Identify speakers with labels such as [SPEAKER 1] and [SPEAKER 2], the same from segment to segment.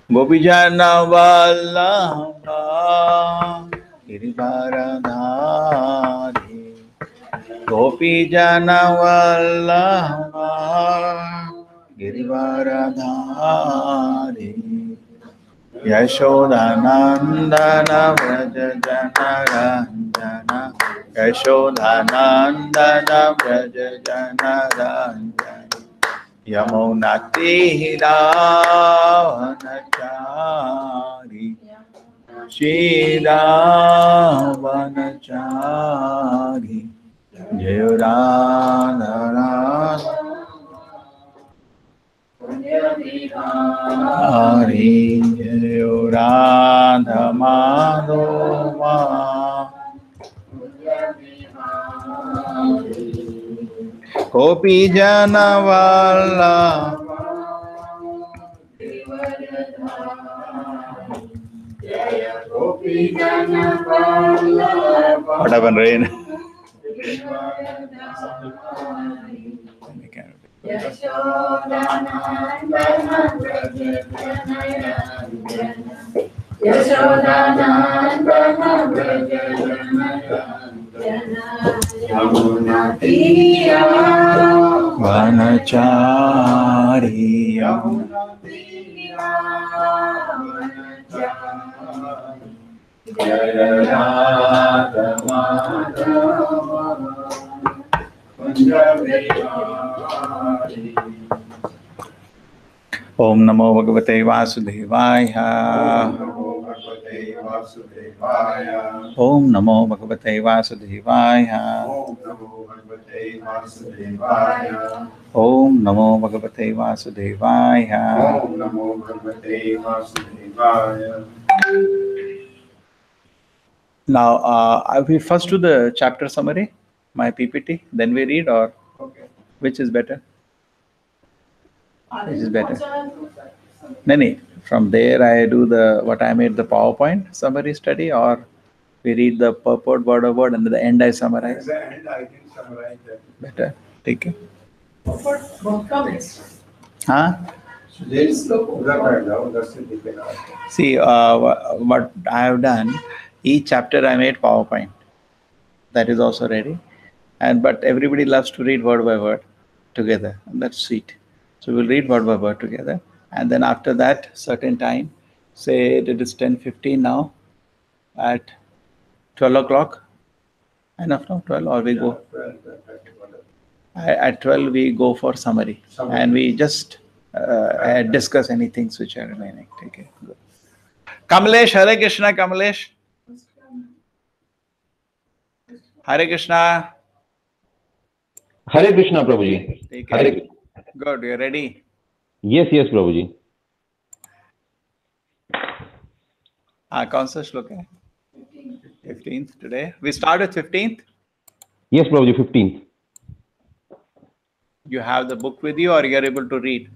[SPEAKER 1] Gopijana Vallabha Girivaradhari Gopijana Vallabha Girivaradhari Yashodanandana Vraja Janaranjana Yashodanandana Vraja Janaranjana Yamunatiravanachari Shiravanachari Jayuradharan Hari Jayuradhamadova Gopijana Vallabha What happened, Rain? Vanachari Om Namo Bhagavate Vasudevaya. Om Namo Bhagavate Vasudevaya. Om Namo Bhagavate Vasudevaya. Om Namo Bhagavate Vasudevaya. Now, we first do the chapter summary, my PPT, then we read, or which is better? Which is better? No. From there I do the what I made the PowerPoint summary study, or we read the purport word of word and at the end I summarize. At the end I can summarize that. Better. Take it. Huh? See, what I have done, each chapter I made PowerPoint. That is also ready. But everybody loves to read word by word together. And that's sweet. So we'll read word by word together. And then after that, certain time, say it is 10:15 now, at 12 o'clock. Enough now, 12, or we go? At 12 we go for summary. And we just discuss any things which are remaining. Okay. Good. Kamlesh, Hare Krishna, Kamlesh. Hare Krishna.
[SPEAKER 2] Hare Krishna, Prabhuji.
[SPEAKER 1] Hare. Good, you ready?
[SPEAKER 2] Yes, Prabhuji.
[SPEAKER 1] कौन सा श्लोक है? 15th today. We start with 15th?
[SPEAKER 2] Yes, Prabhuji, 15th.
[SPEAKER 1] You have the book with you, or you are able to read?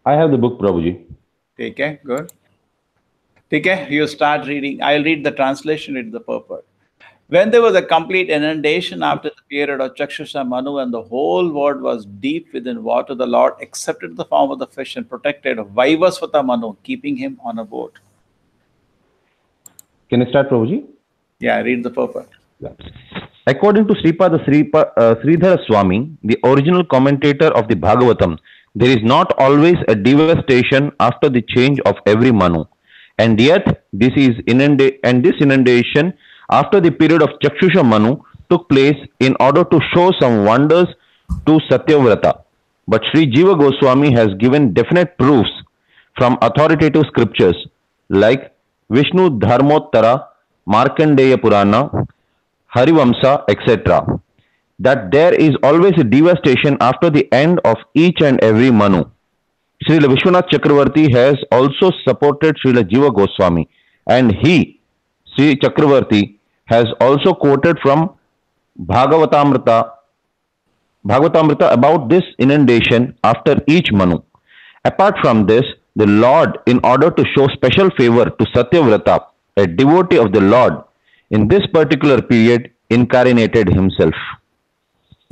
[SPEAKER 2] I have the book, Prabhuji.
[SPEAKER 1] Okay, good. Okay, you start reading. I'll read the translation, read the purport. When there was a complete inundation after the period of Chakshusha Manu and the whole world was deep within water, the Lord accepted the form of the fish and protected Vaivasvata Manu, keeping him on a boat.
[SPEAKER 2] Can I start, Prabhuji?
[SPEAKER 1] Yeah, read the purport.
[SPEAKER 2] Yeah. According to Sripada Sridhara Swami, the original commentator of the Bhagavatam, there is not always a devastation after the change of every Manu. And yet, this inundation after the period of Chakshusha Manu took place in order to show some wonders to Satyavrata. But Sri Jiva Goswami has given definite proofs from authoritative scriptures like Vishnu Dharmottara, Markandeya Purana, Harivamsa, etc. that there is always a devastation after the end of each and every Manu. Srila Vishwanath Chakravarti has also supported Srila Jiva Goswami, and he, Sri Chakravarti, has also quoted from Bhagavatamrita about this inundation after each Manu. Apart from this, the Lord, in order to show special favor to Satyavrata, a devotee of the Lord, in this particular period, incarnated himself.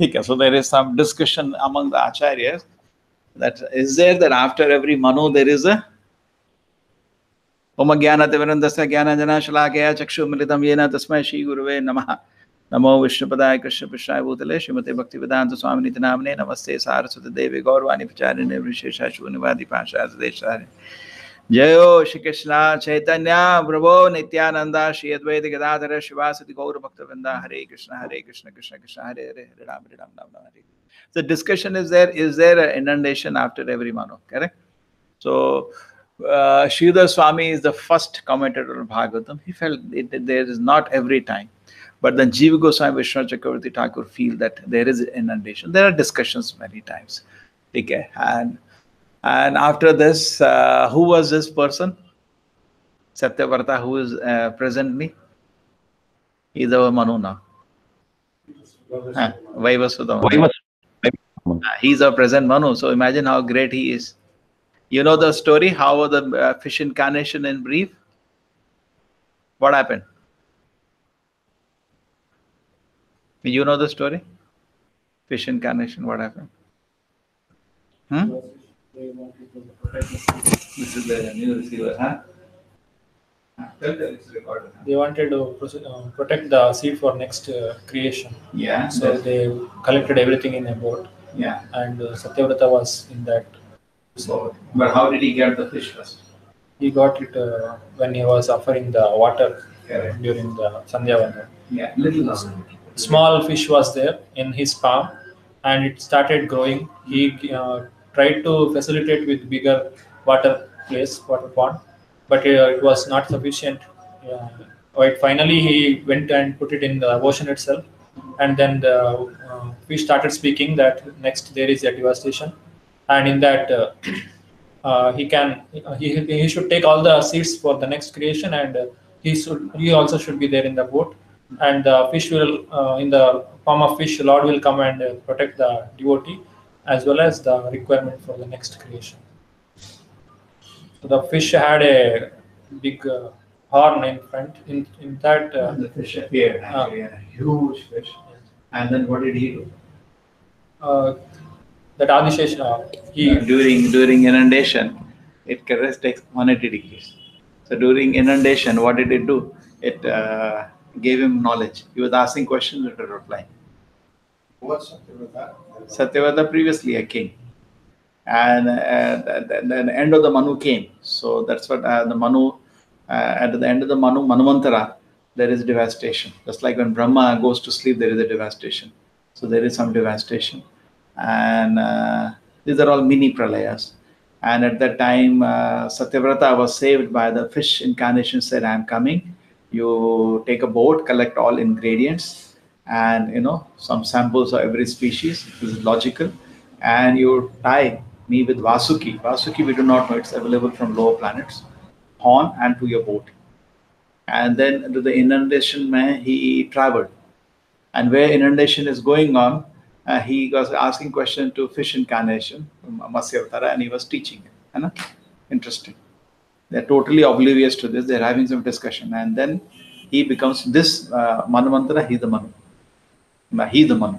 [SPEAKER 1] Okay, so there is some discussion among the acharyas That is there that after every Manu there is a Om Jnanatimirandasya Jnananjana Shalakaya Chakshumilitam Yena Tasmai Shri Guruve Namaha. Namo Vishnupadaya Krishna Prasthaya Bhutale Srimate Bhaktivedanta Swamini Namane Namaste Saraswati Devi Gaurvani Pacharine Vrishesha Shunivadi Pasha Deshari. Jayo Shri Krishna Chaitanya Prabhu Nityananda Shri Advaita Gadadhara Shivasati Gaur Bhaktavinda Hare Krishna Krishna Krishna Hare Hare Hare Ram Hare. The discussion is there an inundation after every Manu, correct? So Sridhar Swami is the first commentator on Bhagavatam. He felt there is not every time. But then Jiva Goswami, Vishwanath Chakravarti Thakur feel that there is inundation. There are discussions many times. Okay. And after this, who was this person? Satyavrata, who is presently? He is our Manu now. Vaivasudha. He is our present Manu. So imagine how great he is. You know the story, how the fish incarnation in brief? What happened? You know the story? Fish incarnation, what happened? This is the new receiver, huh?
[SPEAKER 3] They wanted to protect the seed for next creation.
[SPEAKER 1] Yeah.
[SPEAKER 3] So they collected everything in a boat.
[SPEAKER 1] Yeah.
[SPEAKER 3] And Satyavrata was in that.
[SPEAKER 1] So, but how did he get the fish first?
[SPEAKER 3] He got it when he was offering the water during the Sandhya Vandana.
[SPEAKER 1] Yeah, little.
[SPEAKER 3] Small fish was there in his palm and it started growing. He tried to facilitate with bigger water pond, but it was not sufficient. Finally, he went and put it in the ocean itself, and then the fish started speaking that next there is a devastation, and in that he should take all the seeds for the next creation, and he also should be there in the boat. And the fish will, in the form of fish, Lord will come and protect the devotee as well as the requirement for the next creation. So the fish had a big horn in front. In that,
[SPEAKER 1] the fish appeared actually, a huge fish. Yes. And then what did he do?
[SPEAKER 3] That Adishesha,
[SPEAKER 1] during inundation, it takes 180 degrees. So during inundation, what did it do? It gave him knowledge. He was asking questions and replying.
[SPEAKER 4] What's Satyavrata?
[SPEAKER 1] Satyavrata, previously a king. And then the end of the Manu came. So that's what the Manu, at the end of the Manvantara, there is devastation. Just like when Brahma goes to sleep, there is a devastation. So there is some devastation. And these are all mini pralayas. And at that time, Satyavrata was saved by the fish incarnation, said, I am coming. You take a boat, collect all ingredients, and some samples of every species. This is logical. And you tie me with Vasuki. Vasuki, we do not know, it's available from lower planets. Horn and to your boat. And then to the inundation, he traveled. And where inundation is going on, he was asking question to fish incarnation, Matsyavatara, and he was teaching it. Interesting. They're totally oblivious to this. They're having some discussion. And then he becomes this Manvantara, he's the Manu. He's the Manu.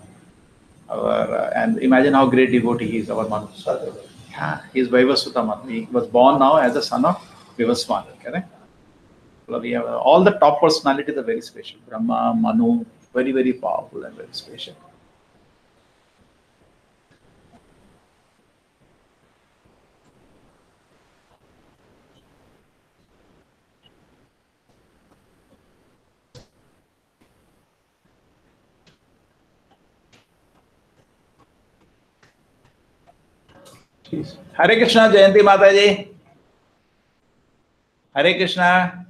[SPEAKER 1] And imagine how great devotee he is, our Manu. Yeah, he's Vaivasutta Manu. He was born now as a son of Vivaswami, correct? So we have all the top personalities are very special. Brahma, Manu, very, very powerful and very special. Hare Krishna, Jayanti Mataji. Hare Krishna.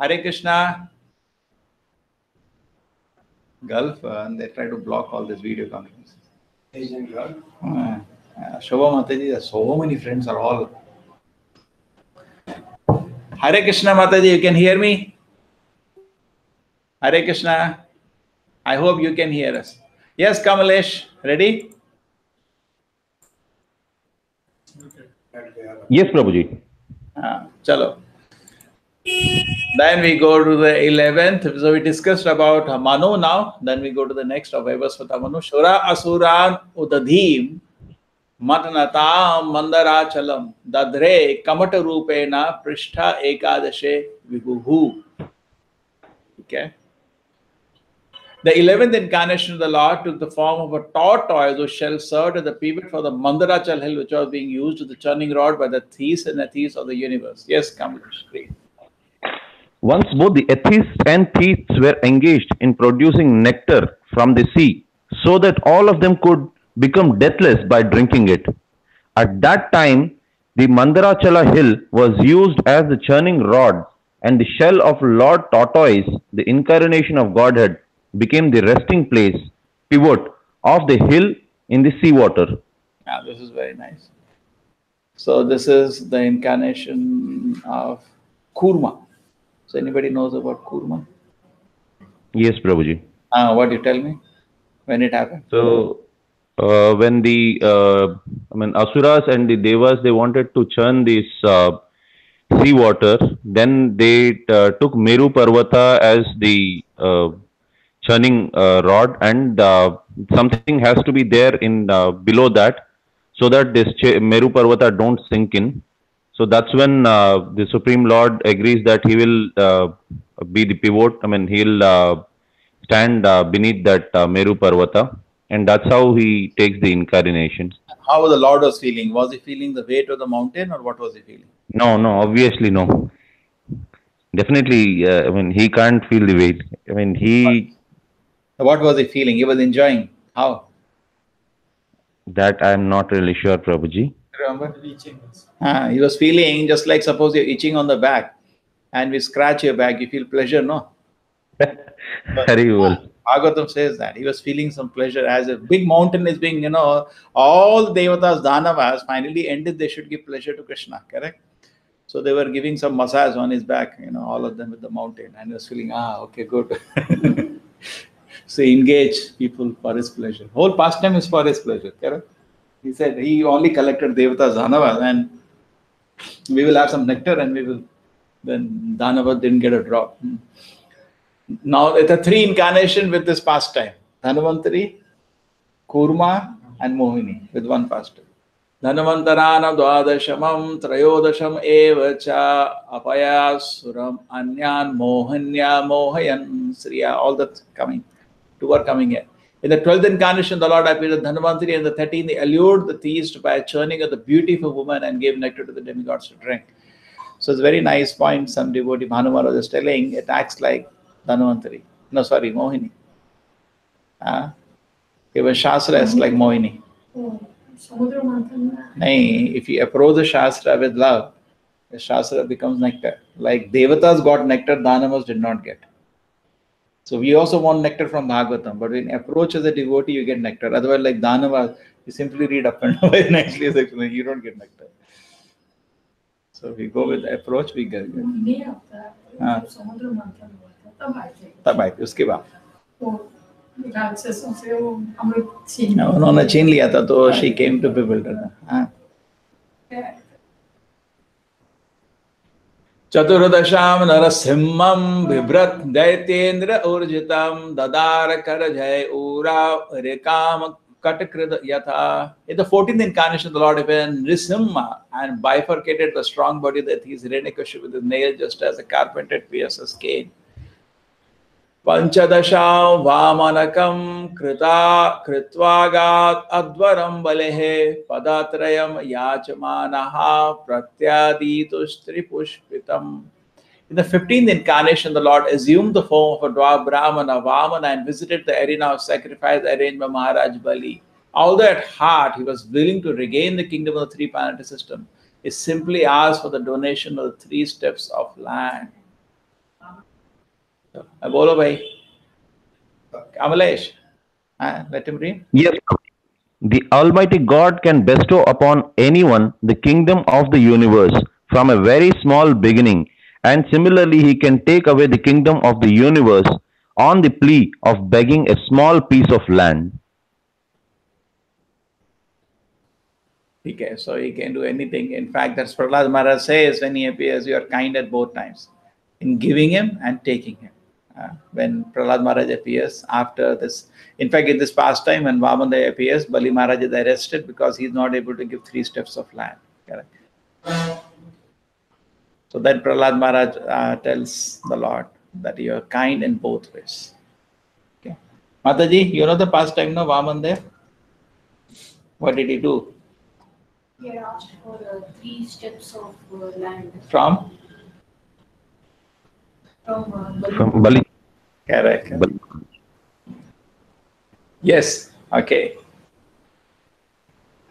[SPEAKER 1] Hare Krishna. Gulf, and they try to block all this video conferences.
[SPEAKER 4] Asian Gulf.
[SPEAKER 1] Shobha Mataji, so many friends are all. Hare Krishna Mataji, you can hear me? Hare Krishna. I hope you can hear us. Yes, Kamalesh, ready?
[SPEAKER 2] Yes, Prabhuji.
[SPEAKER 1] Chalo. Then we go to the 11th. So we discussed about Manu now. Then we go to the next of Vaivasvata Manu. Shura Asuran Udadhim Matanatam mandarachalam dadre kamata rupena prishtha ekadashe vibhuhu. Okay. The 11th incarnation of the Lord took the form of a tortoise whose shell served as the pivot for the Mandarachal hill, which was being used as the churning rod by the theists and atheists of the universe. Yes, Kamlesh, please.
[SPEAKER 2] Once both the atheists and theists were engaged in producing nectar from the sea, so that all of them could become deathless by drinking it. At that time, the Mandarachala hill was used as the churning rod, and the shell of Lord Tortoise, the incarnation of Godhead, became the resting place, pivot of the hill in the seawater.
[SPEAKER 1] Yeah, this is very nice. So this is the incarnation of Kurma. So anybody knows about Kurma?
[SPEAKER 2] Yes, Prabhuji.
[SPEAKER 1] What do you tell me? When it happened?
[SPEAKER 2] So, when the Asuras and the Devas, they wanted to churn this seawater, then they took Meru Parvata as the churning rod, and something has to be there in below that, so that this Meru Parvata don't sink in. So that's when the Supreme Lord agrees that he will be the pivot. He'll stand beneath that Meru Parvata, and that's how he takes the incarnation.
[SPEAKER 1] How the Lord was feeling? Was he feeling the weight of the mountain, or what was he feeling?
[SPEAKER 2] No, obviously no. Definitely, he can't feel the weight.
[SPEAKER 1] What was he feeling? He was enjoying. How?
[SPEAKER 2] That I'm not really sure, Prabhuji.
[SPEAKER 1] Remember? He was feeling just like, suppose you're itching on the back and we scratch your back, you feel pleasure, no?
[SPEAKER 2] Very well.
[SPEAKER 1] Bhagavatam says that. He was feeling some pleasure as a big mountain is being, all the Devatas, Danavas finally ended, they should give pleasure to Krishna, correct? So they were giving some massage on his back, all of them with the mountain, and he was feeling, okay, good. So engage people for his pleasure. Whole pastime is for his pleasure, correct? He said he only collected Devatas, Danavas, and we will have some nectar, and we will. Then Danava didn't get a drop. Now it's a 3 incarnation with this pastime: Dhanvantari, Kurma, and Mohini with one pastime. Dhanvantarana dvadashamam trayodasham evacha apayasuram anyan mohanya mohayan sriya. All that's coming. 2 are coming here. In the 12th incarnation, the Lord appeared as Dhanvantari, and the 13th, he allured the theist by churning of the beauty of a woman and gave nectar to the demigods to drink. So it's a very nice point. Some devotee, Bhanu Maharaj is telling, it acts like Dhanvantari. No, sorry, Mohini. Even Shastra is like Mohini. If you approach the Shastra with love, the Shastra becomes nectar. Like Devatas got nectar, Dhanavas did not get. So we also want nectar from Bhagavatam, but when you approach as a devotee, you get nectar. Otherwise, like Dhanavas, you simply read up and down very nicely, you don't get nectar. So if we go with the approach, we get it. तब आई थी उसके बाद उन्होंने छीन लिया था तो she came to bewilder. चतुर्दशाम Narasimham बिभ्रत दैत्येन्द्र ऊर्जितम ददार कर जय ऊरा रेकाम कटकृत यथा. In the 14th incarnation, the Lord appeared in Nrisimha and bifurcated the strong body that he is Hiranyakashipu with his nail, just as a carpenter pierces cane. Panchadasha Vamanakam Krita Kritvagat Advaram Balehe Padatrayam Yachamanaha Pratyaditus Tripushpitam. In the 15th incarnation, the Lord assumed the form of a dwarf Brahmana, Vamana, and visited the arena of sacrifice arranged by Maharaj Bali. Although at heart he was willing to regain the kingdom of the 3 planetary system, he simply asked for the donation of the 3 steps of land. Bolo bhai. Kamalesh, let him read.
[SPEAKER 2] Yes. The Almighty God can bestow upon anyone the kingdom of the universe from a very small beginning, and similarly he can take away the kingdom of the universe on the plea of begging a small piece of land.
[SPEAKER 1] Okay, so he can do anything. In fact, that's Prahlad Maharaj says when he appears, you are kind at both times, in giving him and taking him. When Prahlad Maharaj appears after this. In fact, in this pastime, when Vamandaya appears, Bali Maharaj is arrested because he's not able to give 3 steps of land. Correct. So then Prahlad Maharaj tells the Lord that you are kind in both ways. Okay. Mataji, you know the pastime, no, Vamandaya? What did he do?
[SPEAKER 5] He had asked for 3 steps of land
[SPEAKER 1] From
[SPEAKER 5] Bali.
[SPEAKER 2] From Bali.
[SPEAKER 1] Correct.
[SPEAKER 2] Bali.
[SPEAKER 1] Yes. Okay.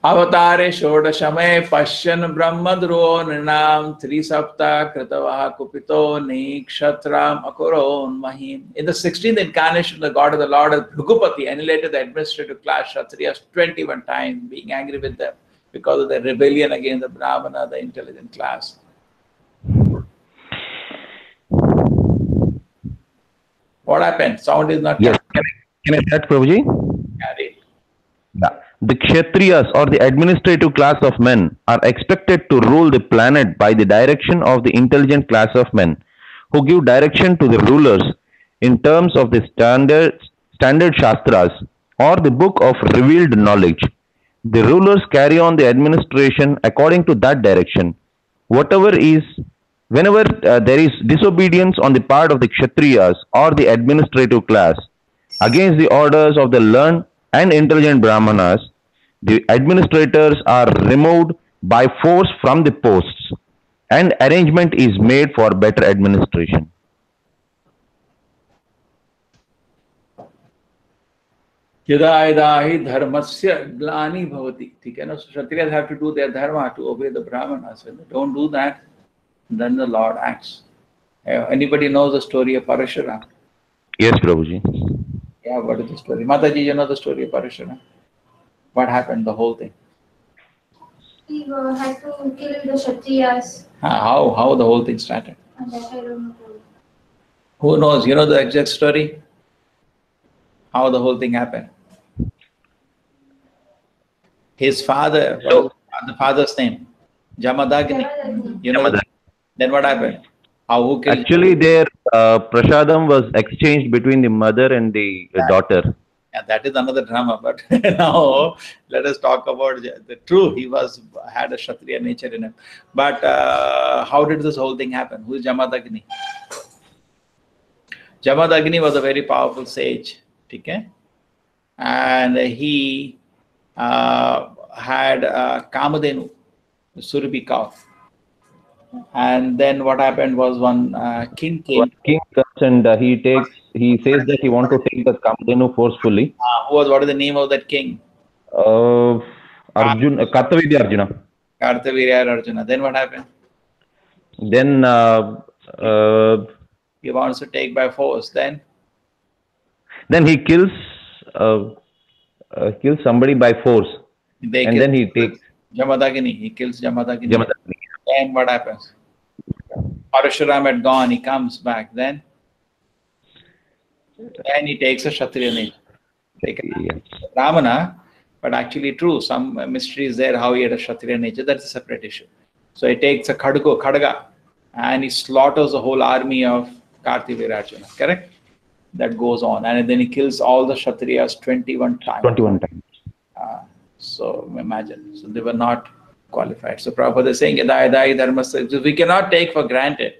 [SPEAKER 1] Avatare Shodashamay Pashyan Brahmadro Nrinam Trisapta Kritavaha Kupito Nikshatram Akuron Mahim. In the 16th incarnation, the God of the Lord as Bhrugupati annihilated the administrative class Kshatriyas 21 times, being angry with them because of their rebellion against the Brahmana, the intelligent class. What happened? Sound is not
[SPEAKER 2] Yes. Can I start, Prabhuji?
[SPEAKER 1] carried.
[SPEAKER 2] Yeah. The Kshatriyas, or the administrative class of men, are expected to rule the planet by the direction of the intelligent class of men, who give direction to the rulers in terms of the standard Shastras, or the book of revealed knowledge. The rulers carry on the administration according to that direction. Whenever there is disobedience on the part of the Kshatriyas or the administrative class against the orders of the learned and intelligent Brahmanas, the administrators are removed by force from the posts, and arrangement is made for better administration.
[SPEAKER 1] Yada yadahi dharmasya glani bhavati. Okay, no? So Kshatriyas have to do their dharma to obey the Brahmanas. When they don't do that, then the Lord acts. Anybody knows the story of Parashuram?
[SPEAKER 2] Yes, Prabhuji.
[SPEAKER 1] Yeah, what is the story? Mataji, you know the story of Parashuram? What happened, the whole thing?
[SPEAKER 5] He had to kill the Kshatriyas,
[SPEAKER 1] How the whole thing started?
[SPEAKER 5] and that I don't know.
[SPEAKER 1] Who knows? You know the exact story? How the whole thing happened? His father, what was the father's name? Jamadagni. You know, then what happened? Who killed
[SPEAKER 2] Actually, their prasadam was exchanged between the mother and the daughter.
[SPEAKER 1] Yeah, that is another drama. But now let us talk about the true. He had a Kshatriya nature in him. But how did this whole thing happen? Who is Jamadagni? Jamadagni was a very powerful sage. Okay? And he had Kamadhenu, the Surabhi cow. And then what happened was one king came.
[SPEAKER 2] One king comes and he says that he wants to take the Kamadhenu forcefully.
[SPEAKER 1] What is the name of that king?
[SPEAKER 2] Arjuna, Kartavirya Arjuna.
[SPEAKER 1] Kartavirya Arjuna. Then what happened?
[SPEAKER 2] Then
[SPEAKER 1] He wants to take by force. Then
[SPEAKER 2] he kills somebody by force, then he takes
[SPEAKER 1] Jamadagni. He kills Jamadagni.
[SPEAKER 2] Jamadagni.
[SPEAKER 1] Then what happens? Parashuram had gone. He comes back. Then he takes a Kshatriya nature.
[SPEAKER 2] Yes.
[SPEAKER 1] Brahmana, but actually true. Some mystery is there how he had a Kshatriya nature. That's a separate issue. So he takes a Khadga, and he slaughters the whole army of Kartavirya Arjuna. Correct? That goes on. And then he kills all the Kshatriyas 21 times.
[SPEAKER 2] 21 times.
[SPEAKER 1] So imagine. So they were not qualified. So Prabhupada is saying, Yada yadahi dharmasya. We cannot take for granted.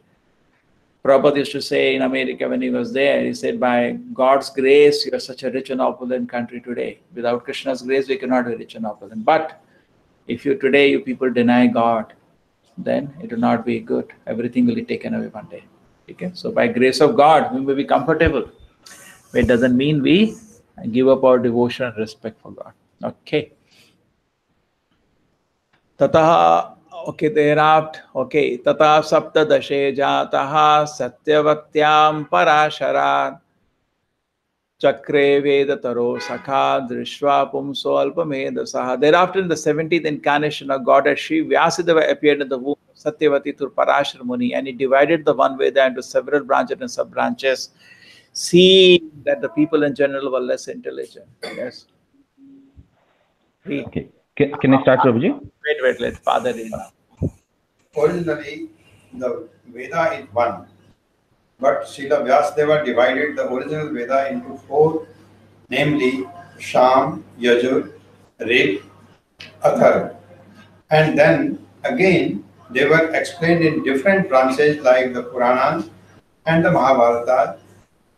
[SPEAKER 1] Prabhupada used to say in America when he was there, he said, by God's grace, you are such a rich and opulent country today. Without Krishna's grace, we cannot be rich and opulent. But if you people deny God, then it will not be good. Everything will be taken away one day. Okay? So by grace of God, we may be comfortable. But it doesn't mean we give up our devotion and respect for God. Okay. Tataha, okay, thereafter, okay, tata saptadashe jataha satyavatyam parasharat chakre vedataro sakha drishva pumso alpamedasaha. Thereafter, in the 17th incarnation of Goddess Shri, Vyasadeva appeared in the womb of Satyavati through Parashar Muni, and he divided the one Veda into several branches and sub-branches, seeing that the people in general were less intelligent. Yes.
[SPEAKER 2] Okay. Can I start, Prabhuji?
[SPEAKER 1] Wait, let Father read.
[SPEAKER 4] Originally, the Veda is one. But Srila Vyasadeva divided the original Veda into four, namely Sham, Yajur, Rig, Athar. And then again they were explained in different branches like the Puranas and the Mahabharata.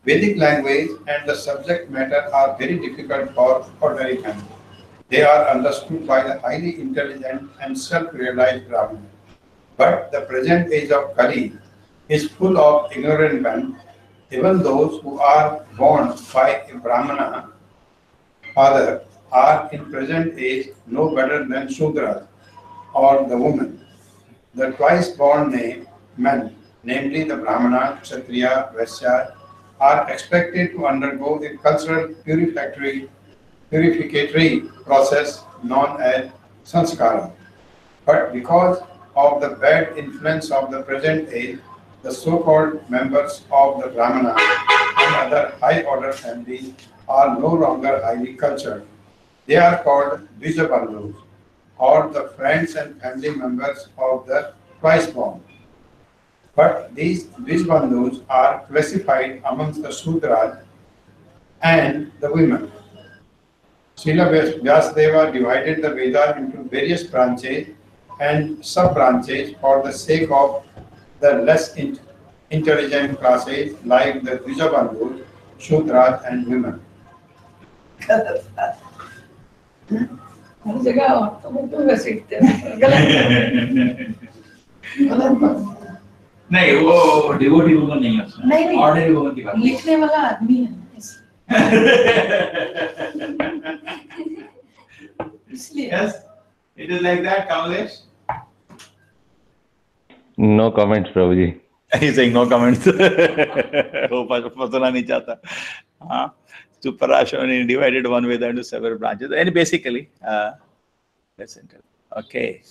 [SPEAKER 4] Vedic language and the subject matter are very difficult for ordinary men. They are understood by the highly intelligent and self-realized Brahmana. But the present age of Kali is full of ignorant men. Even those who are born by a Brahmana father are in present age no better than Shudras or the woman. The twice born men, namely the Brahmana, Kshatriya, Vaishya, are expected to undergo a cultural purificatory process known as sanskara. But because of the bad influence of the present age, the so-called members of the Brahmana and other high-order families are no longer highly cultured. They are called Bijabandhus, or the friends and family members of the twice-born. But these Bijabandhus are classified amongst the Sudras and the women. Srila Vyasadeva divided the Veda into various branches and sub-branches for the sake of the less intelligent classes like the Dijabandhus, Shudras and women.
[SPEAKER 6] हर जगह औरतों को क्यों घसीटते हैं? गलत बात।
[SPEAKER 7] नहीं वो डिवोटी वुमन नहीं है उसमें,
[SPEAKER 6] नहीं
[SPEAKER 7] ऑर्डिनरी वुमन की बात
[SPEAKER 6] लिखने वाला आदमी है इसलिए।
[SPEAKER 7] Yes, it is like that, Kamlesh.
[SPEAKER 2] No comments, Prabhuji.
[SPEAKER 1] He's saying no comments. वो पसंद नहीं चाहता. हाँ. To Parashurani divided one Veda into several branches. And basically, let's enter. Okay.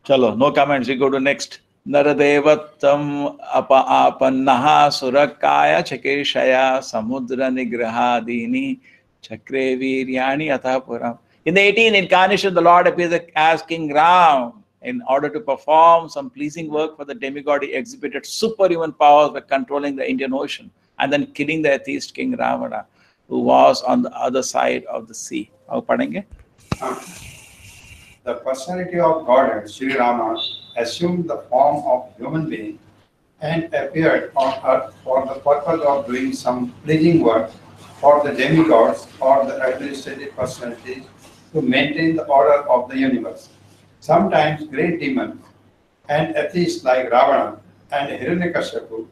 [SPEAKER 1] Chalo, no comments. We go to next. Naradevattam apannaha surakaya chakeshaya samudra nigrahadini chakre viryani athapuram. In the 18th incarnation, the Lord appears as King Ram. In order to perform some pleasing work for the demigod, he exhibited superhuman powers by controlling the Indian Ocean and then killing the atheist king Ravana, who was on the other side of the sea. How padenge?
[SPEAKER 4] The personality of Godhead, Sri Rama, assumed the form of human being and appeared on earth for the purpose of doing some pleasing work for the demigods or the administrative personalities to maintain the order of the universe. Sometimes great demons and atheists like Ravana and Hiranyakashipu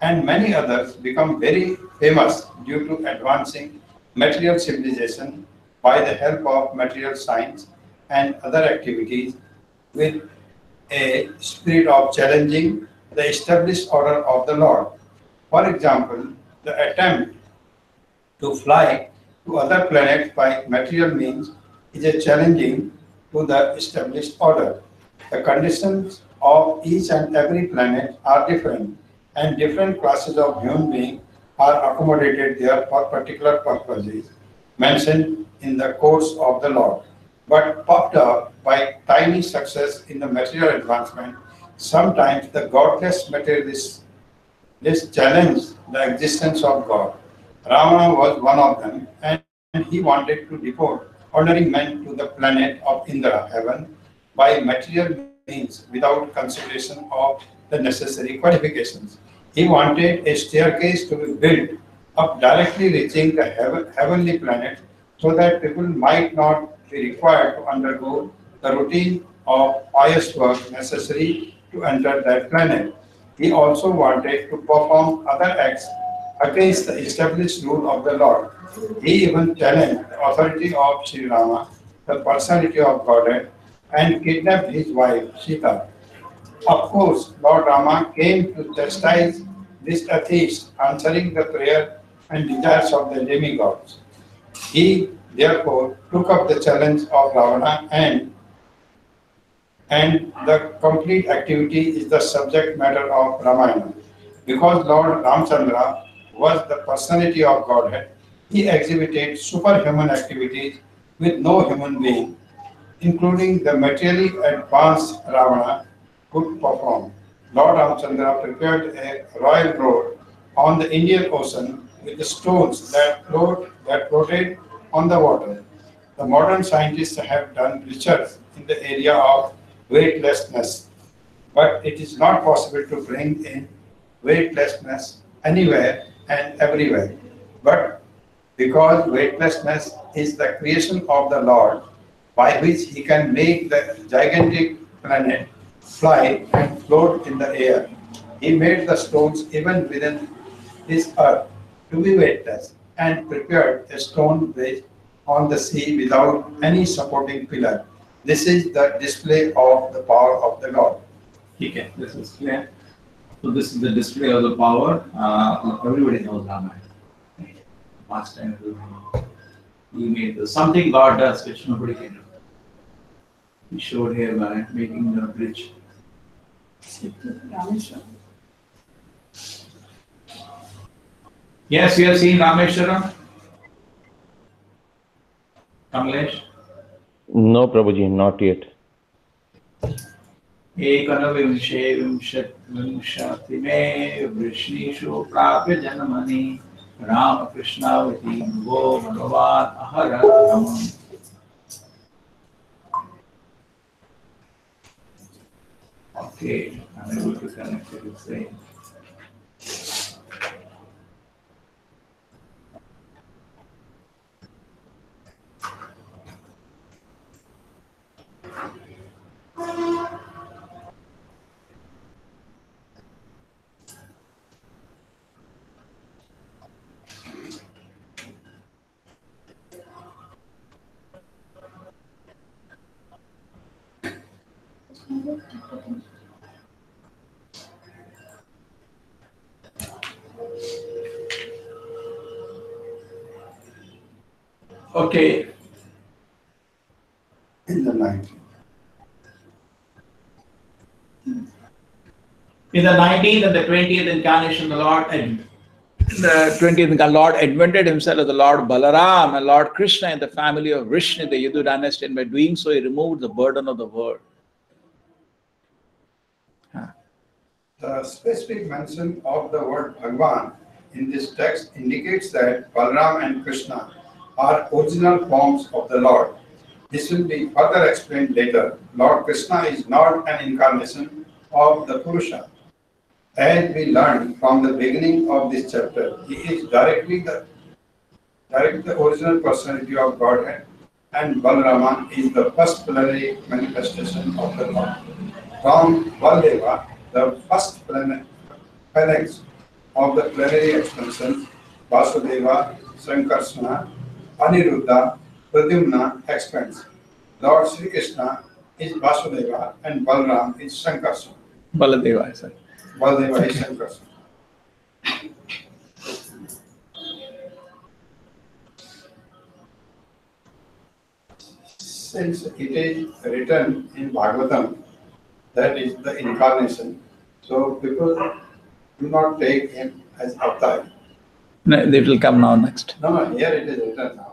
[SPEAKER 4] and many others become very famous due to advancing material civilization by the help of material science and other activities with a spirit of challenging the established order of the Lord. For example, the attempt to fly to other planets by material means is a challenging to the established order. The conditions of each and every planet are different, and different classes of human beings are accommodated there for particular purposes mentioned in the course of the Lord. But puffed up by tiny success in the material advancement, sometimes the godless materialists challenge the existence of God. Ravana was one of them, and he wanted to deport ordinary men to the planet of Indra, heaven, by material means without consideration of the necessary qualifications. He wanted a staircase to be built up directly reaching the heavenly planet so that people might not be required to undergo the routine of pious work necessary to enter that planet. He also wanted to perform other acts against the established rule of the Lord. He even challenged the authority of Sri Rama, the personality of Godhead, and kidnapped his wife Sita. Of course, Lord Rama came to chastise this atheist, answering the prayer and desires of the demigods. He therefore took up the challenge of Ravana, and the complete activity is the subject matter of Ramayana. Because Lord Ramchandra was the personality of Godhead, he exhibited superhuman activities with no human being, including the materially advanced Ravana, could perform. Lord Ramchandra prepared a royal road on the Indian Ocean with the stones that floated on the water. The modern scientists have done research in the area of weightlessness, but it is not possible to bring in weightlessness anywhere and everywhere. But because weightlessness is the creation of the Lord, by which he can make the gigantic planet fly and float in the air, he made the stones even within his earth to be weightless and prepared a stone bridge on the sea without any supporting pillar. This is the display of the power of the Lord.
[SPEAKER 7] Okay, this is clear. So this is the display of the power. Everybody knows Ramayana. Last time he made something God does which nobody can do. He showed here by making the bridge. Yes, you have seen Rameshwaram? Kamlesh?
[SPEAKER 2] No, Prabhuji, not yet.
[SPEAKER 7] एकनविंशे विंशतिमे वृष्णीषु प्राप्य जन्मनि रामकृष्णावती भुवो भगवान् अहरतम्. Okay, I'm able to connect it with same. Okay.
[SPEAKER 4] In the night.
[SPEAKER 7] In the 19th and the 20th incarnation, the Lord admitted himself as the Lord Balaram and Lord Krishna in the family of Vrishni, the Yadu dynasty, and by doing so, he removed the burden of the world.
[SPEAKER 4] The specific mention of the word Bhagwan in this text indicates that Balaram and Krishna are original forms of the Lord. This will be further explained later. Lord Krishna is not an incarnation of the Purusha. As we learned from the beginning of this chapter, he is directly the original personality of Godhead, and Balarama is the first plenary manifestation of the Lord. From Valdeva, the first phalanx of the plenary expansion, Vasudeva, Sankarsana, Aniruddha, Pradyumna expands. Lord Sri Krishna is Vasudeva and Balaram is Sankarsana.
[SPEAKER 7] Baladeva, I said.
[SPEAKER 4] Baladeva is Sankarsana. Since it is written in Bhagavatam, that is the incarnation, so people do not take him as avatar.
[SPEAKER 7] No, it will come now next.
[SPEAKER 4] No, here it is written now.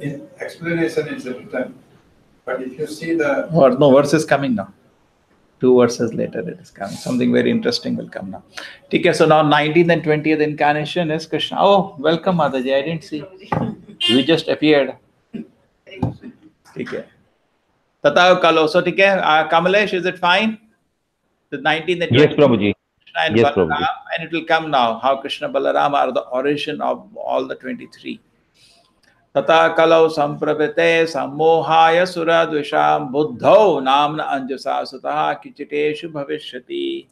[SPEAKER 4] In explanation it's written, but if you see the...
[SPEAKER 7] No, verse is coming now. 2 verses later it is coming. Something very interesting will come now. Okay, so now 19th and 20th incarnation is Krishna. Oh, welcome Mataji, I didn't see. We just appeared. Okay. Tata Kalo. So, Kamalesh, is it fine? The 19th and 20th.
[SPEAKER 2] Yes, Prabhuji.
[SPEAKER 7] And
[SPEAKER 2] Yes,
[SPEAKER 7] Balaram,
[SPEAKER 2] Prabhuji.
[SPEAKER 7] and it will come now how Krishna Balaram are the origin of all the 23. Tata kalau sampravite sammohaya suradvisham buddho namna anjasa sutaha kichiteshu bhavishyati.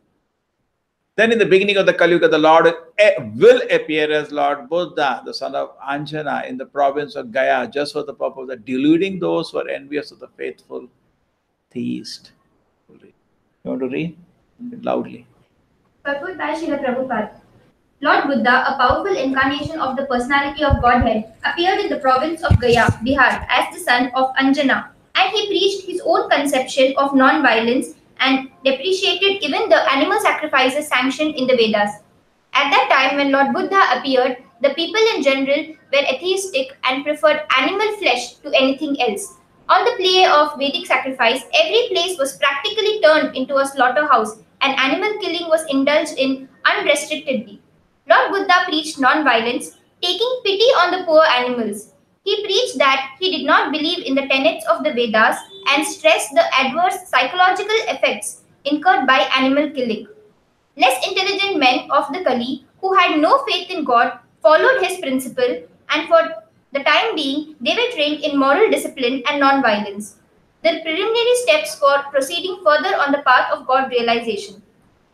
[SPEAKER 7] Then in the beginning of the Kali Yuga, the Lord will appear as Lord Buddha, the son of Anjana, in the province of Gaya, just for the purpose of deluding those who are envious of the faithful theist. You want to read? Loudly.
[SPEAKER 8] Purport by Srila Prabhupada. Lord Buddha, a powerful incarnation of the personality of Godhead, appeared in the province of Gaya, Bihar, as the son of Anjana, and he preached his own conception of non-violence and depreciated even the animal sacrifices sanctioned in the Vedas. At that time, when Lord Buddha appeared, the people in general were atheistic and preferred animal flesh to anything else. On the plea of Vedic sacrifice, every place was practically turned into a slaughterhouse, and animal killing was indulged in unrestrictedly. Lord Buddha preached non-violence, taking pity on the poor animals. He preached that he did not believe in the tenets of the Vedas and stressed the adverse psychological effects incurred by animal killing. Less intelligent men of the Kali who had no faith in God followed his principle, and for the time being, they were trained in moral discipline and non-violence, the preliminary steps for proceeding further on the path of God realization.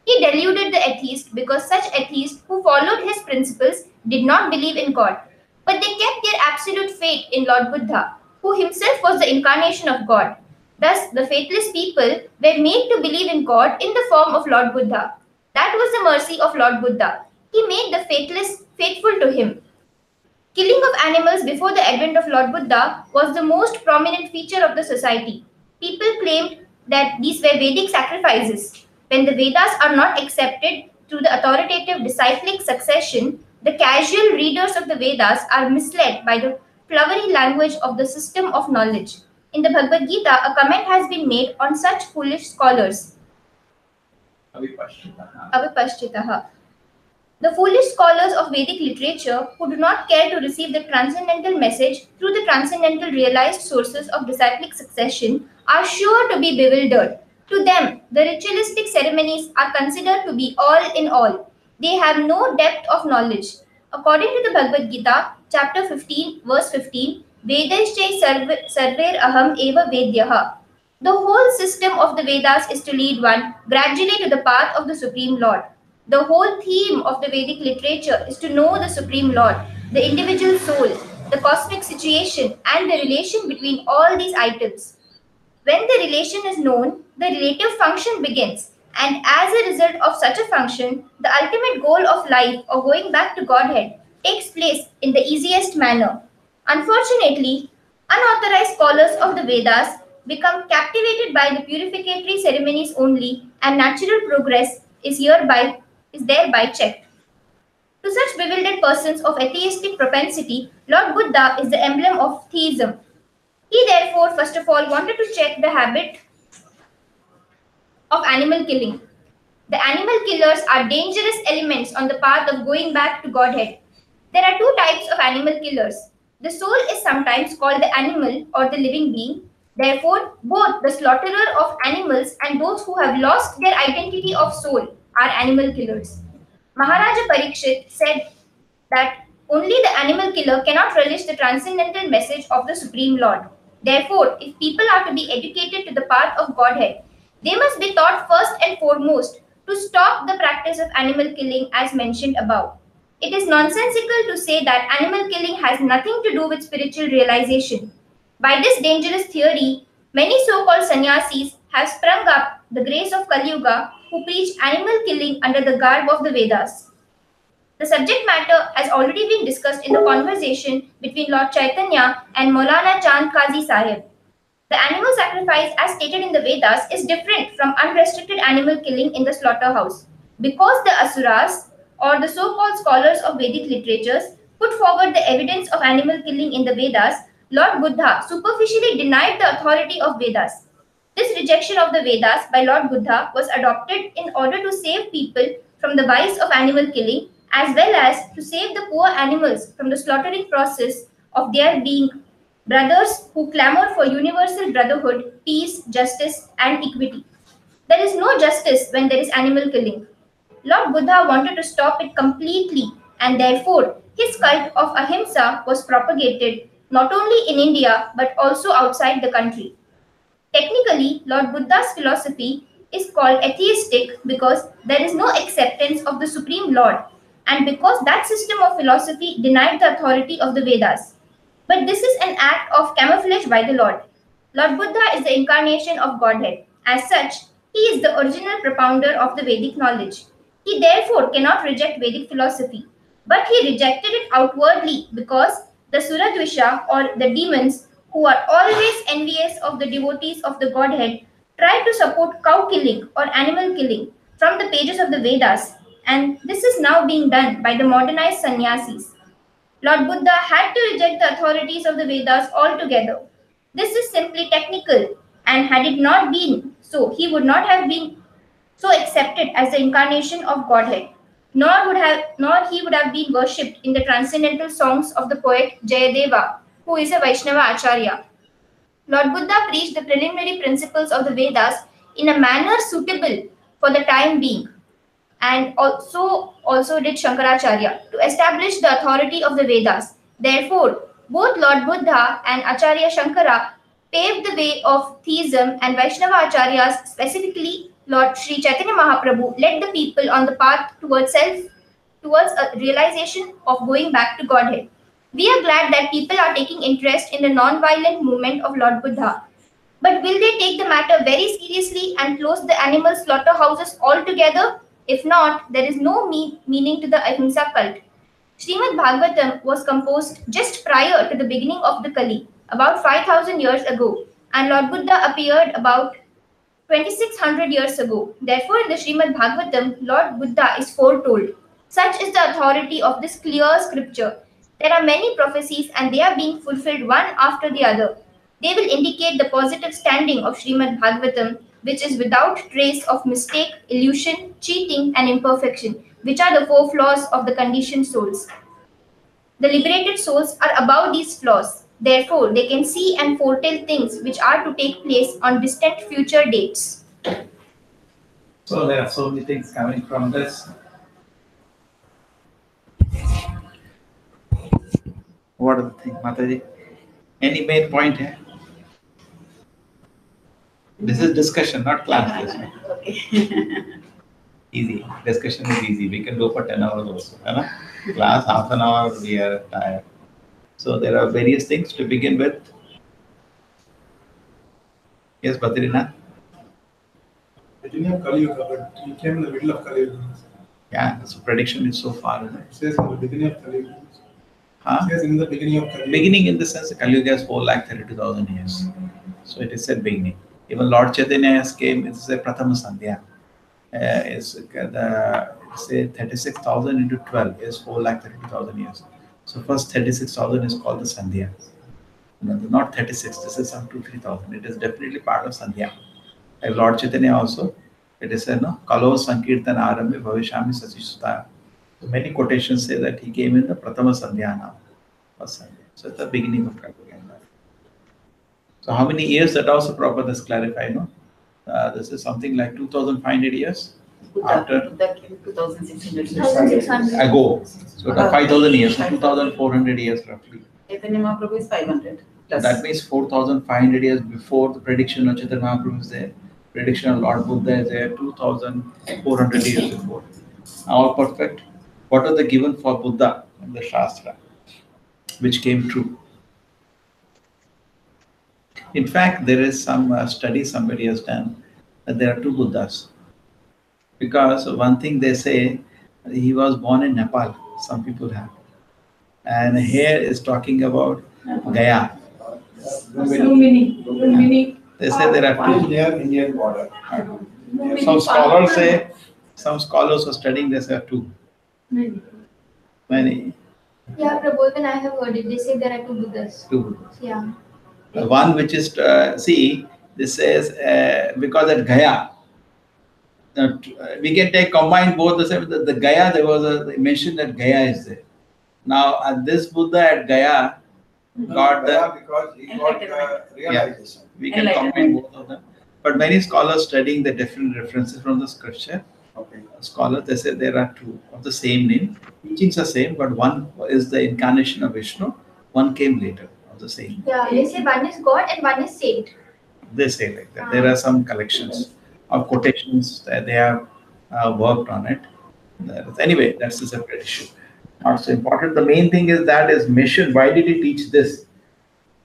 [SPEAKER 8] He deluded the atheist because such atheists who followed his principles did not believe in God, but they kept their absolute faith in Lord Buddha, who himself was the incarnation of God. Thus, the faithless people were made to believe in God in the form of Lord Buddha. That was the mercy of Lord Buddha. He made the faithless faithful to him. Killing of animals before the advent of Lord Buddha was the most prominent feature of the society. People claimed that these were Vedic sacrifices. When the Vedas are not accepted through the authoritative disciplic succession, the casual readers of the Vedas are misled by the flowery language of the system of knowledge. In the Bhagavad Gita, a comment has been made on such foolish scholars. Avipashchitaha. The foolish scholars of Vedic literature who do not care to receive the transcendental message through the transcendental realized sources of disciplic succession are sure to be bewildered. To them, the ritualistic ceremonies are considered to be all in all. They have no depth of knowledge. According to the Bhagavad Gita, chapter 15, verse 15, Vedaishchay sarver aham eva vedyaha. The whole system of the Vedas is to lead one gradually to the path of the Supreme Lord. The whole theme of the Vedic literature is to know the Supreme Lord, the individual soul, the cosmic situation, and the relation between all these items. When the relation is known, the relative function begins, and as a result of such a function, the ultimate goal of life or going back to Godhead takes place in the easiest manner. Unfortunately, unauthorized scholars of the Vedas become captivated by the purificatory ceremonies only, and natural progress is thereby checked. To such bewildered persons of atheistic propensity, Lord Buddha is the emblem of theism. He therefore, first of all, wanted to check the habit of animal killing. The animal killers are dangerous elements on the path of going back to Godhead. There are two types of animal killers. The soul is sometimes called the animal or the living being. Therefore, both the slaughterer of animals and those who have lost their identity of soul are animal killers. Maharaja Parikshit said that only the animal killer cannot relish the transcendental message of the Supreme Lord. Therefore, if people are to be educated to the path of Godhead, they must be taught first and foremost to stop the practice of animal killing as mentioned above. It is nonsensical to say that animal killing has nothing to do with spiritual realization. By this dangerous theory, many so-called sannyasis have sprung up the grace of Kali Yuga who preach animal killing under the garb of the Vedas. The subject matter has already been discussed in the conversation between Lord Chaitanya and Maulana Chand Qazi Sahib. The animal sacrifice as stated in the Vedas is different from unrestricted animal killing in the slaughterhouse because the Asuras or the so-called scholars of Vedic literatures put forward the evidence of animal killing in the Vedas. Lord Buddha superficially denied the authority of Vedas. This rejection of the Vedas by Lord Buddha was adopted in order to save people from the vice of animal killing as well as to save the poor animals from the slaughtering process of their being brothers who clamor for universal brotherhood, peace, justice, and equity. There is no justice when there is animal killing. Lord Buddha wanted to stop it completely, and therefore his cult of ahimsa was propagated not only in India but also outside the country. Technically, Lord Buddha's philosophy is called atheistic because there is no acceptance of the Supreme Lord, and because that system of philosophy denied the authority of the Vedas. But this is an act of camouflage by the Lord. Lord Buddha is the incarnation of Godhead. As such, he is the original propounder of the Vedic knowledge. He therefore cannot reject Vedic philosophy, but he rejected it outwardly because the Suradvisha or the demons who are always envious of the devotees of the Godhead try to support cow killing or animal killing from the pages of the Vedas, and this is now being done by the modernized sannyasis. Lord Buddha had to reject the authorities of the Vedas altogether. This is simply technical, and had it not been so, he would not have been so accepted as the incarnation of Godhead. Nor he would have been worshipped in the transcendental songs of the poet Jayadeva, who is a Vaishnava Acharya. Lord Buddha preached the preliminary principles of the Vedas in a manner suitable for the time being, and also did Shankaracharya to establish the authority of the Vedas. Therefore, both Lord Buddha and Acharya Shankara paved the way of theism, and Vaishnava Acharyas, specifically Lord Sri Chaitanya Mahaprabhu, led the people on the path towards a realization of going back to Godhead. We are glad that people are taking interest in the non-violent movement of Lord Buddha. But will they take the matter very seriously and close the animal slaughterhouses altogether? If not, there is no meaning to the Ahimsa cult. Srimad Bhagavatam was composed just prior to the beginning of the Kali, about 5,000 years ago, and Lord Buddha appeared about 2600 years ago. Therefore, in the Srimad Bhagavatam, Lord Buddha is foretold. Such is the authority of this clear scripture. There are many prophecies and they are being fulfilled one after the other. They will indicate the positive standing of Srimad Bhagavatam, which is without trace of mistake, illusion, cheating, and imperfection, which are the four flaws of the conditioned souls. The liberated souls are above these flaws. Therefore, they can see and foretell things which are to take place on distant future dates.
[SPEAKER 7] So there are so many things coming from this. What are the things, Mataji? Any main point here? This is discussion, not class. Easy. Discussion is easy. We can go for 10 hours also. Right? Class, half an hour, we are tired. So there are various things to begin with. Yes, Badrinath?
[SPEAKER 9] Beginning of Kali Yuga, but he came in the middle of Kali Yuga.
[SPEAKER 7] Yeah, so prediction is so far. Isn't it?
[SPEAKER 9] It says in the beginning of Kali Yuga.
[SPEAKER 7] Huh?
[SPEAKER 9] It says in the beginning of Kali Yuga.
[SPEAKER 7] Beginning in the sense that Kali Yuga is 4,32,000 years. So it is said beginning. Even Lord Chaitanya came, it is a Prathama Sandhya. Say 36,000 into 12 is 4,32,000 years. So first 36,000 is called the Sandhya. No, not 36, this is some 2,000-3,000. It is definitely part of Sandhya. Like Lord Chaitanya also, it is said, no, Kalo Sankirtan Arambe Bhavishami Sachisuta. So many quotations say that he came in the Prathama Sandhya now. First Sandhya. So it's the beginning of Kali Yuga. So how many years, that also Prabhupada has clarified, no? This is something like 2,500 years after
[SPEAKER 6] Buddha came 2,600
[SPEAKER 8] 2,600.
[SPEAKER 7] ago. So 5,000 years, so 2,400 years roughly.
[SPEAKER 6] Chaitanya Mahaprabhu is 500 plus.
[SPEAKER 7] That means 4,500 years before the prediction of Chaitanya Mahaprabhu is there. Prediction of Lord Buddha is there 2,400 years before. All perfect. What are the given for Buddha in the Shastra, which came true? In fact, there is some study somebody has done that there are two Buddhas. Because one thing they say, he was born in Nepal, some people have. And here is talking about Gaya.
[SPEAKER 6] Lumini.
[SPEAKER 7] They say there are two.
[SPEAKER 4] Near Indian border.
[SPEAKER 7] Some scholars say, some scholars who are studying this are two. Many.
[SPEAKER 8] Yeah, Prabhu, when I have heard it, they say there are two Buddhas.
[SPEAKER 7] Two Buddhas.
[SPEAKER 8] Yeah.
[SPEAKER 7] One which is, see, this says, because at Gaya, we can take combine both the same. The Gaya, there was a mention that Gaya is there. Now, this Buddha at Gaya got the.
[SPEAKER 4] Because he got the realization.
[SPEAKER 7] We can combine both of them. But many scholars studying the different references from the scripture, scholars, they say there are two of the same name. Teachings are same, but one is the incarnation of Vishnu, one came later of the same.
[SPEAKER 8] Yeah, they say one is God and one is saint.
[SPEAKER 7] They say like that. There are some collections of quotations that they have worked on it. Anyway, that's a separate issue. Not so important. The main thing is that is mission. Why did he teach this?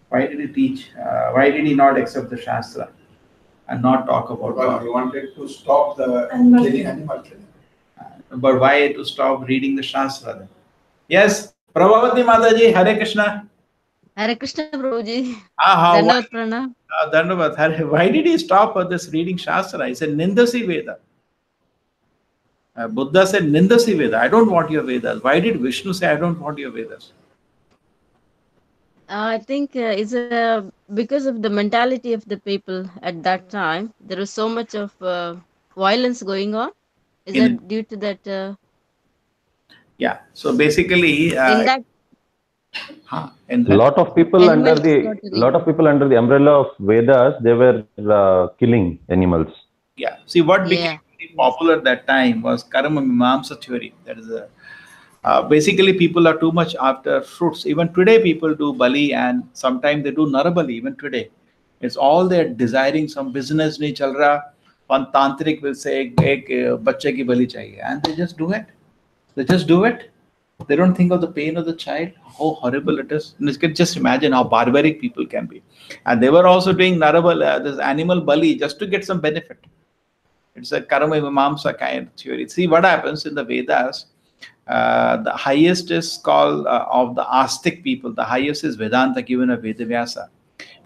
[SPEAKER 7] Why did he teach? Why did he not accept the Shastra and not talk about
[SPEAKER 4] Because
[SPEAKER 7] God?
[SPEAKER 4] he wanted to stop the animal killing.
[SPEAKER 7] But why to stop reading the Shastra then? Yes, Prabhavati Mataji, Hare Krishna.
[SPEAKER 10] Hare Krishna Prabhuji.
[SPEAKER 7] Why,
[SPEAKER 10] Dhanavad Pranam.
[SPEAKER 7] Dhanavad. Why did he stop this reading Shastra? He said, Nindasi Veda. Buddha said, Nindasi Veda. I don't want your Vedas. Why did Vishnu say, I don't want your Vedas?
[SPEAKER 10] I think it's because of the mentality of the people at that time. There was so much of violence going on? Is
[SPEAKER 1] In-
[SPEAKER 10] that due to that?
[SPEAKER 1] Yeah. So basically,
[SPEAKER 10] In that
[SPEAKER 1] in
[SPEAKER 2] A
[SPEAKER 1] that,
[SPEAKER 2] lot of people under
[SPEAKER 10] animals
[SPEAKER 2] the
[SPEAKER 10] got to
[SPEAKER 2] lot of people under the umbrella of Vedas, they were killing animals.
[SPEAKER 1] yeah. See, what
[SPEAKER 10] Yeah.
[SPEAKER 1] became very popular at that time was Karma Mimamsa theory. That is basically people are too much after fruits. Even today, people do bali, and sometimes they do narabali. Even today, it's all they're desiring. Some business nahi chal raha. One tantric will say, "Ek bachche ki bali chahiye," and they just do it. They just do it. They don't think of the pain of the child, how horrible it is. And you can just imagine how barbaric people can be. And they were also doing narabal, this animal bali, just to get some benefit. It's a karma mimamsa kind of theory. See what happens in the Vedas. The highest is called of the Astic people. The highest is Vedanta given by Vedavyasa.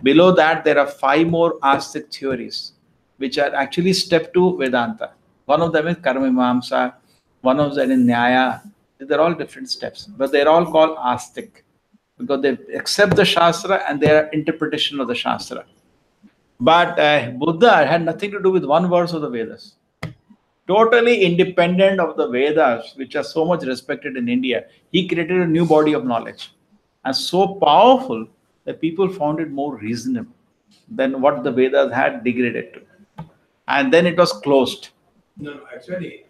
[SPEAKER 1] Below that, there are 5 more Astic theories, which are actually step 2 Vedanta. One of them is Karma Mimamsa, one of them is Nyaya. They're all different steps, but they're all called Astic because they accept the Shastra and their interpretation of the Shastra. But Buddha had nothing to do with one verse of the Vedas. Totally independent of the Vedas, which are so much respected in India, he created a new body of knowledge and so powerful that people found it more reasonable than what the Vedas had degraded to. And then it was closed.
[SPEAKER 4] No, actually,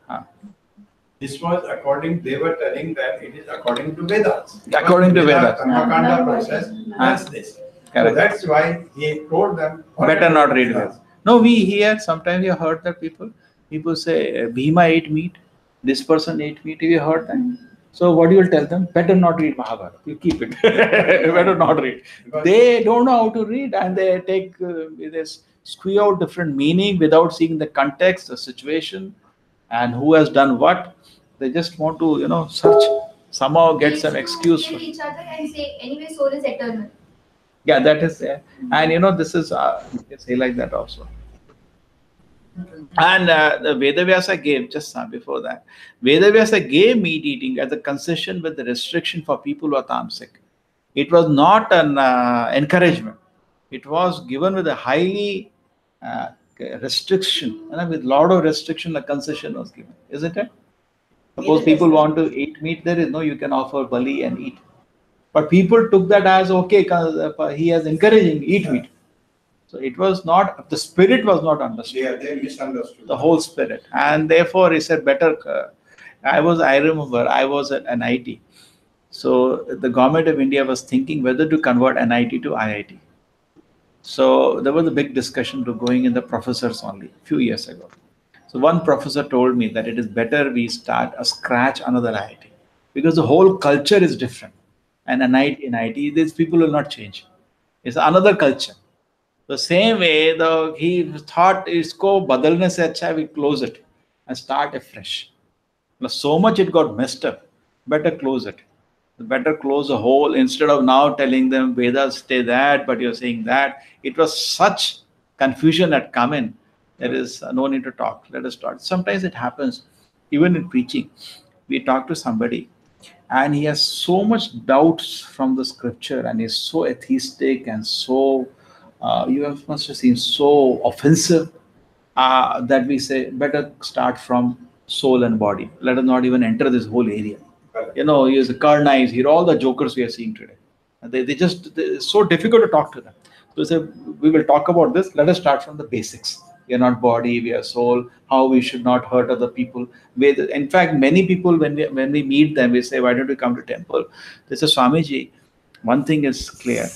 [SPEAKER 4] this was according, they were telling that it is according to Vedas.
[SPEAKER 1] According to Vedas.
[SPEAKER 4] Karmakanda process has this. So that's why he told them.
[SPEAKER 1] Better not read Vedas. No, we hear, sometimes you heard that people say, Bhima ate meat, this person ate meat. Have you heard that? So what you will tell them? Better not read Mahabharata. You keep it. Better not read. They don't know how to read, and they take this squeeze out different meaning without seeing the context, the situation, and who has done what. They just want to, search, somehow get some excuse.
[SPEAKER 8] Kill each other and say, anyway, soul is eternal.
[SPEAKER 1] Yeah, that is there. And this is, you can say like that also. And the Vedavyasa gave, just before that, Vedavyasa gave meat eating as a concession with the restriction for people who are tamasic. It was not an encouragement. It was given with a highly restriction. And with a lot of restriction, a concession was given, isn't it? Suppose people want to eat meat, there is no, you can offer bali and eat. But people took that as, okay, he is encouraging, eat meat. So it was not, the spirit was not understood.
[SPEAKER 4] Yeah, they misunderstood.
[SPEAKER 1] The whole spirit. And therefore, he said, better. I remember, I was at NIT. So the government of India was thinking whether to convert NIT to IIT. So there was a big discussion to going in the professors only, a few years ago. So one professor told me that it is better we start a scratch another IIT because the whole culture is different. And NIT, these people will not change. It's another culture. The same way, he thought isko badalne se acha we close it and start afresh. So much it got messed up. Better close it. Better close the whole instead of now telling them Vedas say that, but you're saying that. It was such confusion had come in. There is no need to talk. Let us start. Sometimes it happens, even in preaching. We talk to somebody and he has so much doubts from the scripture and he's so atheistic and so must have seen so offensive that we say better start from soul and body. Let us not even enter this whole area. He is a carnage. Here all the jokers we are seeing today. It's so difficult to talk to them. So we say we will talk about this. Let us start from the basics. We are not body, we are soul. How we should not hurt other people. In fact, many people when we meet them, we say, why don't you come to temple? They say, Swamiji, one thing is clear.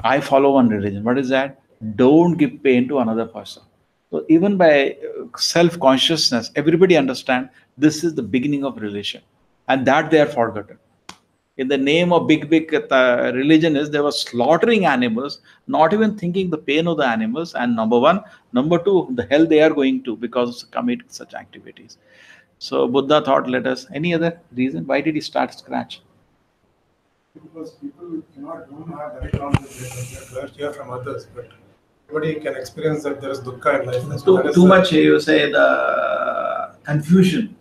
[SPEAKER 1] I follow one religion. What is that? Don't give pain to another person. So even by self-consciousness, everybody understands this is the beginning of religion. And that they are forgotten. In the name of big religion they were slaughtering animals, not even thinking the pain of the animals. And number one. Number two, the hell they are going to because of committing such activities. So Buddha thought, any other reason? Why did he start scratch?
[SPEAKER 9] Because people don't have direct knowledge. They hear from others, but everybody can experience that there is dukkha in life.
[SPEAKER 1] Too much, you say, the confusion.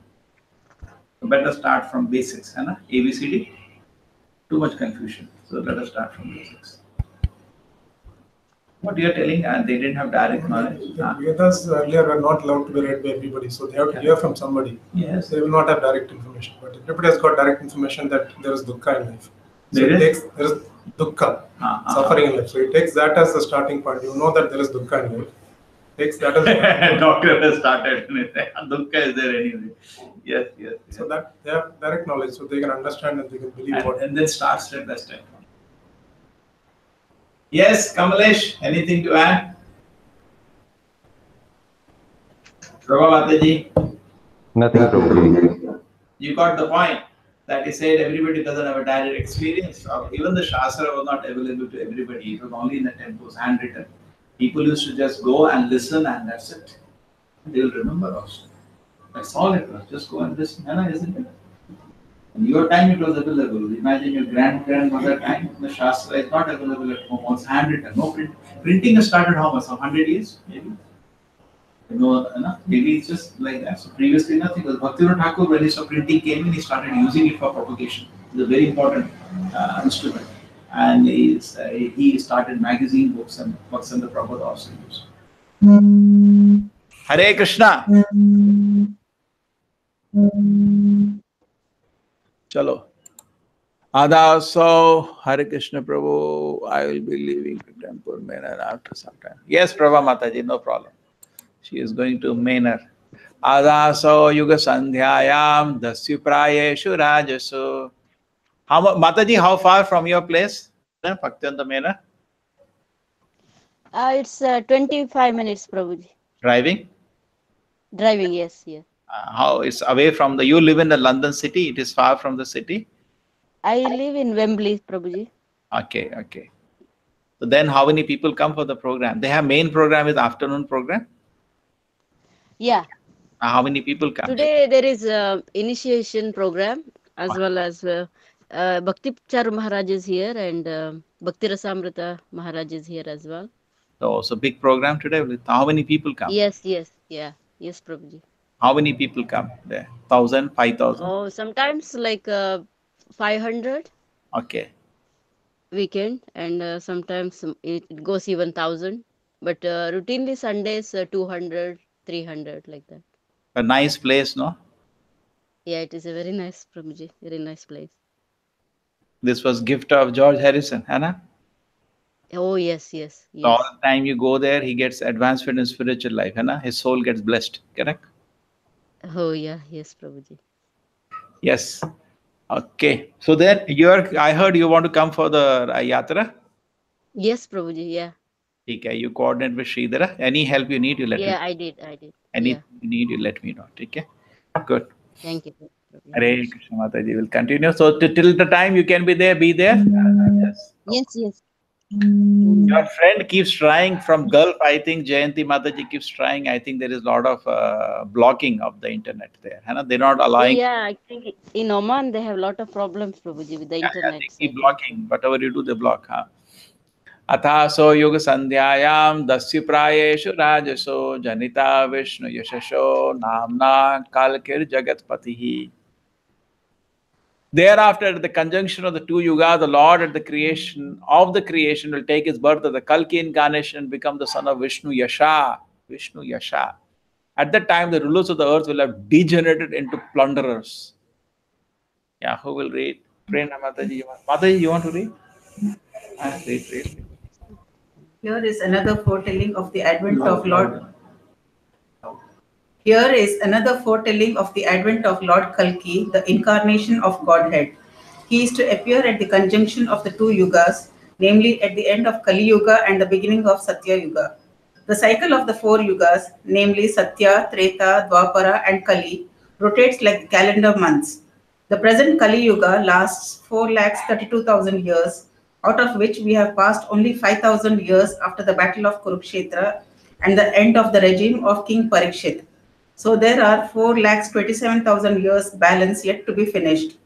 [SPEAKER 1] Better start from basics, ABCD. Too much confusion. So let us start from basics.
[SPEAKER 7] What you're telling, they didn't have direct knowledge.
[SPEAKER 9] The Vedas earlier were not allowed to be read by everybody, so they have to hear from somebody.
[SPEAKER 7] Yes.
[SPEAKER 9] They will not have direct information, but everybody has got direct information that there is dukkha in life. So
[SPEAKER 7] There is
[SPEAKER 9] dukkha, suffering in life. So it takes that as the starting point. You know that there is dukkha in life. Takes that as the
[SPEAKER 7] Doctor has started. Dukkha is there anyway. Yes, yes.
[SPEAKER 9] So that they have direct knowledge, so they can understand and they can believe what.
[SPEAKER 7] And then start step by step. Yes, Kamalesh, anything to add? Prabha Mataji,
[SPEAKER 2] Nothing, Prabhuji.
[SPEAKER 7] you got the point that he said everybody doesn't have a direct experience. Even the Shastra was not available to everybody. It was only in the temples, handwritten. People used to just go and listen, and that's it. They will remember also. That's all it was. Just go and listen, isn't it? In your time it was available. Imagine your grandmother time, the Shastra is not available at home. It's handwritten. No print. Printing has started how much? 100 years, maybe? Maybe it's just like that. So previously nothing. Because Bhaktivinoda Thakur, when he saw printing came in, he started using it for propagation. It's a very important instrument. And he started magazine books and books and the Prabhupada also used. Hare Krishna. Chalo. Ada, so Hare Krishna Prabhu, I will be leaving the temple Manor after some time. Yes, Prabha Mataji, no problem. She is going to Manor. Ada, so Yuga Sandhyayam, Dasyu Prayeshu Rajasu. Mataji, how far from your place? Bhaktivinoda Manor?
[SPEAKER 10] It's 25 minutes, Prabhuji.
[SPEAKER 7] Driving?
[SPEAKER 10] Driving, yes, yes.
[SPEAKER 7] How it's away from the, you live in the London city, it is far from the city?
[SPEAKER 10] I live in Wembley, Prabhuji.
[SPEAKER 7] Okay, okay. So then how many people come for the program? They have main program is afternoon program?
[SPEAKER 10] Yeah.
[SPEAKER 7] How many people come?
[SPEAKER 10] Today there is a initiation program as well as Bhakti Charu Maharaj is here and Bhakti Rasamrita Maharaj is here as well.
[SPEAKER 7] So big program today. How many people come?
[SPEAKER 10] Yes, yes, yeah. Yes, Prabhuji.
[SPEAKER 7] How many people come there? 1,000, 5,000?
[SPEAKER 10] Oh, sometimes like 500.
[SPEAKER 7] Okay.
[SPEAKER 10] Weekend and sometimes it goes even 1,000. But routinely Sundays 200, 300 like that.
[SPEAKER 7] A nice place, no?
[SPEAKER 10] Yeah, it is a very nice, Prabhuji. Very nice place.
[SPEAKER 7] This was gift of George Harrison, Hannah?
[SPEAKER 10] Oh, yes, yes. Yes.
[SPEAKER 7] So all the time you go there, he gets advancement in spiritual life, Hannah? His soul gets blessed, correct?
[SPEAKER 10] Oh, yeah, yes, Prabhuji.
[SPEAKER 7] Yes. Okay. So then I heard you want to come for the yatra?
[SPEAKER 10] Yes, Prabhuji, yeah.
[SPEAKER 7] Okay, you coordinate with Sridhara. Any help you need, you let me know.
[SPEAKER 10] Yeah, I did.
[SPEAKER 7] Anything you need, you let me know. Okay? Good.
[SPEAKER 10] Thank you.
[SPEAKER 7] Hare Krishna Mataji will continue. So till the time you can be there, be there. Yes.
[SPEAKER 10] Yes, yes.
[SPEAKER 7] Your friend keeps trying from Gulf. I think Jayanti Mataji keeps trying. I think there is a lot of blocking of the internet there. They're not allowing.
[SPEAKER 10] Yeah, I think in Oman they have a lot of problems, Prabhuji, with the internet.
[SPEAKER 7] They keep blocking. Whatever you do, they block. Atha so yoga sandhyayam dasya prayeshu rajaso janita vishnu yashasho namna kalkir jagatpatihi. Thereafter, at the conjunction of the two yugas, the Lord at the creation will take his birth as the Kalki incarnation and become the son of Vishnu Yasha. Vishnu Yasha. At that time, the rulers of the earth will have degenerated into plunderers. Yeah, who will read? Prerna Mataji. Mataji, you want to read? Read.
[SPEAKER 11] Here is another foretelling of the advent of Lord. Here is another foretelling of the advent of Lord Kalki, the incarnation of Godhead. He is to appear at the conjunction of the two yugas, namely at the end of Kali Yuga and the beginning of Satya Yuga. The cycle of the four yugas, namely Satya, Treta, Dwapara and Kali, rotates like calendar months. The present Kali Yuga lasts 4,32,000 years, out of which we have passed only 5,000 years after the battle of Kurukshetra and the end of the regime of King Parikshit. So there are 4,27,000 years balance yet to be finished.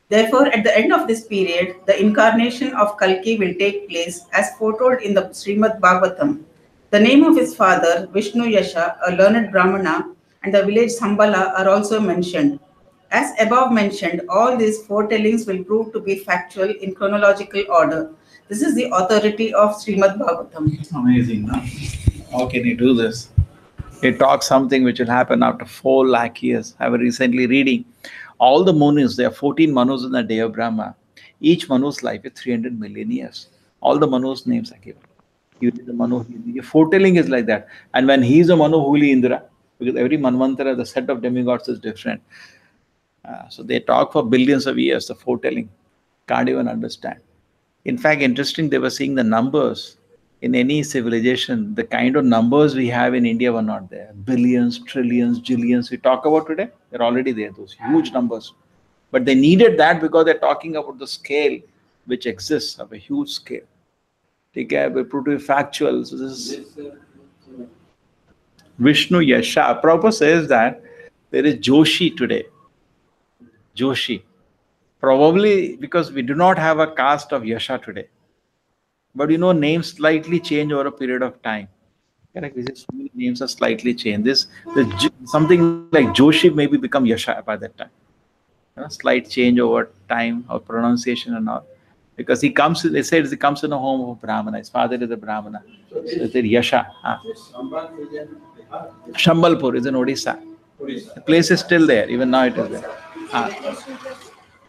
[SPEAKER 11] Therefore, at the end of this period, the incarnation of Kalki will take place as foretold in the Srimad Bhagavatam. The name of his father, Vishnu Yasha, a learned Brahmana, and the village Sambala are also mentioned. As above mentioned, all these foretellings will prove to be factual in chronological order. This is the authority of Srimad Bhagavatam.
[SPEAKER 1] Amazing, no? How can you do this? It talks something which will happen after 4 lakh years. I was recently reading all the Manus. There are 14 Manus in the day of Brahma. Each Manu's life is 300 million years. All the Manus' names are given. You the Manu, your foretelling is like that. And when he is a Manu, who will Indra? Because every Manvantara, the set of demigods is different. So they talk for billions of years, the foretelling. Can't even understand. In fact, interesting, they were seeing the numbers. In any civilization, the kind of numbers we have in India were not there. Billions, trillions, jillions we talk about today, they're already there, those huge numbers. But they needed that because they're talking about the scale which exists of a huge scale. Take care, we prove to be factual. So this is Vishnu Yasha. Prabhupada says that there is Joshi today. Joshi. Probably because we do not have a caste of Yasha today. But you know, names slightly change over a period of time. Correct? So many names are slightly changed. Something like Joshi maybe become Yasha by that time. Slight change over time of pronunciation and all. Because he comes, they said he comes in a home of a Brahmana. His father is a Brahmana. So they said Yasha. Shambalpur is in Odisha. The place is still there. Even now it is there.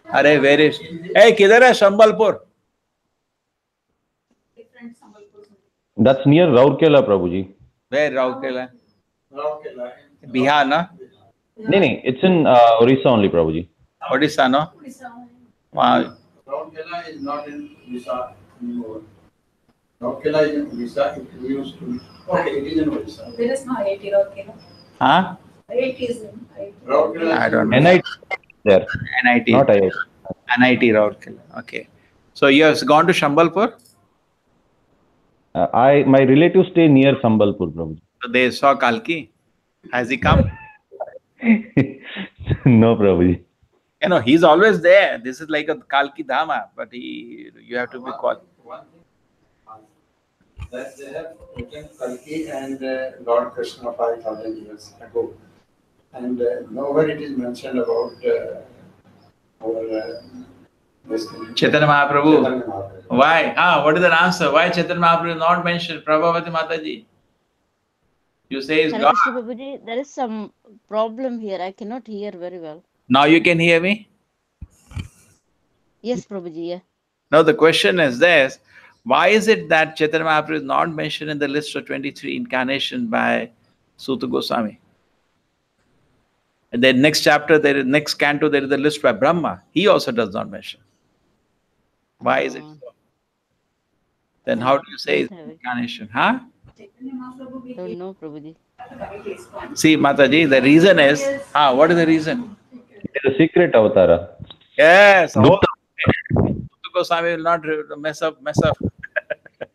[SPEAKER 1] Are, where is? Hey, kidhar hai Shambalpur?
[SPEAKER 2] That's near Rourkela, Prabhuji.
[SPEAKER 1] Where Rourkela? Bihar, na?
[SPEAKER 2] No, it's in Orissa only, Prabhuji.
[SPEAKER 1] Odisha, no? Wow.
[SPEAKER 4] Rourkela is not in Odisha anymore. Rourkela is in Odisha. It used to be. Okay, it is in Odisha.
[SPEAKER 6] There is no IIT Rourkela.
[SPEAKER 1] Huh?
[SPEAKER 6] IIT is in IIT.
[SPEAKER 4] Rourkela.
[SPEAKER 1] I don't know.
[SPEAKER 2] NIT there.
[SPEAKER 1] NIT.
[SPEAKER 2] Not IIT.
[SPEAKER 1] NIT Rourkela. Okay. So you have gone to Shambalpur?
[SPEAKER 2] My relatives stay near Sambalpur, Prabhuji.
[SPEAKER 1] So they saw Kalki. Has he come?
[SPEAKER 2] No, Prabhuji.
[SPEAKER 1] You know, he's always there. This is like a Kalki Dhama, but you have to be called.
[SPEAKER 4] One thing that they have taken Kalki and Lord Krishna 5,000 years ago. And nowhere it is mentioned about our
[SPEAKER 1] Chaitanya Mahaprabhu. Why? What is the answer? Why Chaitanya Mahaprabhu is not mentioned? Prabhavati Mataji. You say it's
[SPEAKER 10] Hare
[SPEAKER 1] God.
[SPEAKER 10] Krishna Prabhuji, there is some problem here. I cannot hear very well.
[SPEAKER 1] Now you can hear me?
[SPEAKER 10] Yes, Prabhuji, yeah.
[SPEAKER 1] Now the question is this. Why is it that Chaitanya Mahaprabhu is not mentioned in the list of 23 incarnations by Suta Goswami? And then next chapter, next canto, there is a list by Brahma. He also does not mention. Why is it so? Then how do you say it's incarnation? Huh?
[SPEAKER 10] Don't know, Prabhuji.
[SPEAKER 1] See, Mataji, the reason is, what is the reason?
[SPEAKER 2] It is a secret avatara.
[SPEAKER 1] Yes. Suta Goswami will not mess up.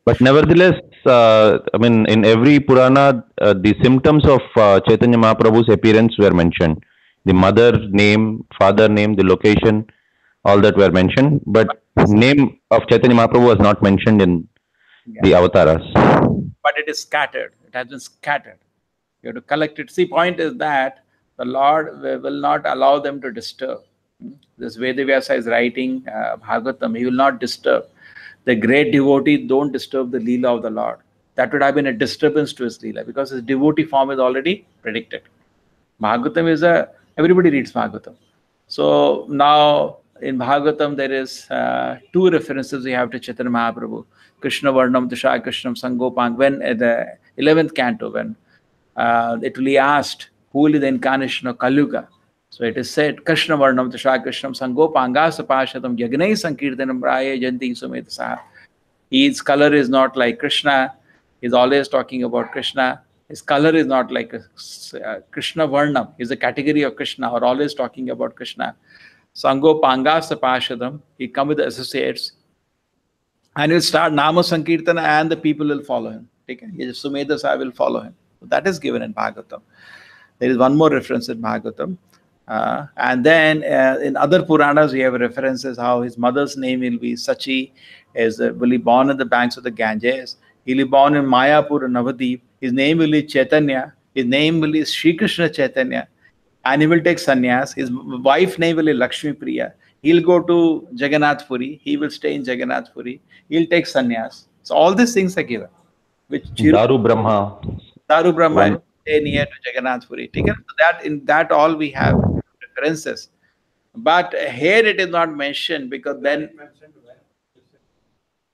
[SPEAKER 2] But nevertheless, I mean, in every Purana, the symptoms of Chaitanya Mahaprabhu's appearance were mentioned. The mother name, father name, the location, all that were mentioned. But name of Chaitanya Mahaprabhu was not mentioned in the avatars.
[SPEAKER 1] But it is scattered. It has been scattered. You have to collect it. See, point is that the Lord will not allow them to disturb. This Vedavyasa is writing Bhagavatam. He will not disturb. The great devotees don't disturb the Leela of the Lord. That would have been a disturbance to his Leela because his devotee form is already predicted. Bhagavatam is everybody reads Bhagavatam. So now in Bhagavatam there is 2 references we have to Chaitanya Mahaprabhu. Krishna Varnam Tushar Krishnam Sangopang. When at the 11th canto, when it will be asked, who will be the incarnation of Kali Yuga? So it is said, Krishna Varnam Tushar Krishnam Sangopanga Sapashatam Yagnai Sankirtanam Raya Janti Sumedasa. His color is not like Krishna. He's always talking about Krishna. His color is not like Krishna Varnam. He's a category of Krishna, or always talking about Krishna. Sangopanga Sapashatam. He come with the associates. And he'll start Nama Sankirtana and the people will follow him. Okay? Sumedasa will follow him. So that is given in Bhagavatam. There is one more reference in Bhagavatam. And then in other Puranas, we have references how his mother's name will be Sachi, will be born in the banks of the Ganges. He will be born in Mayapur and Navadip. His name will be Chaitanya. His name will be Sri Krishna Chaitanya. And he will take sannyas. His wife's name will be Lakshmi Priya.
[SPEAKER 7] He'll go to Jagannath Puri. He will stay in Jagannath Puri. He'll take sannyas. So all these things are given. Which
[SPEAKER 2] Daru Brahma.
[SPEAKER 7] Daru Brahma
[SPEAKER 2] One.
[SPEAKER 7] will stay near to Jagannath Puri. So that in that all we have references. But here it is not mentioned because then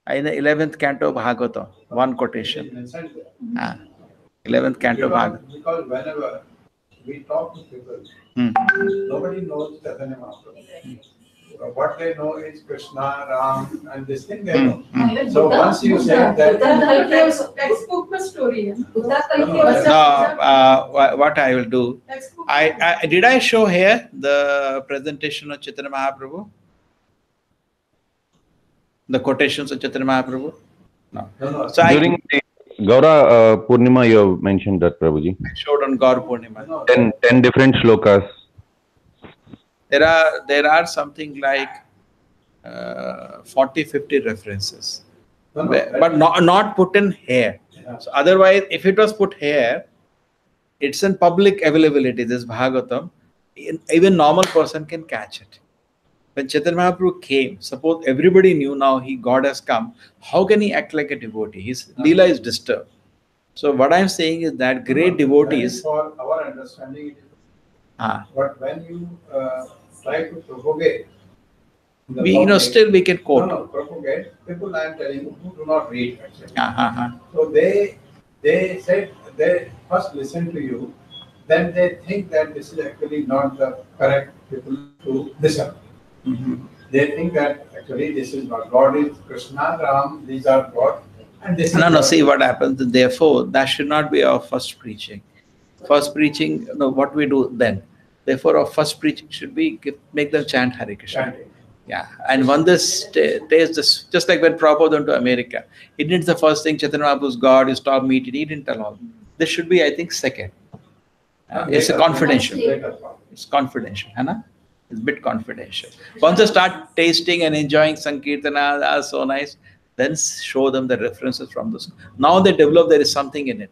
[SPEAKER 7] in the 11th canto of Bhagavatam, one quotation. 11th canto of Bhagavatam.
[SPEAKER 4] Because whenever we talk to people, nobody knows Chaitanya Mahaprabhu. What they know is Krishna, Ram, and this thing they know. So once you say that,
[SPEAKER 6] textbook में story है.
[SPEAKER 7] What I will do, did I show here the presentation of Chaitanya Mahaprabhu? The quotations of Chaitanya Mahaprabhu? No. So
[SPEAKER 2] During the Gaura Purnima, you have mentioned that, Prabhuji.
[SPEAKER 7] I showed on Gaur Purnima.
[SPEAKER 2] 10 different shlokas.
[SPEAKER 7] There are something like 40-50 references, but not put in here. So otherwise, if it was put here, it's in public availability. This Bhagavatam, even normal person can catch it. When Chaitanya Mahaprabhu came, suppose everybody knew now God has come, how can he act like a devotee? His Leela is disturbed. So what I'm saying is that great devotees.
[SPEAKER 4] For our understanding, it is. But when you try to propagate,
[SPEAKER 7] still we can quote.
[SPEAKER 4] No, propagate. People I am telling you who do not read. Actually. So they said they first listen to you, then they think that this is actually not the correct people to listen. They think that actually this is not God is Krishna, Ram, these are God, and this is
[SPEAKER 7] No,
[SPEAKER 4] God.
[SPEAKER 7] see what happens. Therefore, that should not be our first preaching. First preaching, what we do then. Therefore, our first preaching should be make them chant Hare Krishna. Yeah, and when this taste this, just like when Prabhupada went to America, he didn't the first thing Chaitanya Mahaprabhu's God, you stop meeting. He didn't tell all. This should be, I think, second. It's a confidential. It's confidential, Hannah. It's a bit confidential. Once they start tasting and enjoying Sankirtana, that's so nice. Then show them the references from this. Now they develop there is something in it.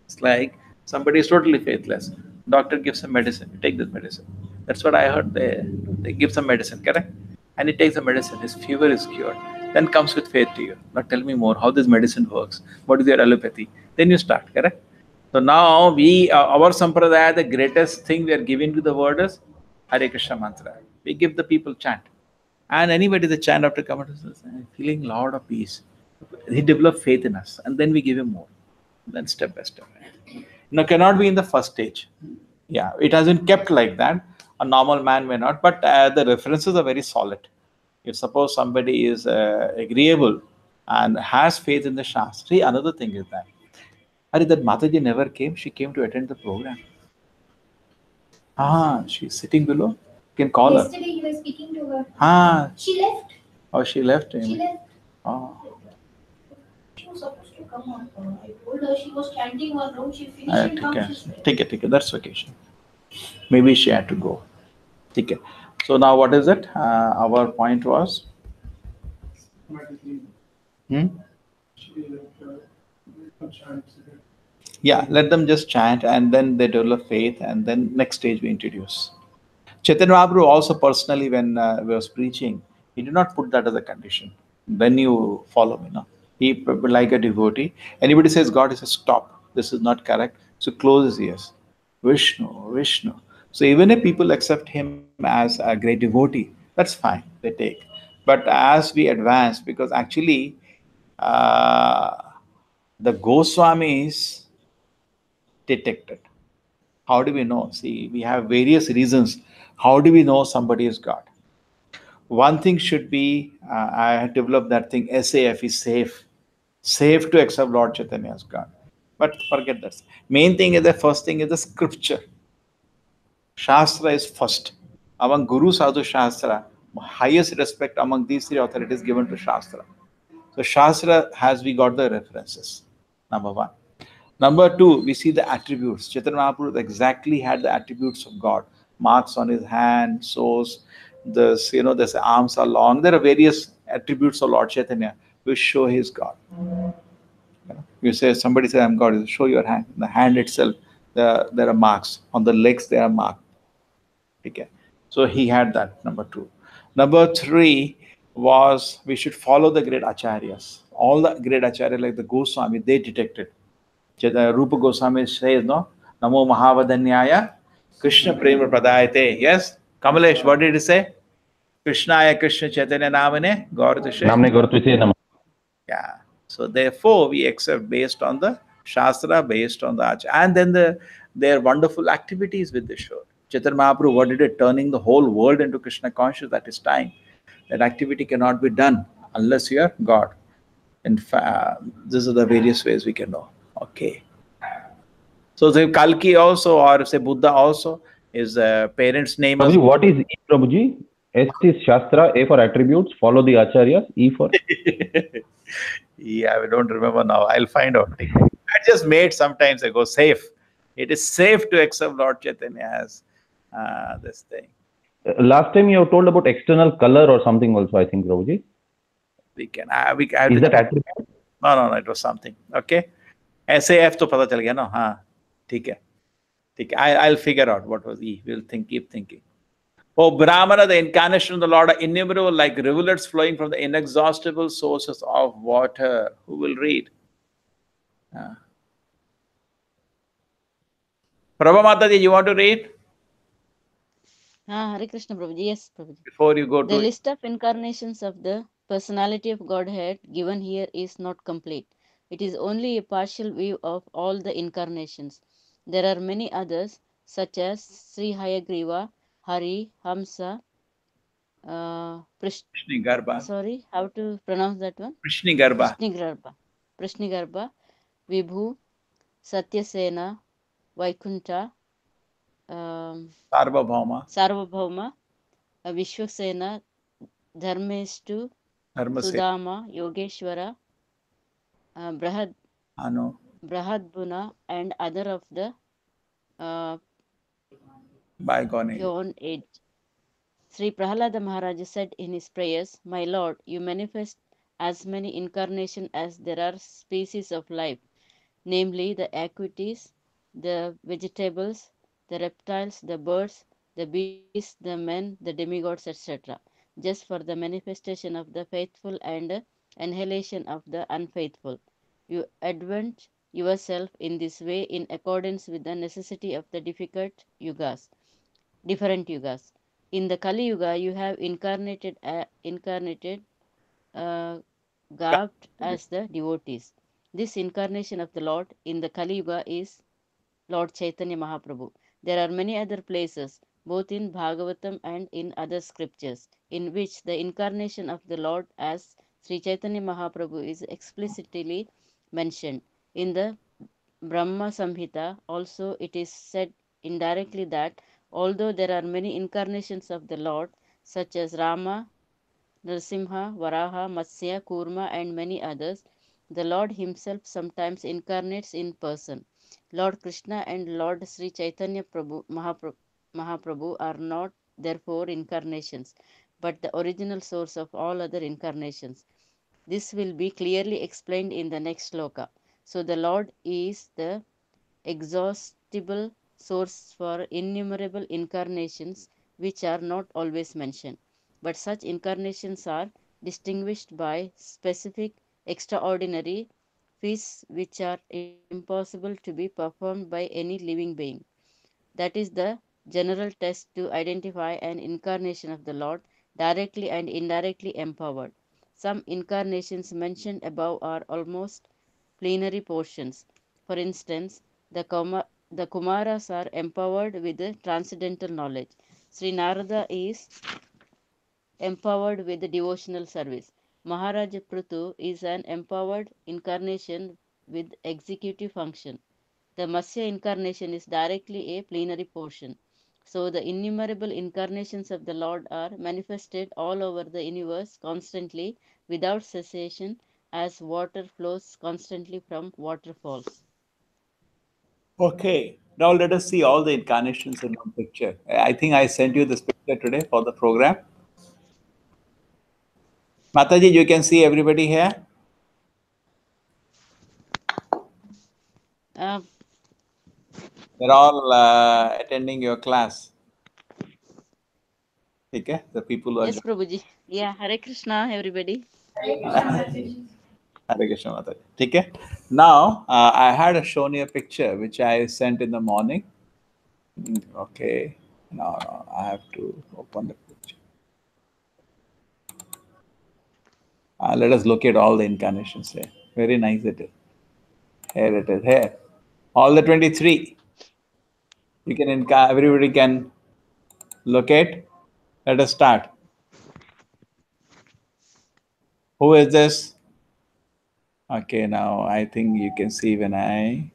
[SPEAKER 7] It's like somebody is totally faithless. Doctor gives some medicine. You take this medicine. That's what I heard. They give some medicine, correct? And he takes the medicine. His fever is cured. Then comes with faith to you. Now tell me more. How this medicine works? What is your allopathy? Then you start, correct? So now our sampradaya, the greatest thing we are giving to the world is Hare Krishna mantra. We give the people chant. And anybody the chant after coming to us, I'm feeling a lot of peace. He developed faith in us. And then we give him more. Then step by step. Cannot be in the first stage. Yeah, it hasn't kept like that. A normal man may not, but the references are very solid. If suppose somebody is agreeable and has faith in the Shastri, another thing is that Mataji never came. She came to attend the program. She's sitting below. You can call her.
[SPEAKER 8] Yesterday he was speaking to her. She left.
[SPEAKER 7] Oh, she left him.
[SPEAKER 8] She left.
[SPEAKER 5] She was supposed to come on. I told her she was chanting one round. She finished and come.
[SPEAKER 7] Take it. That's vacation. Maybe she had to go. Take it. So now what is it? Our point was. Yeah, let them just chant and then they develop faith and then next stage we introduce. Chaitanya Mahaprabhu also personally when he was preaching, he did not put that as a condition. Then you follow me, no? He like a devotee. Anybody says God, he says stop. This is not correct. So close his ears. Vishnu. So even if people accept him as a great devotee, that's fine. They take. But as we advance, because actually the Goswamis detected. How do we know? See, we have various reasons. How do we know somebody is God? One thing should be, I have developed that thing, SAF is safe. Safe to accept Lord Chaitanya as God. But forget that. Main thing is the first thing is the scripture. Shastra is first. Among Guru, Sadhu, Shastra, highest respect among these three authorities given to Shastra. So Shastra we got the references. Number one. Number two, we see the attributes. Chaitanya Mahaprabhu exactly had the attributes of God. Marks on his hand, soles, his arms are long. There are various attributes of Lord Chaitanya which show his God. You say, somebody says, I'm God. You show your hand. The hand itself, there are marks. On the legs, there are marks. Okay. So he had that, number two. Number 3 was we should follow the great acharyas. All the great acharyas like the Goswami, they detected. Rupa Goswami says, no, Namo Mahavadanyaya Krishna Prema Pradayate. Yes, Kamalesh, what did he say? Krishnaya Krishna Chaitanya Namane Gauratashe.
[SPEAKER 2] Namne Gauratashe Namah.
[SPEAKER 7] Yeah. So therefore, we accept based on the Shastra, based on the Acharya, and then their wonderful activities with the show. Chaitanya Mahaprabhu, what did it? Turning the whole world into Krishna conscious at his time. That activity cannot be done unless you are God. In fact, these are the various ways we can know. Okay. So the Kalki also, or say Buddha also, is parents' name.
[SPEAKER 2] Prabhuji, what is E, Prabhuji? S is Shastra, A for attributes, follow the Acharyas, E for?
[SPEAKER 7] Yeah, I don't remember now. I'll find out. I just made some times ago safe. It is safe to accept Lord Chaitanya as this thing.
[SPEAKER 2] Last time you have told about external color or something also, I think, Prabhuji.
[SPEAKER 7] We can.
[SPEAKER 2] Is that attribute?
[SPEAKER 7] No, it was something. Okay. SAF to pata chal gaya, no? हाँ, ठीक है. I'll figure out what was E. We'll keep thinking. Oh, Brahmana, the incarnation of the Lord, are innumerable like rivulets flowing from the inexhaustible sources of water. Who will read? Prabha Mataji, you want to read?
[SPEAKER 10] Hare Krishna Prabhuji. Yes, Prabhuji.
[SPEAKER 7] Before you go to
[SPEAKER 10] the list of incarnations of the personality of Godhead given here is not complete. It is only a partial view of all the incarnations. There are many others, such as Sri Hayagriva, Hari, Hamsa,
[SPEAKER 7] Prishnigarba.
[SPEAKER 10] Sorry, how to pronounce that one?
[SPEAKER 7] Prishnigarba.
[SPEAKER 10] Prishnigarba, Vibhu, Satyasena, Vaikunta, Sarvabhauma, Vishwasena, Dharmeshtu, Sudama, Yogeshwara, Brahadbuna, and other of the bygone age. Sri Prahalada Maharaj said in his prayers, "My Lord, you manifest as many incarnations as there are species of life, namely the aquatics, the vegetables, the reptiles, the birds, the beasts, the men, the demigods, etc., just for the manifestation of the faithful and annihilation of the unfaithful. You advent yourself in this way in accordance with the necessity of the different yugas. In the Kali Yuga, you have incarnated garbed as the devotees. This incarnation of the Lord in the Kali Yuga is Lord Chaitanya Mahaprabhu. There are many other places, both in Bhagavatam and in other scriptures, in which the incarnation of the Lord as Sri Chaitanya Mahaprabhu is explicitly mentioned. In the Brahma Samhita also it is said indirectly that although there are many incarnations of the Lord, such as Rama, Narasimha, Varaha, Matsya, Kurma, and many others, the Lord himself sometimes incarnates in person. Lord Krishna and Lord Sri Chaitanya Mahaprabhu are not therefore incarnations, but the original source of all other incarnations. This will be clearly explained in the next sloka. So the Lord is the exhaustible source for innumerable incarnations which are not always mentioned. But such incarnations are distinguished by specific, extraordinary feats which are impossible to be performed by any living being. That is the general test to identify an incarnation of the Lord, directly and indirectly empowered. Some incarnations mentioned above are almost plenary portions. For instance, the Kumaras are empowered with transcendental knowledge. Sri Narada is empowered with devotional service. Maharaja Prithu is an empowered incarnation with executive function. The Matsya incarnation is directly a plenary portion. So the innumerable incarnations of the Lord are manifested all over the universe constantly without cessation as water flows constantly from waterfalls.
[SPEAKER 7] Okay, now let us see all the incarnations in one picture. I think I sent you this picture today for the program. Mataji, you can see everybody here? They're all attending your class. Okay, the people who are
[SPEAKER 10] Yes, Prabhuji. Yeah, Hare Krishna, everybody.
[SPEAKER 7] Hare Krishna Mataji. Okay. Now, I had shown you a picture which I sent in the morning. Okay. No, I have to open the picture. Let us look at all the incarnations here. Very nice it is. Here it is. Here. All the 23. You can everybody can locate. Let us start. Who is this? Okay, now I think you can see when I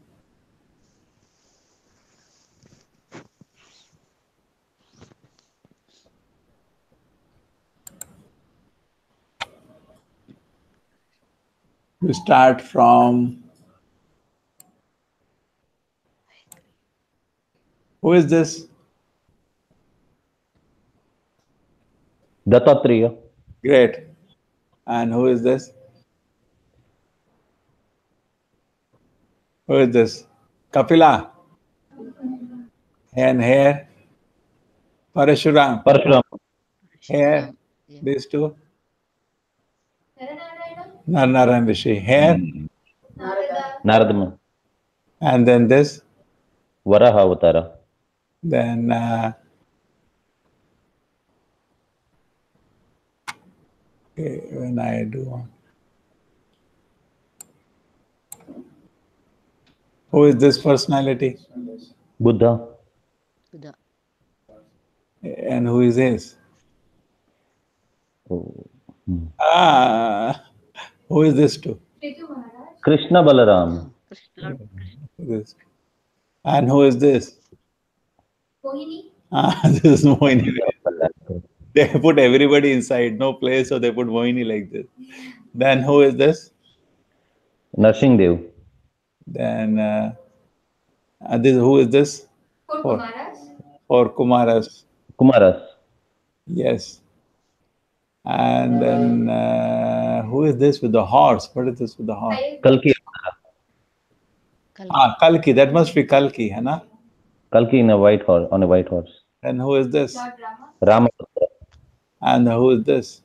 [SPEAKER 7] we start from who is this?
[SPEAKER 2] Dattatreya.
[SPEAKER 7] Great. And who is this? Who is this? Kapila. And here, Parashuram.
[SPEAKER 2] Parshuram.
[SPEAKER 7] Here, these two. Narayan Rishi. Here.
[SPEAKER 2] Naradama.
[SPEAKER 7] And then this.
[SPEAKER 2] Varaha Avatara.
[SPEAKER 7] Then okay, when I do one. Who is this personality?
[SPEAKER 2] Buddha.
[SPEAKER 10] Buddha.
[SPEAKER 7] And who is his?
[SPEAKER 2] Oh.
[SPEAKER 7] Who is this too?
[SPEAKER 2] Krishna Balaram.
[SPEAKER 7] This. And who is this?
[SPEAKER 8] Mohini.
[SPEAKER 7] This is Mohini. They put everybody inside, no place, so they put Mohini like this. Then who is this?
[SPEAKER 2] Narsingdev.
[SPEAKER 7] Then this who is this?
[SPEAKER 8] For Kumaras.
[SPEAKER 7] For Kumaras.
[SPEAKER 2] Kumaras.
[SPEAKER 7] Yes. And then who is this with the horse? What is this with the horse?
[SPEAKER 2] Kalki.
[SPEAKER 7] Kalki. That must be Kalki, है ना?
[SPEAKER 2] Kalki in a white horse, on a white horse.
[SPEAKER 7] And who is this?
[SPEAKER 2] Rama.
[SPEAKER 7] And who is this?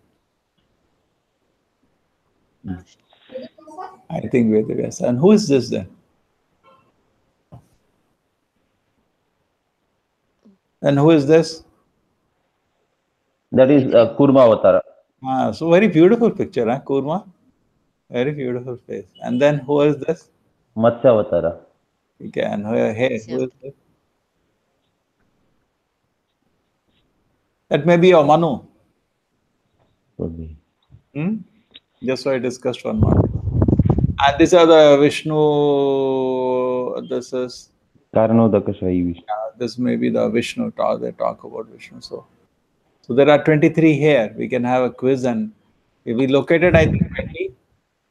[SPEAKER 7] I think Vedavyasa. And who is this then? And who is this?
[SPEAKER 2] That is Kurma Avatara.
[SPEAKER 7] So very beautiful picture, huh? Kurma. Very beautiful face. And then who is this?
[SPEAKER 2] Matsya Avatara.
[SPEAKER 7] Okay, and hey, who is this? That may be your Manu.
[SPEAKER 2] Could be.
[SPEAKER 7] Just so I discussed one more. And these are the Vishnu. This is
[SPEAKER 2] Karanodakashayi Vishnu.
[SPEAKER 7] this may be the Vishnu talk. They talk about Vishnu. So there are 23 here. We can have a quiz, and if we located, I think 20.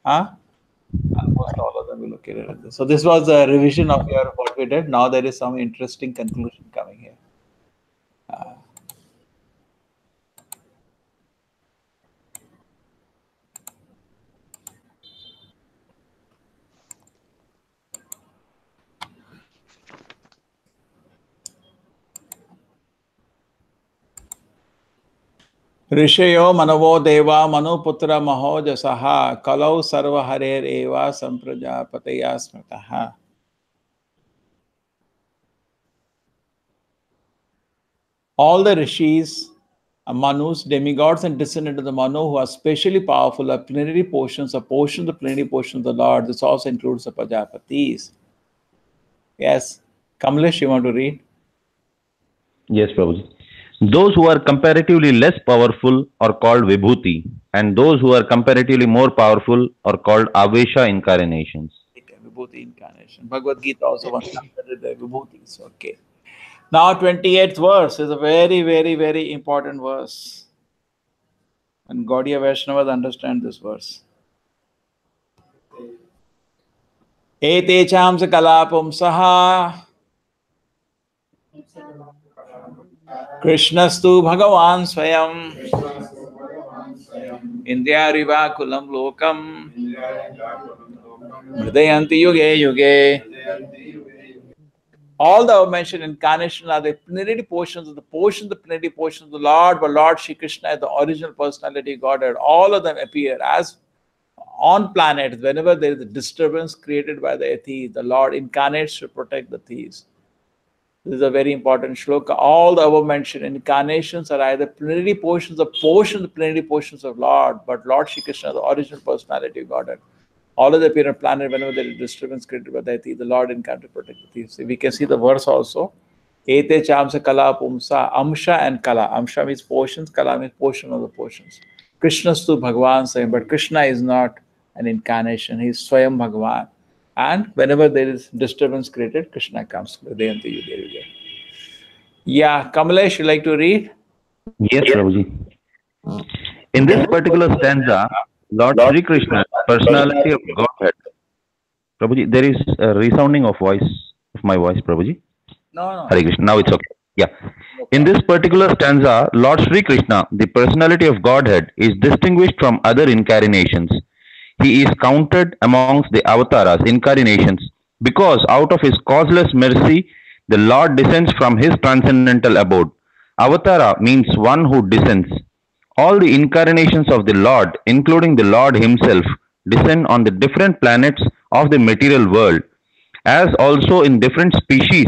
[SPEAKER 7] Almost all of them we located at this. So this was a revision of your what we did. Now there is some interesting conclusion coming here. ऋषयो मनवो देवा मनुपुत्र महोजसः कलौ सर्वहरेरेवा संप्रजापतया स्मृतः. All the rishis, Manus, demigods, and descendants of the Manu who are specially powerful are plenary portions of the plenary portions of the Lord. This also includes the Prajapatis. Yes. Kamlesh, you want to read?
[SPEAKER 2] Yes, Prabhuji. Those who are comparatively less powerful are called Vibhuti, and those who are comparatively more powerful are called Avesha incarnations.
[SPEAKER 7] Okay, Vibhuti incarnation. Bhagavad Gita also wants to consider the Vibhutis. Okay. Now, 28th verse is a very, very, very important verse. And Gaudiya Vaishnavas understand this verse. Etecham sakalapum saha Krishnastu Bhagavan Swayam Indriya Kulam Lokam Hridayanti Yuge Yuge. All the mentioned incarnation are the plenary portions of the plenary portions of the Lord, but Lord Shri Krishna is the original personality Godhead. All of them appear as on planets. Whenever there is a disturbance created by the atheists, the Lord incarnates to protect the thieves. This is a very important shloka. All the above mentioned incarnations are either plenary portions of plenary portions of Lord, but Lord Shri Krishna is the original personality of Godhead. All of the appear on planet whenever there is disturbance created by the atheists, the Lord incarnates to protect the thieves. So we can see the verse also. Ete chamsa kala pumsa, amsha and kala. Amsha means portions, kala means portion of the portions. Krishnastu Bhagavan saying, but Krishna is not an incarnation, he is Swayam Bhagavan. And whenever there is disturbance created, Krishna comes. Yeah, Kamalesh, you like to read?
[SPEAKER 2] Yes, Prabhuji. In this particular stanza, Lord Sri Krishna, personality of Godhead. Prabhuji, there is a resounding of my voice, Prabhuji.
[SPEAKER 7] No.
[SPEAKER 2] Hare Krishna. Now it's okay. Yeah. In this particular stanza, Lord Sri Krishna, the personality of Godhead, is distinguished from other incarnations. He is counted amongst the avatars, incarnations, because out of his causeless mercy, the Lord descends from his transcendental abode. Avatara means one who descends. All the incarnations of the Lord, including the Lord himself, descend on the different planets of the material world, as also in different species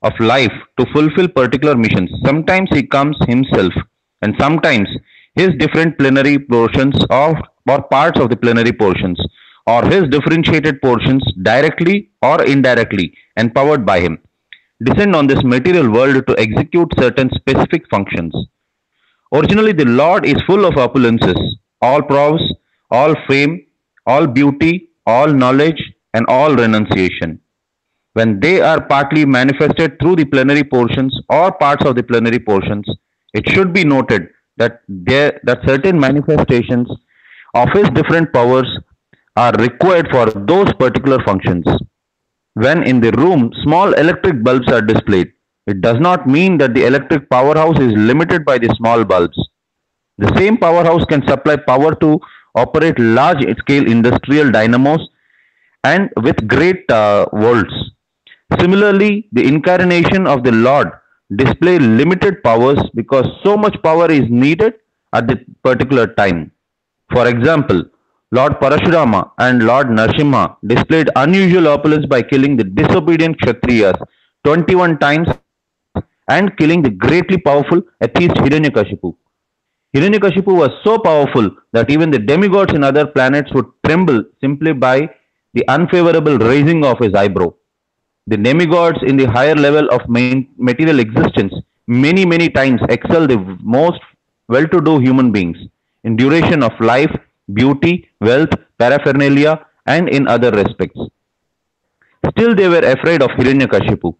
[SPEAKER 2] of life to fulfill particular missions. Sometimes he comes himself, and sometimes his different plenary portions or parts of the plenary portions, or his differentiated portions directly or indirectly empowered by him, descend on this material world to execute certain specific functions. Originally, the Lord is full of opulences, all prowess, all fame, all beauty, all knowledge, and all renunciation. When they are partly manifested through the plenary portions or parts of the plenary portions, it should be noted that certain manifestations of his different powers are required for those particular functions. When in the room small electric bulbs are displayed, it does not mean that the electric powerhouse is limited by the small bulbs. The same powerhouse can supply power to operate large-scale industrial dynamos and with great volts. Similarly, the incarnation of the Lord display limited powers because so much power is needed at the particular time. For example, Lord Parashurama and Lord Narsimha displayed unusual opulence by killing the disobedient Kshatriyas 21 times and killing the greatly powerful atheist Hiranyakashipu. Hiranyakashipu was so powerful that even the demigods in other planets would tremble simply by the unfavorable raising of his eyebrow. The demigods in the higher level of material existence many times excel the most well-to-do human beings in duration of life, beauty, wealth, paraphernalia, and in other respects. Still they were afraid of Hiranyakashipu.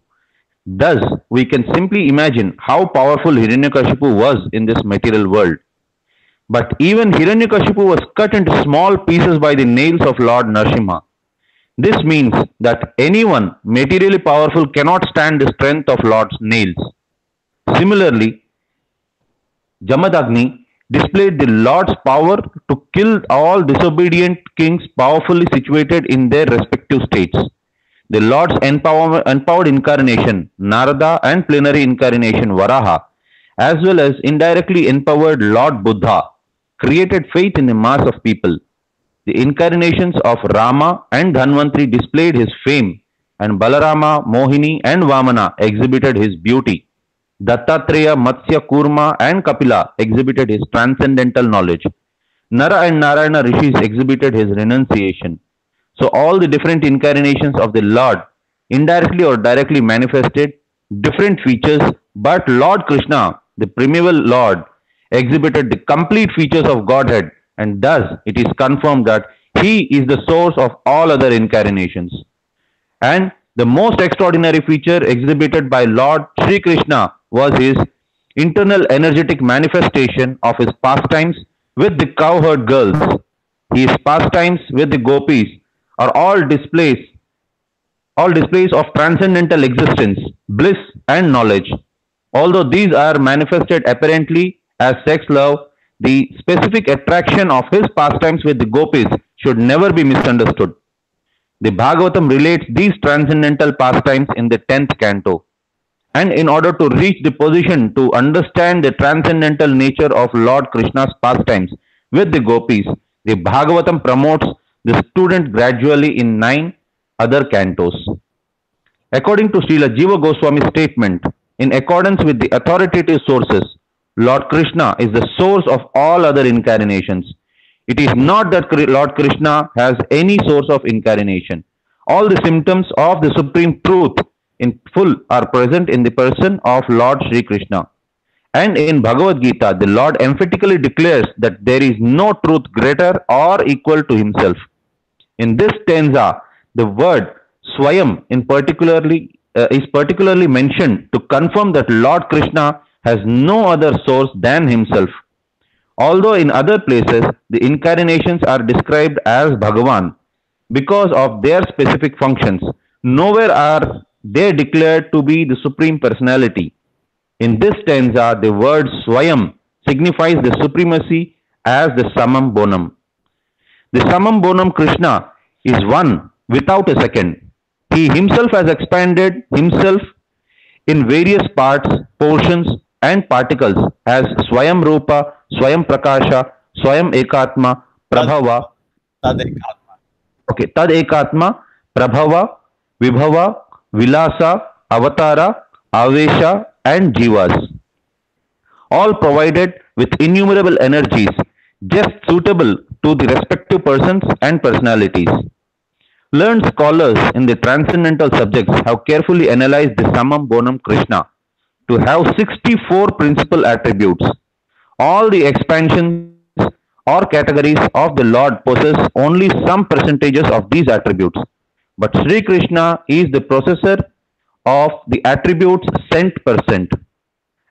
[SPEAKER 2] Thus, we can simply imagine how powerful Hiranyakashipu was in this material world. But even Hiranyakashipu was cut into small pieces by the nails of Lord Narsimha. This means that anyone materially powerful cannot stand the strength of Lord's nails. Similarly, Jamadagni displayed the Lord's power to kill all disobedient kings powerfully situated in their respective states. The Lord's empowered incarnation, Narada, and plenary incarnation, Varaha, as well as indirectly empowered Lord Buddha, created faith in the mass of people. The incarnations of Rama and Dhanvantri displayed his fame, and Balarama, Mohini, and Vamana exhibited his beauty. Dattatreya, Matsya, Kurma, and Kapila exhibited his transcendental knowledge. Nara and Narayana Rishis exhibited his renunciation. So all the different incarnations of the Lord indirectly or directly manifested different features, but Lord Krishna, the primeval Lord, exhibited the complete features of Godhead, and thus it is confirmed that he is the source of all other incarnations. And the most extraordinary feature exhibited by Lord Sri Krishna was his internal energetic manifestation of his pastimes with the cowherd girls. His pastimes with the gopis are all displays of transcendental existence, bliss, and knowledge. Although these are manifested apparently as sex love, the specific attraction of his pastimes with the gopis should never be misunderstood. The Bhagavatam relates these transcendental pastimes in the 10th canto. And in order to reach the position to understand the transcendental nature of Lord Krishna's pastimes with the gopis, the Bhagavatam promotes the student gradually in 9 other cantos. According to Srila Jiva Goswami's statement, in accordance with the authoritative sources, Lord Krishna is the source of all other incarnations. It is not that Lord Krishna has any source of incarnation. All the symptoms of the supreme truth in full are present in the person of Lord Sri Krishna. And in Bhagavad Gita, the Lord emphatically declares that there is no truth greater or equal to himself. In this stanza, the word Swayam is particularly mentioned to confirm that Lord Krishna has no other source than himself. Although in other places, the incarnations are described as Bhagavan because of their specific functions, nowhere are they declared to be the Supreme Personality. In this stanza, the word Swayam signifies the supremacy as the Samam Bonam. The Samam Bonam Krishna is one without a second. He himself has expanded himself in various parts, portions and particles as Swayam Rupa, Swayam Prakasha, Swayam Ekatma, Prabhava,
[SPEAKER 1] Tad Ekatma.
[SPEAKER 2] Okay, Tad Ekatma, Prabhava, Vibhava, Vilasa, Avatara, Avesha and Jivas. All provided with innumerable energies just suitable to the respective persons and personalities. Learned scholars in the transcendental subjects have carefully analyzed the Samam Bonam Krishna to have 64 principal attributes. All the expansions or categories of the Lord possess only some percentages of these attributes. But Sri Krishna is the possessor of the attributes cent%.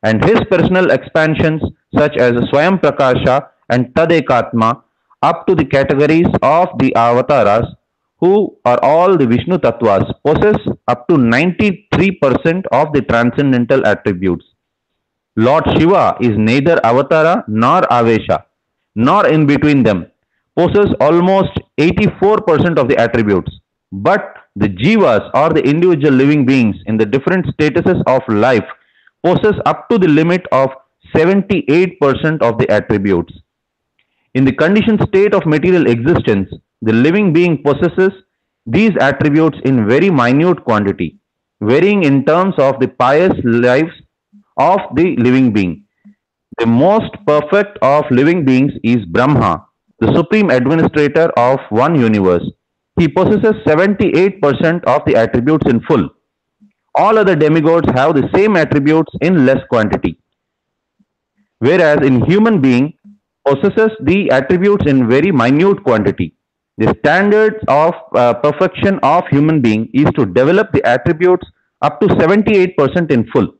[SPEAKER 2] And his personal expansions such as Swayam Prakasha and Tadekatma up to the categories of the avatars who are all the Vishnu Tattvas possess up to 93% of the transcendental attributes. Lord Shiva is neither Avatara nor Avesha, nor in between them, possess almost 84% of the attributes. But the Jivas or the individual living beings in the different statuses of life possess up to the limit of 78% of the attributes. In the conditioned state of material existence, the living being possesses these attributes in very minute quantity, varying in terms of the pious lives of the living being. The most perfect of living beings is Brahma, the supreme administrator of one universe. He possesses 78% of the attributes in full. All other demigods have the same attributes in less quantity. Whereas in human being possesses the attributes in very minute quantity. The standards of perfection of human being is to develop the attributes up to 78% in full.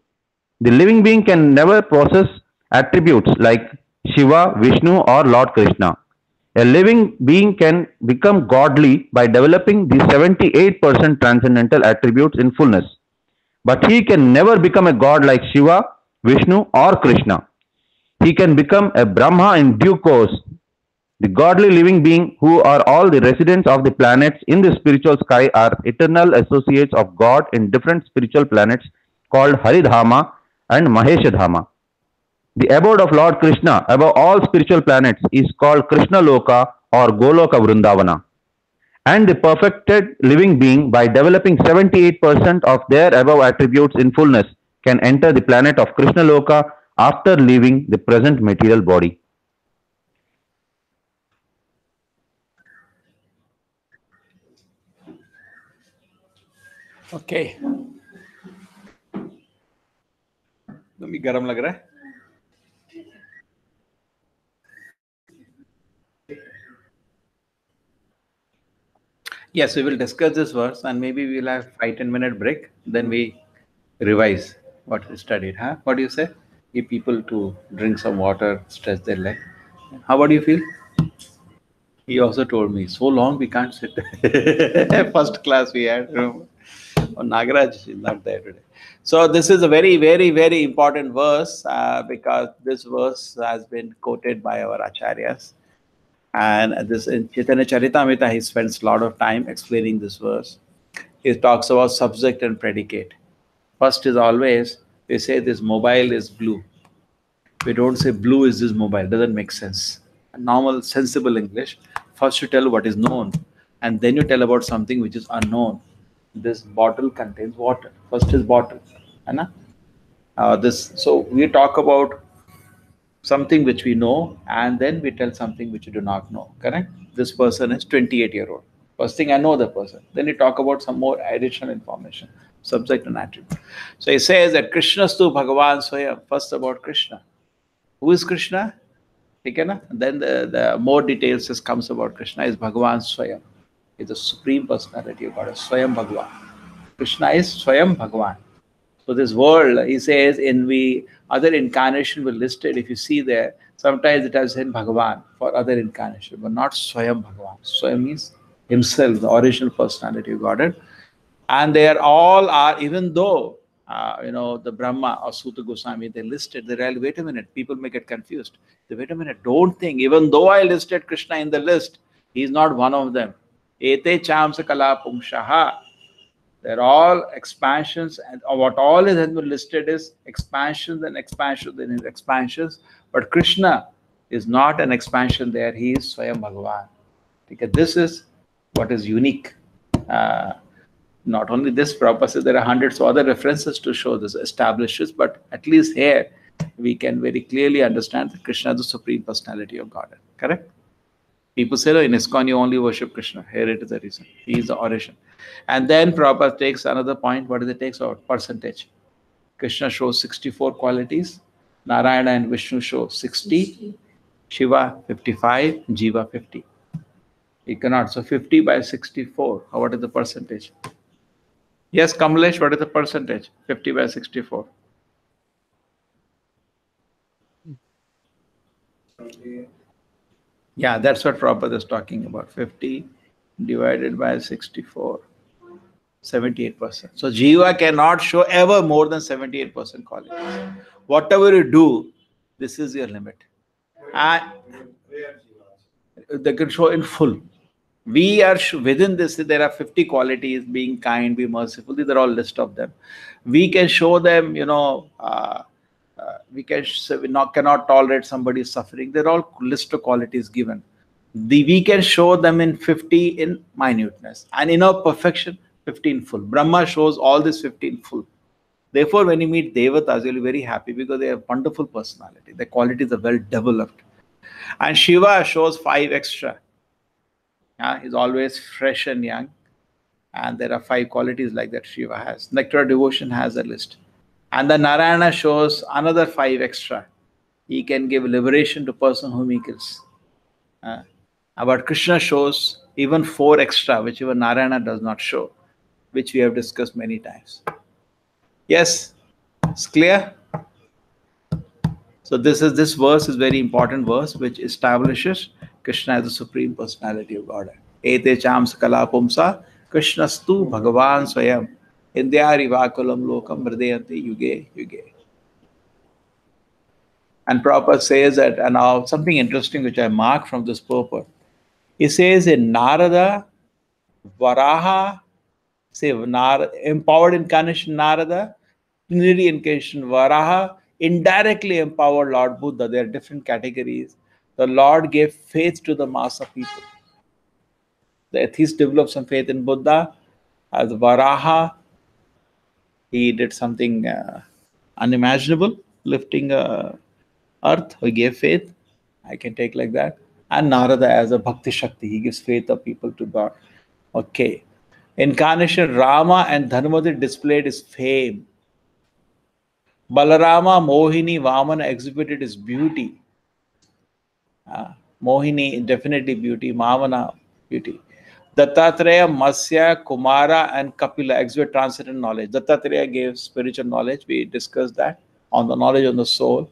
[SPEAKER 2] The living being can never possess attributes like Shiva, Vishnu or Lord Krishna. A living being can become godly by developing the 78% transcendental attributes in fullness. But he can never become a god like Shiva, Vishnu or Krishna. He can become a Brahma in due course. The godly living being who are all the residents of the planets in the spiritual sky are eternal associates of God in different spiritual planets called Haridhama and Maheshadhama. The abode of Lord Krishna above all spiritual planets is called Krishna Loka or Goloka Vrindavana. And the perfected living being, by developing 78% of their above attributes in fullness, can enter the planet of Krishna Loka after leaving the present material body.
[SPEAKER 1] Okay. तुम्हें गरम लग रहा है? Yes, we will discuss this verse and maybe we will have 5-10 minute break. Then we revise what we studied. Huh? What do you say? Give people to drink some water, stretch their leg. How about you feel? He also told me, so long we can't sit. First class we had. Oh, Nagaraj is not there today. So this is a very, very, very important verse because this verse has been quoted by our acharyas.
[SPEAKER 7] And this in Chaitanya Charitamrita, he spends a lot of time explaining this verse. He talks about subject and predicate. First is always, we say this mobile is blue. We don't say blue is this mobile. Doesn't make sense. Normal, sensible English. First you tell what is known, and then you tell about something which is unknown. This bottle contains water. First is bottle. So we talk about something which we know, and then we tell something which we do not know. Correct? This person is 28-year-old. First thing, I know the person. Then you talk about some more additional information, subject and attribute. So he says that Krishnastu Bhagavan Swayam. First about Krishna. Who is Krishna? Then the more details comes about Krishna is Bhagavan Swayam. He's the Supreme Personality of God, Swayam Bhagavan. Krishna is Swayam Bhagavan. So this world, he says, other incarnation were listed. If you see there, sometimes it has said Bhagavan for other incarnation, but not Swayam Bhagavan. Swayam means himself, the original personality of Godhead. And they all are, even though the Brahma or Suta Goswami, they listed, they realized, wait a minute, people may get confused. They, wait a minute, don't think, even though I listed Krishna in the list, he is not one of them. Ete chamsa kala pumshaha. They're all expansions, and what all is listed is expansions and expansions and expansions. But Krishna is not an expansion there, he is Swayam Bhagavan. Because this is what is unique. Not only this, Prabhupada says there are hundreds of other references to show this, establishes, but at least here we can very clearly understand that Krishna is the Supreme Personality of Godhead. Correct? People say, no, in ISKCON you only worship Krishna. Here it is the reason. He is the origin. And then Prabhupada takes another point. What does it take? So percentage. Krishna shows 64 qualities. Narayana and Vishnu show 60. Shiva 55. Jiva 50. He cannot. So 50 by 64. What is the percentage? Yes, Kamlesh, what is the percentage? 50 by 64. Yeah, that's what Prabhupada is talking about. 50 divided by 64. 78%. So Jiva cannot show ever more than 78% quality. Whatever you do, this is your limit. And they can show in full. We are within this, there are 50 qualities, being kind, be merciful. These are all list of them. We can show them, we cannot tolerate somebody's suffering. They're all list of qualities given. We can show them in 50 in minuteness. And in our perfection, 50 in full. Brahma shows all this 50 in full. Therefore, when you meet Devatas, you'll be very happy because they have wonderful personality. Their qualities are well developed. And Shiva shows 5 extra. He's always fresh and young. And there are 5 qualities like that Shiva has. Nectar Devotion has a list. And the Narayana shows another 5 extra. He can give liberation to person whom he kills. But Krishna shows even 4 extra, which even Narayana does not show, which we have discussed many times. Yes, it's clear? So this verse is very important verse which establishes Krishna as the Supreme Personality of Godhead. Ete cham sakala pumsa Krishnastu Bhagavan Swayam Indyari Vakulam Lokam Hridayanti Yuge Yuge. And Prabhupada says that, and now something interesting which I mark from this purport. He says in Narada, Varaha, empowered incarnation Narada, plenary incarnation Varaha, indirectly empowered Lord Buddha. There are different categories. The Lord gave faith to the mass of people. The atheists developed some faith in Buddha. As Varaha, he did something unimaginable, lifting earth. He gave faith. I can take like that. And Narada as a Bhakti Shakti, he gives faith of people to God. Okay. Incarnation Rama and Dharmadri displayed his fame. Balarama, Mohini, Vamana exhibited his beauty. Mohini, definitely beauty. Vamana, beauty. Dattatreya, Matsya, Kumara, and Kapila exhibit transcendent knowledge. Dattatreya gave spiritual knowledge. We discussed that on the knowledge on the soul.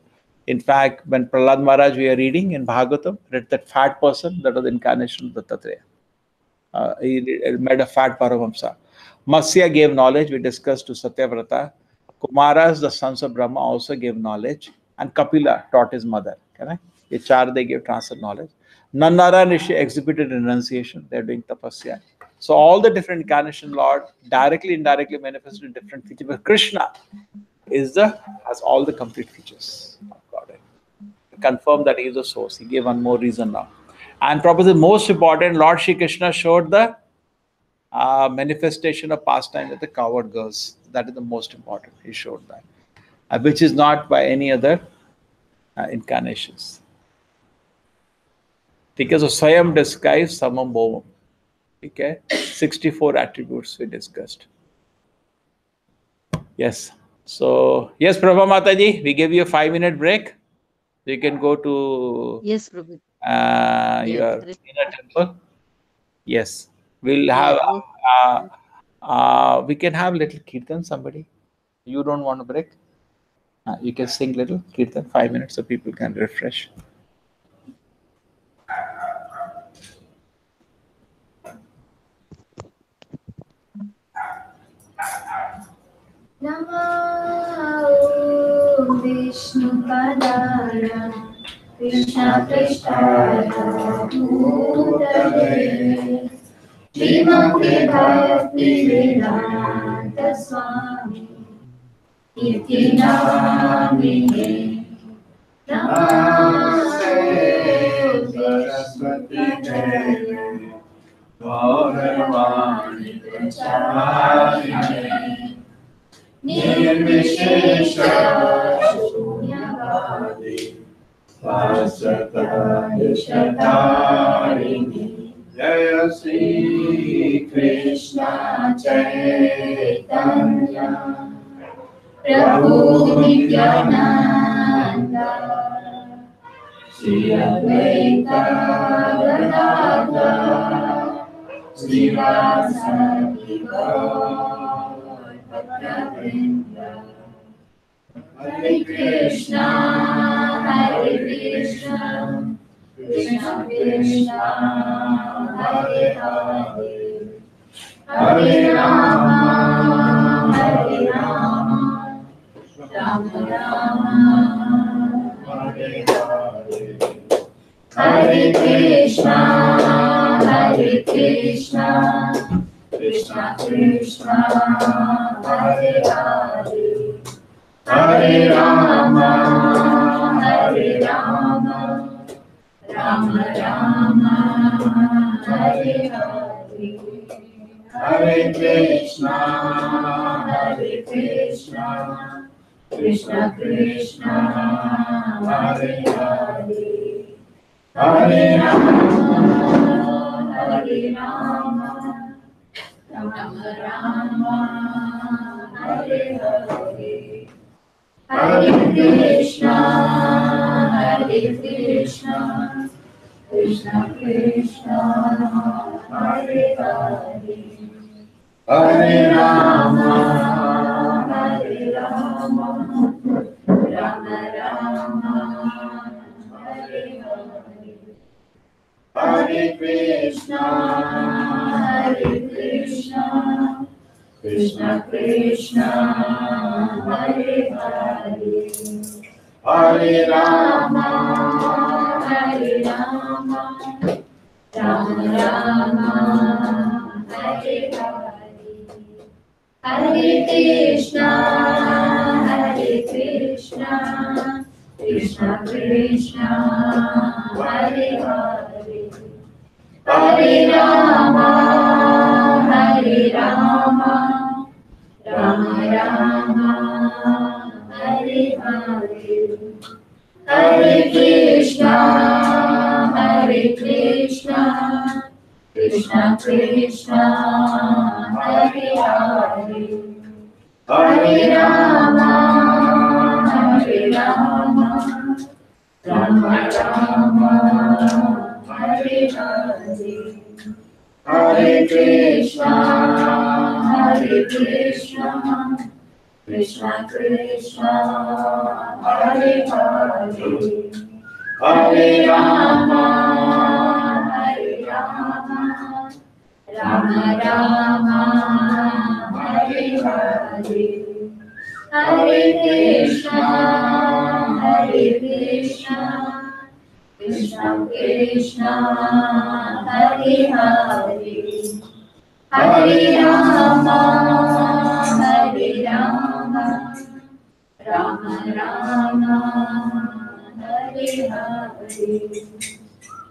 [SPEAKER 7] In fact, when Prahlad Maharaj we are reading in Bhagavatam, read that fat person, that was the incarnation of Dattatreya. He made a fat Paramahamsa. Matsya gave knowledge, we discussed to Satyavrata. Kumaras, the sons of Brahma, also gave knowledge. And Kapila taught his mother. Correct? They gave transcendent knowledge. Nannara Rishi exhibited renunciation. They're doing tapasya. So all the different incarnation Lord directly, indirectly manifested in different features. But Krishna has all the complete features of Godhead. To confirm that he is the source. He gave one more reason now. And probably the most important, Lord Shri Krishna showed the manifestation of pastime with the coward girls. That is the most important. He showed that. Which is not by any other incarnations. Because of Swayam describes Samam Bhovam. Okay, 64 attributes we discussed. Yes. So, yes, Prabha Mataji, we gave you a 5-minute break. You can go to
[SPEAKER 10] Yes, Prabhu.
[SPEAKER 7] your inner temple. Yes. We'll
[SPEAKER 10] Yeah,
[SPEAKER 7] have, we can have little kirtan, somebody. You don't want to break? You can sing little kirtan, 5 minutes so people can refresh.
[SPEAKER 8] Namo Vishnu Padaya Krishna Prasthaya Bhutale Srimati Bhakti Vedanta Swami Iti Namine Namaste Saraswati Devi Gauravani Pracharine Nirvishesha Shunyavadi Vasata Ishatarini Jaya Sri Krishna Chaitanya Prabhu Nityananda Shri Advaita Gadadhar Srivasadi Gaur Bhaktavrinda Hare Krishna Hare Krishna Krishna Krishna Hare Hare Hare Rama Hare Rama Rama Rama Hare Hare Hare Krishna Hare Krishna Krishna Krishna Hare Hare Hare Rama Hare Rama Rama Rama Hare Hare Hare Krishna Hare Krishna Krishna Krishna Hare Hare Hare Rama Hare Rama Rama Rama Hare Hare Hare Krishna Hare Krishna Krishna Krishna Hare Hare Hare Rama Hare Rama Rama Rama Hare Hare Hare Krishna Hare Krishna Krishna Krishna Hare Hare Hare Rama Hare Rama Rama Rama Hare Hare Hare Krishna Hare Krishna Krishna Krishna Hare Hare Hare Rama Hare Rama Rama Rama Hare Hare Hare Krishna Hare Krishna Krishna Krishna Hare Hare Hare Rama Hare Rama Rama Rama Hare Hare Hare Krishna Hare Krishna Krishna Krishna Hare Hare Hare Rama Hare Rama Rama Rama Hare Hare Hare Krishna Hare Krishna
[SPEAKER 5] Krishna Krishna Hare Hare Hare Rama Hare Rama Rama Rama Hare Hare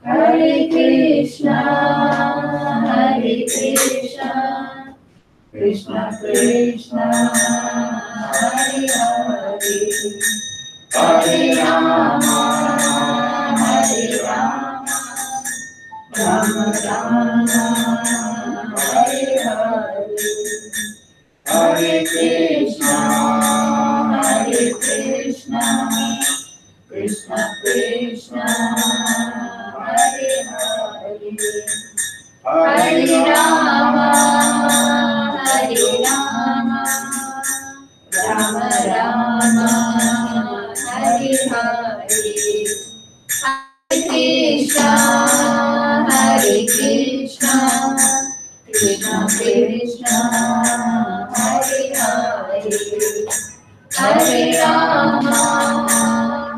[SPEAKER 5] Hare Krishna Krishna Krishna Hare Hare Hare Rama Hare Rama Rama Rama Hare Hare Hare Krishna Krishna Krishna Hare Hare Hare Rama Hare Rama Rama Rama Hare Hare Hare Krishna Krishna Krishna Hare Hare Hare Rama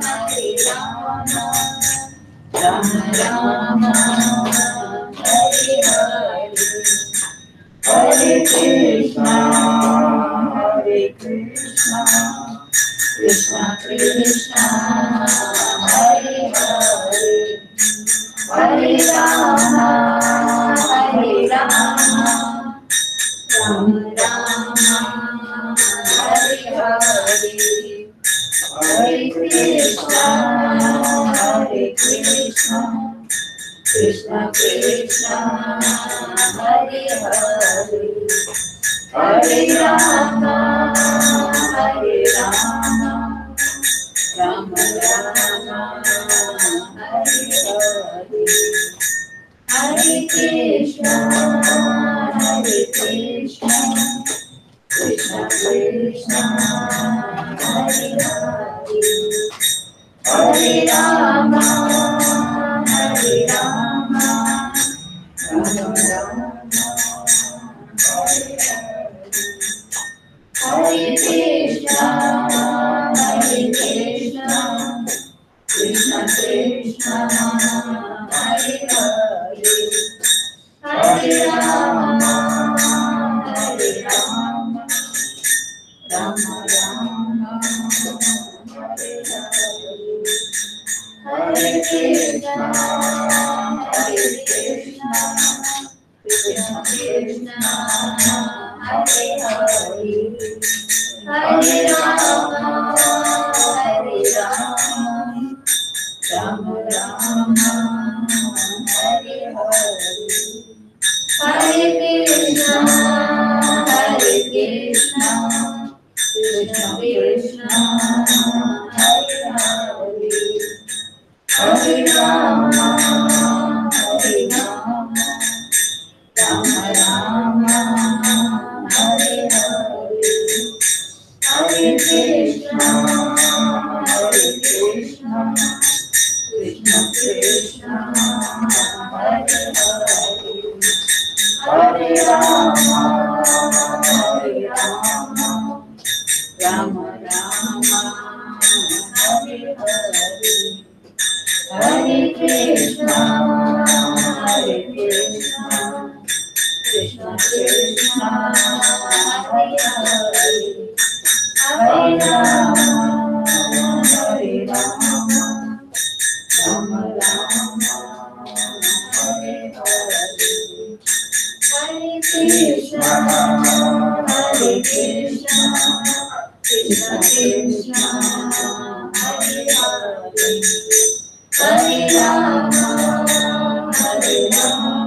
[SPEAKER 5] Hare Rama Rama Rama Hare Hare Hare Krishna Krishna Krishna Hare Hare Hare Rama Hare Rama Rama Rama Hare Hare Hare Krishna Krishna Krishna Hare Hare Hare Rama Hare Rama Rama Rama Hare Hare Hare Krishna Krishna Krishna Hare Hare Hare Rama Hare Rama Rama Rama Hare Hare Hare Krishna Krishna Krishna Hare Hare Hare Rama Hare Rama Rama Rama Hare Hare Hare Krishna Krishna Krishna Hare Hare Hare Rama Hare Rama Rama Rama Hare Hare Hare Krishna Krishna Krishna Hare Hare Hare Rama Hare Rama Rama Rama Hare Hare Hare Krishna Krishna Krishna Hare Hare Hare Rama Hare Rama Rama Rama Hare Hare Hare Krishna Krishna Krishna Hare Hare Hare Rama Hare Rama Rama Rama Hare Hare Hare Krishna Krishna Krishna Hare Hare Hare Rama Hare Rama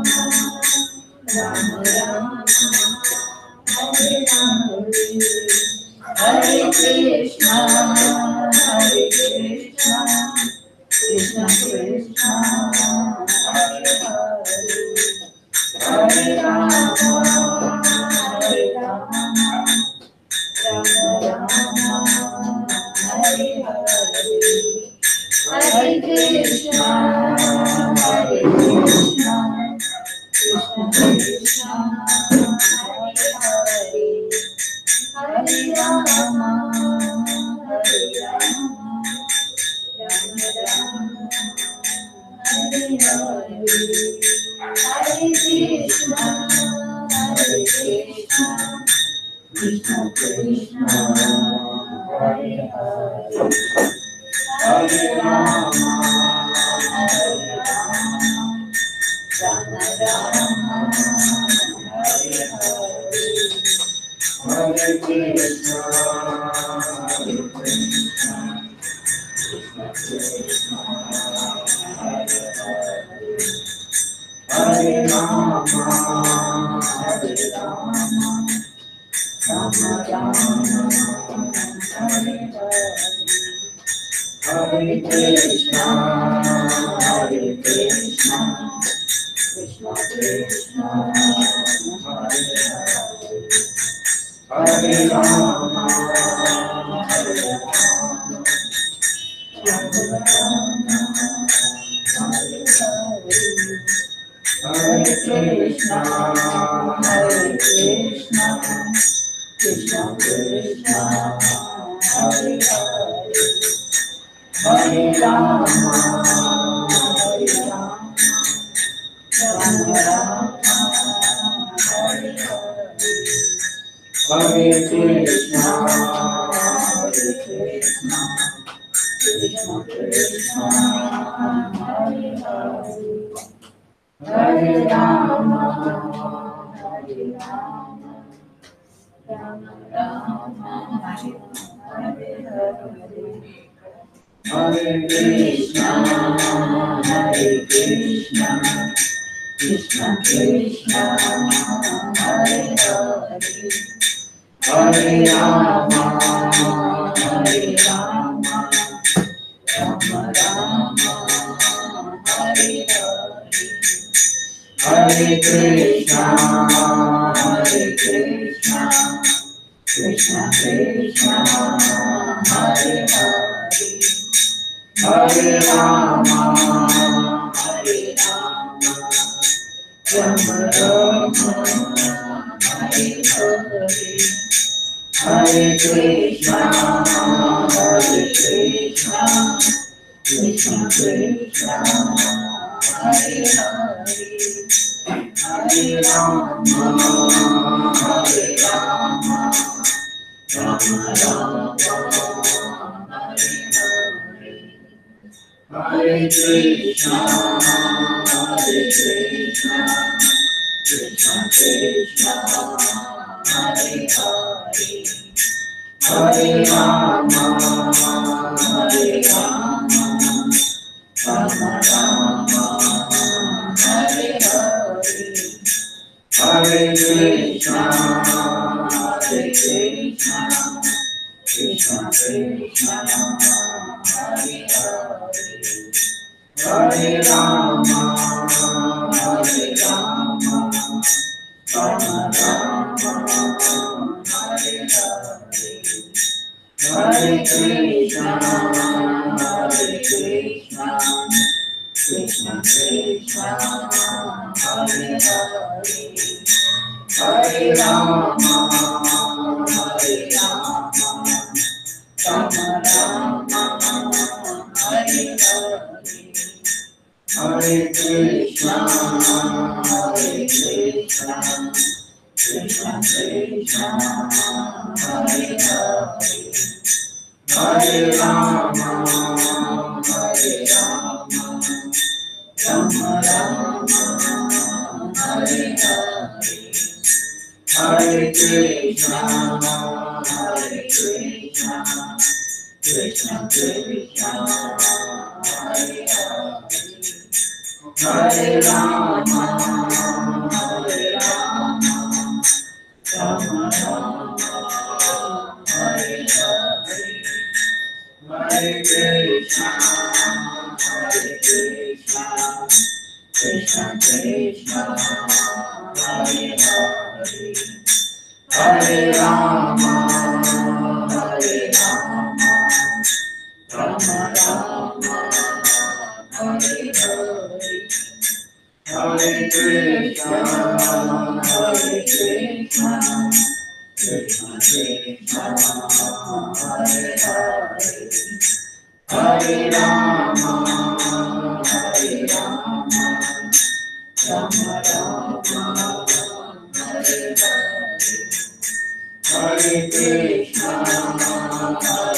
[SPEAKER 5] Rama Rama Hare Hare Hare Krishna Krishna Krishna Hare Hare Hare Rama Hare Rama Rama Rama Hare Hare Hare Krishna Krishna Krishna Hare Hare Hare Rama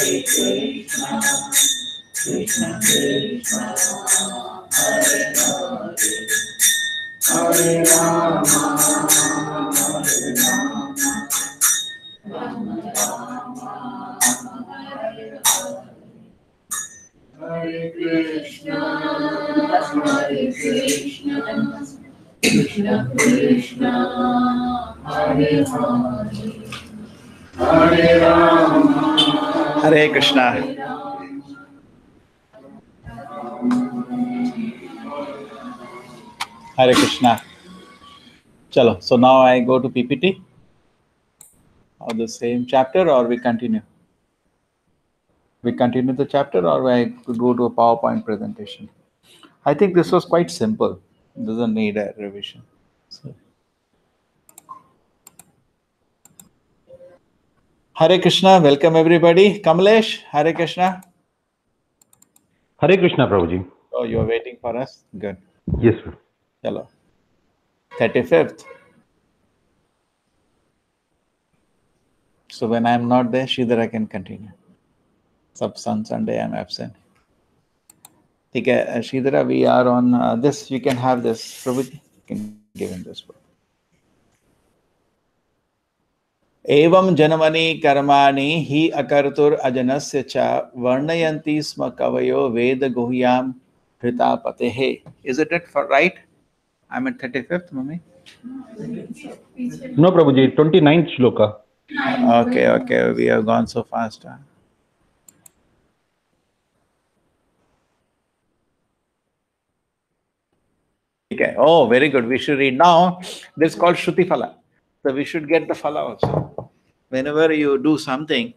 [SPEAKER 5] Hare Krishna, Hare Krishna, Krishna Krishna, Hare Hare, Hare Rama,
[SPEAKER 1] Hare Krishna. Hare Krishna. Chalo. So now I go to PPT of the same chapter, or we continue? We continue the chapter, or I could go to a PowerPoint presentation. I think this was quite simple. Doesn't need a revision. So. Hare Krishna. Welcome everybody. Kamlesh, Hare Krishna.
[SPEAKER 2] Hare Krishna, Prabhuji.
[SPEAKER 1] Oh, you're waiting for us? Good.
[SPEAKER 2] Yes, sir.
[SPEAKER 1] Hello. 35th. So when I'm not there, Sridhar, can continue. Sunday I'm absent. Okay, Sridhar, we are on this. You can have this. Prabhuji, you can give him this book. Evam janamani karmani hi akartur ajanasya cha varnayanti sma kavayo veda guhyam hritapatehe. Is it right? I'm at 35th, Mummy.
[SPEAKER 2] No, Prabhuji, 29th shloka.
[SPEAKER 1] Okay, we have gone so fast. Huh? Okay. Oh, very good. We should read now. This is called Shruti Phala. So we should get the Phala also. Whenever you do something,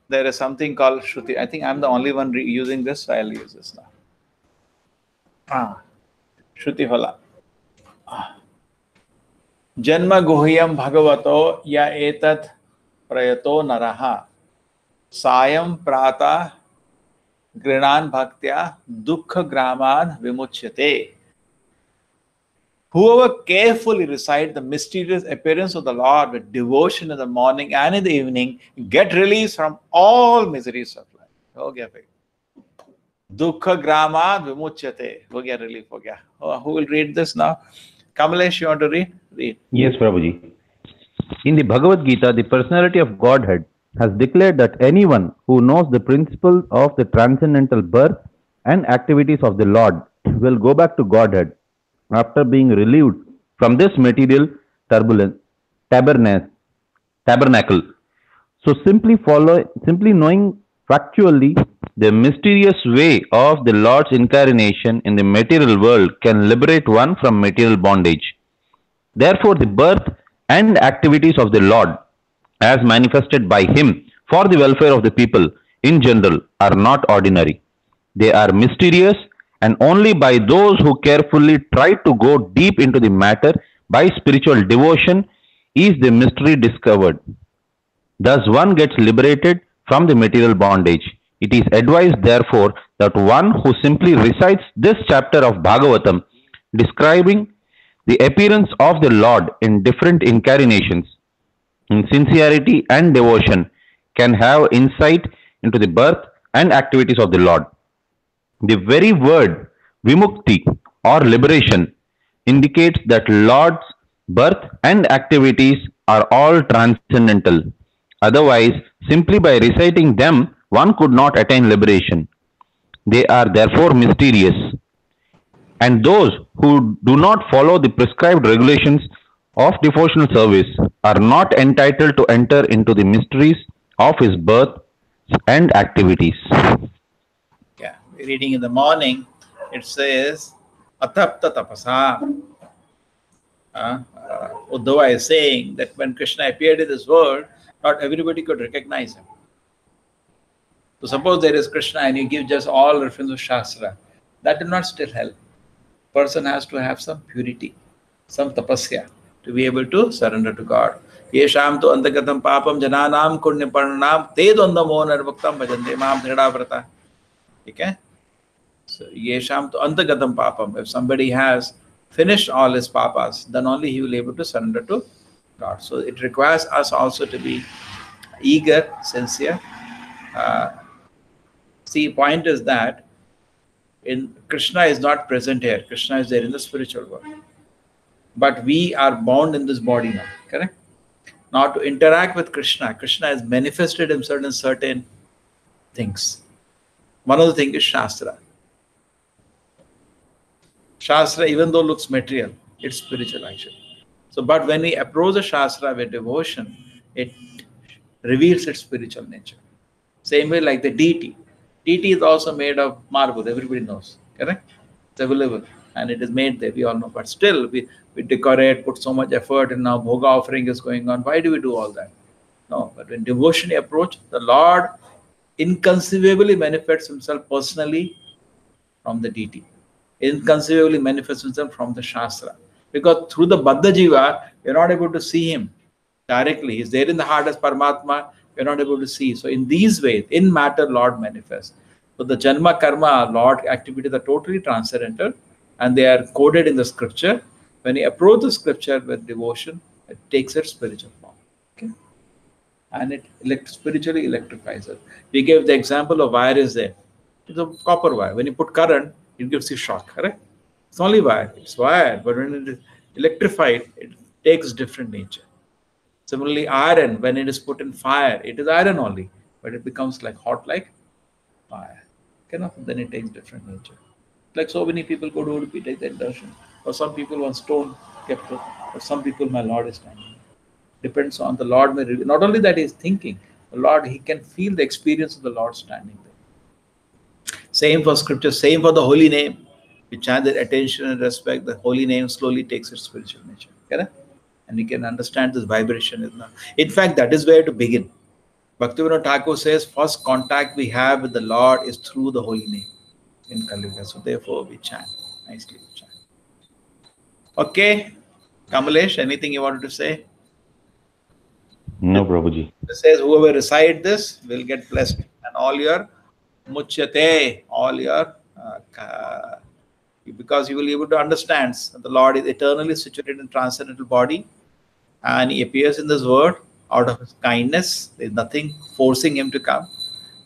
[SPEAKER 1] there is something called Shruti. I think I'm the only one using this, so I'll use this now. Shruti Phala. Janma guhyam bhagavato ya etat prayato naraha sayam prata grinan bhaktya dukkha graman vimuchyate. Whoever carefully recite the mysterious appearance of the Lord with devotion in the morning and in the evening, get release from all miseries of life. Ho gaya bhai. Dukkha grama vimuchyate. Ho gaya, relief ho gaya. Who will read this now? Kamalesh, you want to read? Read.
[SPEAKER 2] Yes, Prabhuji. In the Bhagavad Gita, the personality of Godhead has declared that anyone who knows the principles of the transcendental birth and activities of the Lord will go back to Godhead after being relieved from this material tabernacle. So simply knowing factually the mysterious way of the Lord's incarnation in the material world can liberate one from material bondage. Therefore, the birth and activities of the Lord, as manifested by Him for the welfare of the people in general, are not ordinary. They are mysterious, and only by those who carefully try to go deep into the matter by spiritual devotion is the mystery discovered. Thus one gets liberated from the material bondage. It is advised, therefore, that one who simply recites this chapter of Bhagavatam, describing the appearance of the Lord in different incarnations, in sincerity and devotion, can have insight into the birth and activities of the Lord. The very word vimukti or liberation indicates that Lord's birth and activities are all transcendental. Otherwise, simply by reciting them, one could not attain liberation. They are therefore mysterious. And those who do not follow the prescribed regulations of devotional service are not entitled to enter into the mysteries of His birth and activities.
[SPEAKER 1] Yeah, reading in the morning, it says, Atapta tapasa. Uddhava is saying that when Krishna appeared in this world, not everybody could recognize him. So suppose there is Krishna and you give just all reference to Shastra, that will not still help. Person has to have some purity, some tapasya to be able to surrender to God. Yesham tu antagatam papam jananam kunyaparnam te dondamo narbhaktam bhajante maam dhridavrata. Okay? So yesham tu antagatam papam. If somebody has finished all his papas, then only he will be able to surrender to God. So it requires us also to be eager, sincere,
[SPEAKER 7] See, point is that in Krishna is not present here. Krishna is there in the spiritual world. But we are bound in this body now, correct? Now to interact with Krishna, Krishna has manifested himself in certain things. One of the things is Shastra. Shastra, even though looks material, it's spiritual actually. So, but when we approach the Shastra with devotion, it reveals its spiritual nature. Same way like the deity. Deity is also made of marble, everybody knows, correct? It's available and it is made there, we all know. But still, we decorate, put so much effort, and now bhoga offering is going on. Why do we do all that? No, but when devotion approach, the Lord inconceivably manifests himself personally from the deity. Inconceivably manifests himself from the Shastra. Because through the Baddha Jiva, you're not able to see him directly. He's there in the heart as Paramatma, you're not able to see. So in these ways, in matter, Lord manifests. So the Janma Karma, Lord activities are totally transcendental and they are coded in the scripture. When you approach the scripture with devotion, it takes its spiritual form. Okay? And it spiritually electrifies it. We gave the example of wire is there. It's a copper wire. When you put current, it gives you shock, correct? It's only wire, it's wire, but when it is electrified, it takes different nature. Similarly, iron, when it is put in fire, it is iron only, but it becomes like hot like fire. Then it takes different nature. Like so many people go to Udupi, take that darshan. Or some people want stone kept, or some people, my Lord is standing. Depends on the Lord. Not only that he is thinking, the Lord, he can feel the experience of the Lord standing there. Same for scripture, same for the holy name. We chant that attention and respect, the holy name slowly takes its spiritual nature. Correct? And we can understand this vibration is not. In fact, that is where to begin. Bhaktivinoda Thakur says, first contact we have with the Lord is through the holy name in Kali Yuga. So therefore we chant. Nicely we chant. Okay. Kamalesh, anything you wanted to say?
[SPEAKER 2] No, Prabhuji.
[SPEAKER 7] It says whoever recite this will get blessed. And all your muchyate, all your because you will be able to understand that the Lord is eternally situated in transcendental body and he appears in this world out of his kindness. There is nothing forcing him to come.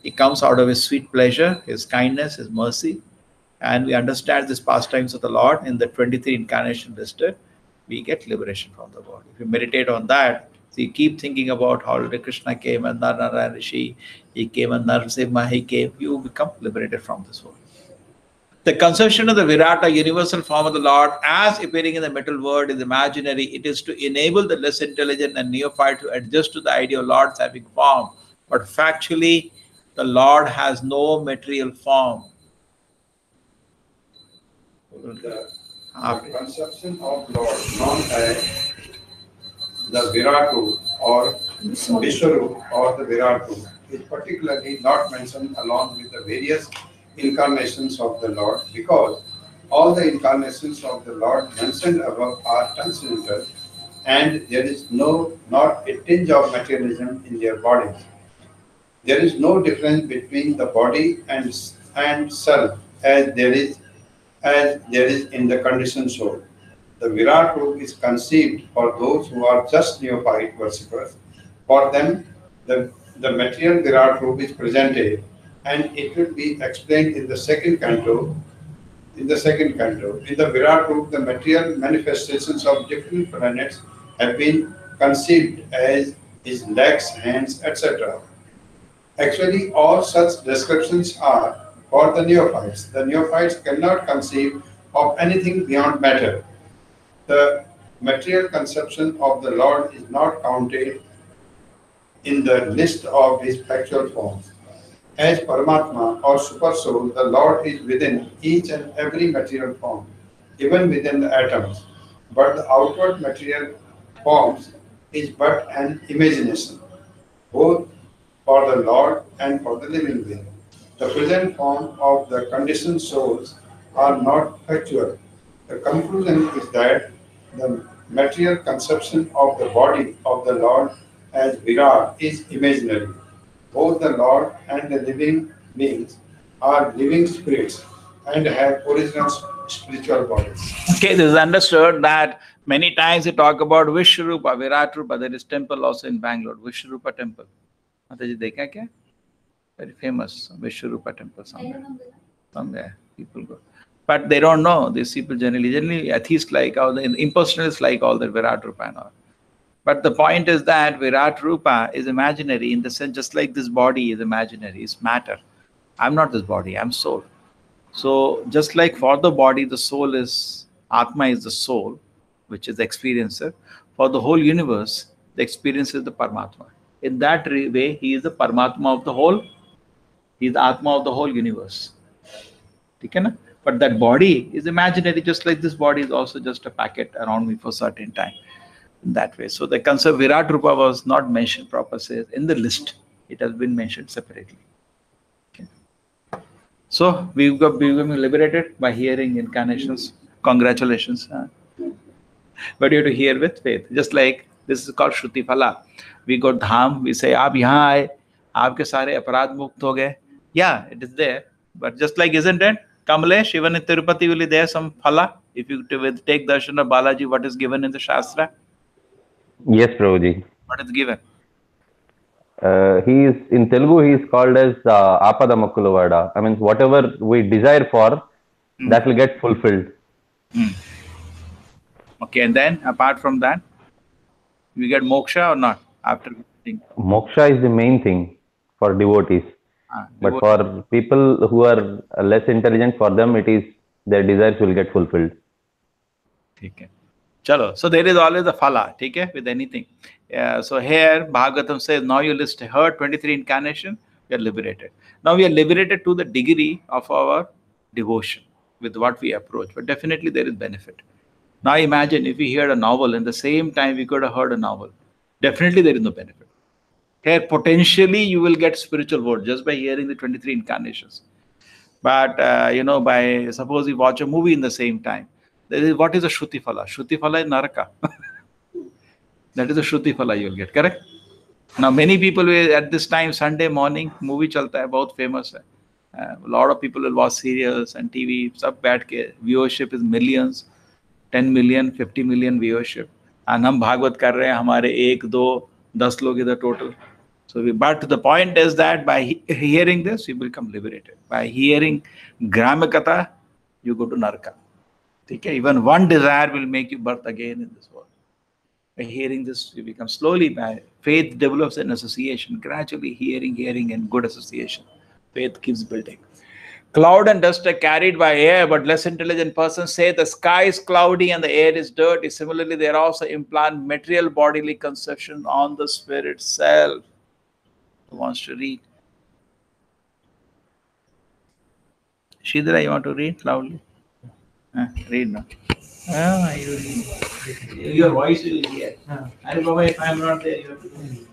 [SPEAKER 7] He comes out of his sweet pleasure, his kindness, his mercy. And we understand these pastimes of the Lord in the 23 incarnation listed. We get liberation from the world. If you meditate on that, so you keep thinking about how Krishna came and Narayana Rishi, he came and Narasimha, he came, you become liberated from this world. The conception of the Virata, universal form of the Lord, as appearing in the metal world is imaginary. It is to enable the less intelligent and neophyte to adjust to the idea of Lord's having form. But factually, the Lord has no material form.
[SPEAKER 4] The conception of Lord, known as the Viratu or Vishwarup or the Viratu, is particularly not mentioned along with the various incarnations of the Lord, because all the incarnations of the Lord mentioned above are transcendental and there is not a tinge of materialism in their bodies. There is no difference between the body and self as there is in the conditioned soul. The Virat Roop is conceived for those who are just neophyte worshippers. For them, the material Virat Roop is presented, and it will be explained in the second canto. In the Virat Roop, the material manifestations of different planets have been conceived as his legs, hands, etc. Actually, all such descriptions are for the neophytes. The neophytes cannot conceive of anything beyond matter. The material conception of the Lord is not counted in the list of his factual forms. As Paramatma or Super Soul, the Lord is within each and every material form, even within the atoms. But the outward material forms is but an imagination, both for the Lord and for the living being. The present form of the conditioned souls are not factual. The conclusion is that the material conception of the body of the Lord as Virat is imaginary. Both the Lord and the living beings are living spirits and have original spiritual bodies.
[SPEAKER 7] Okay, this is understood that many times we talk about Vishwarupa, Virat Rupa. There is temple also in Bangalore, Vishwarupa temple. Mataji, dekha kya? very famous Vishwarupa temple somewhere people go. But they don't know, these people generally atheists like all the impersonalists like all the Virat Rupa and all. But the point is that Virat Rupa is imaginary in the sense, just like this body is imaginary, it's matter. I'm not this body, I'm soul. So just like for the body, the soul is, Atma is the soul, which is the experiencer. For the whole universe, the experience is the Paramatma. In that way, he is the Paramatma of the whole, he is the Atma of the whole universe. Okay? But that body is imaginary, just like this body is also just a packet around me for a certain time. In that way. So the concept Virat Rupa was not mentioned proper says in the list. It has been mentioned separately. Okay. So we've been liberated by hearing incarnations. Congratulations. But you have to hear with faith. Just like this is called Shruti Phala. We go dham, we say, Aap yahan aaye, aapke sare aparadh mukt ho gaye. Yeah, it is there. But just like, isn't it? Kamalesh, even in Tirupati, will be there some phala? If you take darshan of Balaji, what is given in the Shastra?
[SPEAKER 2] Yes, Prabhuji.
[SPEAKER 7] What is given?
[SPEAKER 2] He is in Telugu. He is called as Apada Makkulavada. I mean, whatever we desire for, that will get fulfilled.
[SPEAKER 7] Okay, and then apart from that, we get moksha or not after?
[SPEAKER 2] Moksha is the main thing for devotees. But for people who are less intelligent, for them it is their desires will get fulfilled.
[SPEAKER 7] Okay. Chalo. So there is always a phala, okay, with anything. So here Bhagavatam says, now you heard 23 incarnation, we are liberated. Now we are liberated to the degree of our devotion with what we approach. But definitely there is benefit. Now imagine if we heard a novel and the same time we could have heard a novel. Definitely there is no benefit. Here potentially you will get spiritual word just by hearing the 23 incarnations. But by suppose you watch a movie in the same time. What is a Shruti Phala? Shruti Phala is Naraka. That is a Shruti Phala you will get, correct? Now many people will, at this time, Sunday morning, movie chalta hai, bahut famous hai. A lot of people will watch serials and TV, sab baith ke, viewership is millions, 10 million, 50 million viewership. And hum Bhagavad kar rahe hain, hamare 1, 2, 10 log idhar total. So, but the point is that by hearing this, you become liberated. By hearing Grama Katha, you go to Naraka. Okay? Even one desire will make you birth again in this world. By hearing this, you become slowly, by faith develops an association, gradually hearing and good association. Faith keeps building. Cloud and dust are carried by air, but less intelligent persons say the sky is cloudy and the air is dirty. Similarly, they also implant material bodily conception on the spirit self. Who wants to read? Shidra, you want to read loudly? Read now. You read. Your voice will hear. And Baba, if I am not there, you have to read.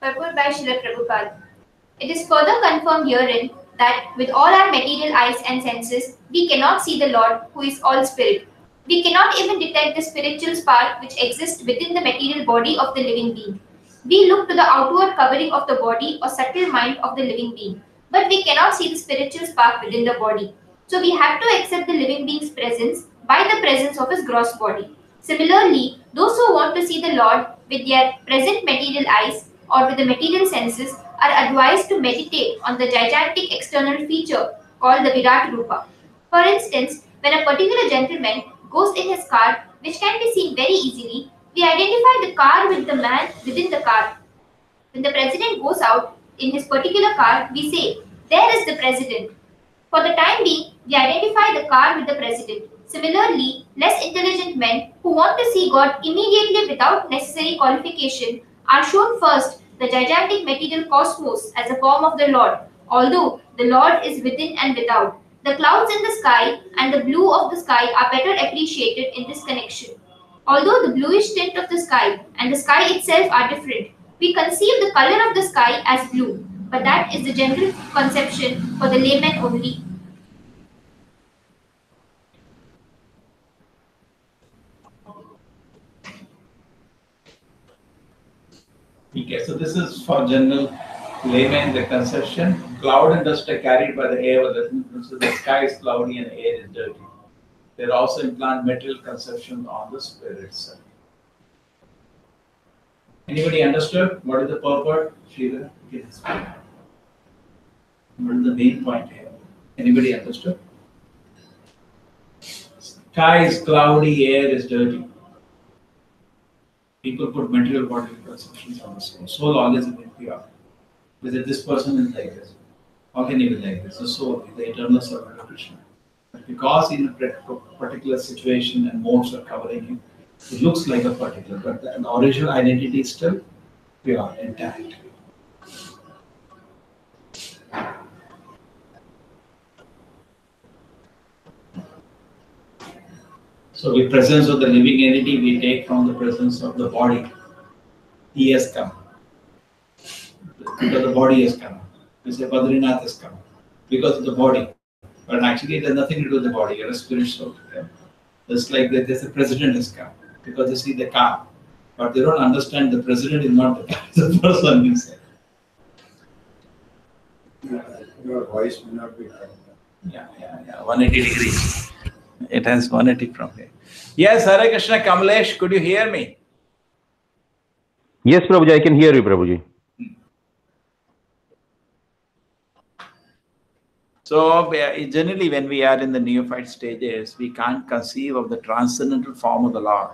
[SPEAKER 8] Purport by Srila Prabhupada. It is further confirmed herein that with all our material eyes and senses, we cannot see the Lord who is all spirit. We cannot even detect the spiritual spark which exists within the material body of the living being. We look to the outward covering of the body or subtle mind of the living being, but we cannot see the spiritual spark within the body. So we have to accept the living being's presence by the presence of his gross body. Similarly, those who want to see the Lord with their present material eyes or with the material senses are advised to meditate on the gigantic external feature called the Virat Rupa. For instance, when a particular gentleman goes in his car, which can be seen very easily, we identify the car with the man within the car. When the president goes out in his particular car, we say, there is the president. For the time being, we identify the car with the president. Similarly, less intelligent men who want to see God immediately without necessary qualification are shown first the gigantic material cosmos as a form of the Lord, although the Lord is within and without. The clouds in the sky and the blue of the sky are better appreciated in this connection. Although the bluish tint of the sky and the sky itself are different, we conceive the color of the sky as blue, but that is the general conception for the layman only.
[SPEAKER 7] Okay, so this is for general layman, the conception. Cloud and dust are carried by the air, so the sky is cloudy and the air is dirty. They also implant material conception on the spirit itself. Anybody understood what is the purport? Sridhar, you can explain. What is the main point here? Anybody understood? Sky is cloudy, air is dirty. People put material body perceptions on the soul. Soul always is impure. Because this person is like this. How can he be like this? The soul is the eternal servant of Krishna. But because in a particular situation and modes are covering him, it looks like a particular, but the original identity is still pure, intact. So with presence of the living entity, we take from the presence of the body. He has come. Because the body has come. We say Badrinath has come. Because of the body. But actually it has nothing to do with the body. You're a spiritual. Okay? Just like that, there's the president has come. Because they see the car. But they don't understand the president is not the car, it's the person himself.
[SPEAKER 4] Your voice may not be heard.
[SPEAKER 7] Yeah. 180 degrees. It has 180 from here. Yes, Hare Krishna Kamlesh, could you hear me?
[SPEAKER 2] Yes, Prabhuji, I can hear you, Prabhuji.
[SPEAKER 7] So generally when we are in the neophyte stages, we can't conceive of the transcendental form of the Lord.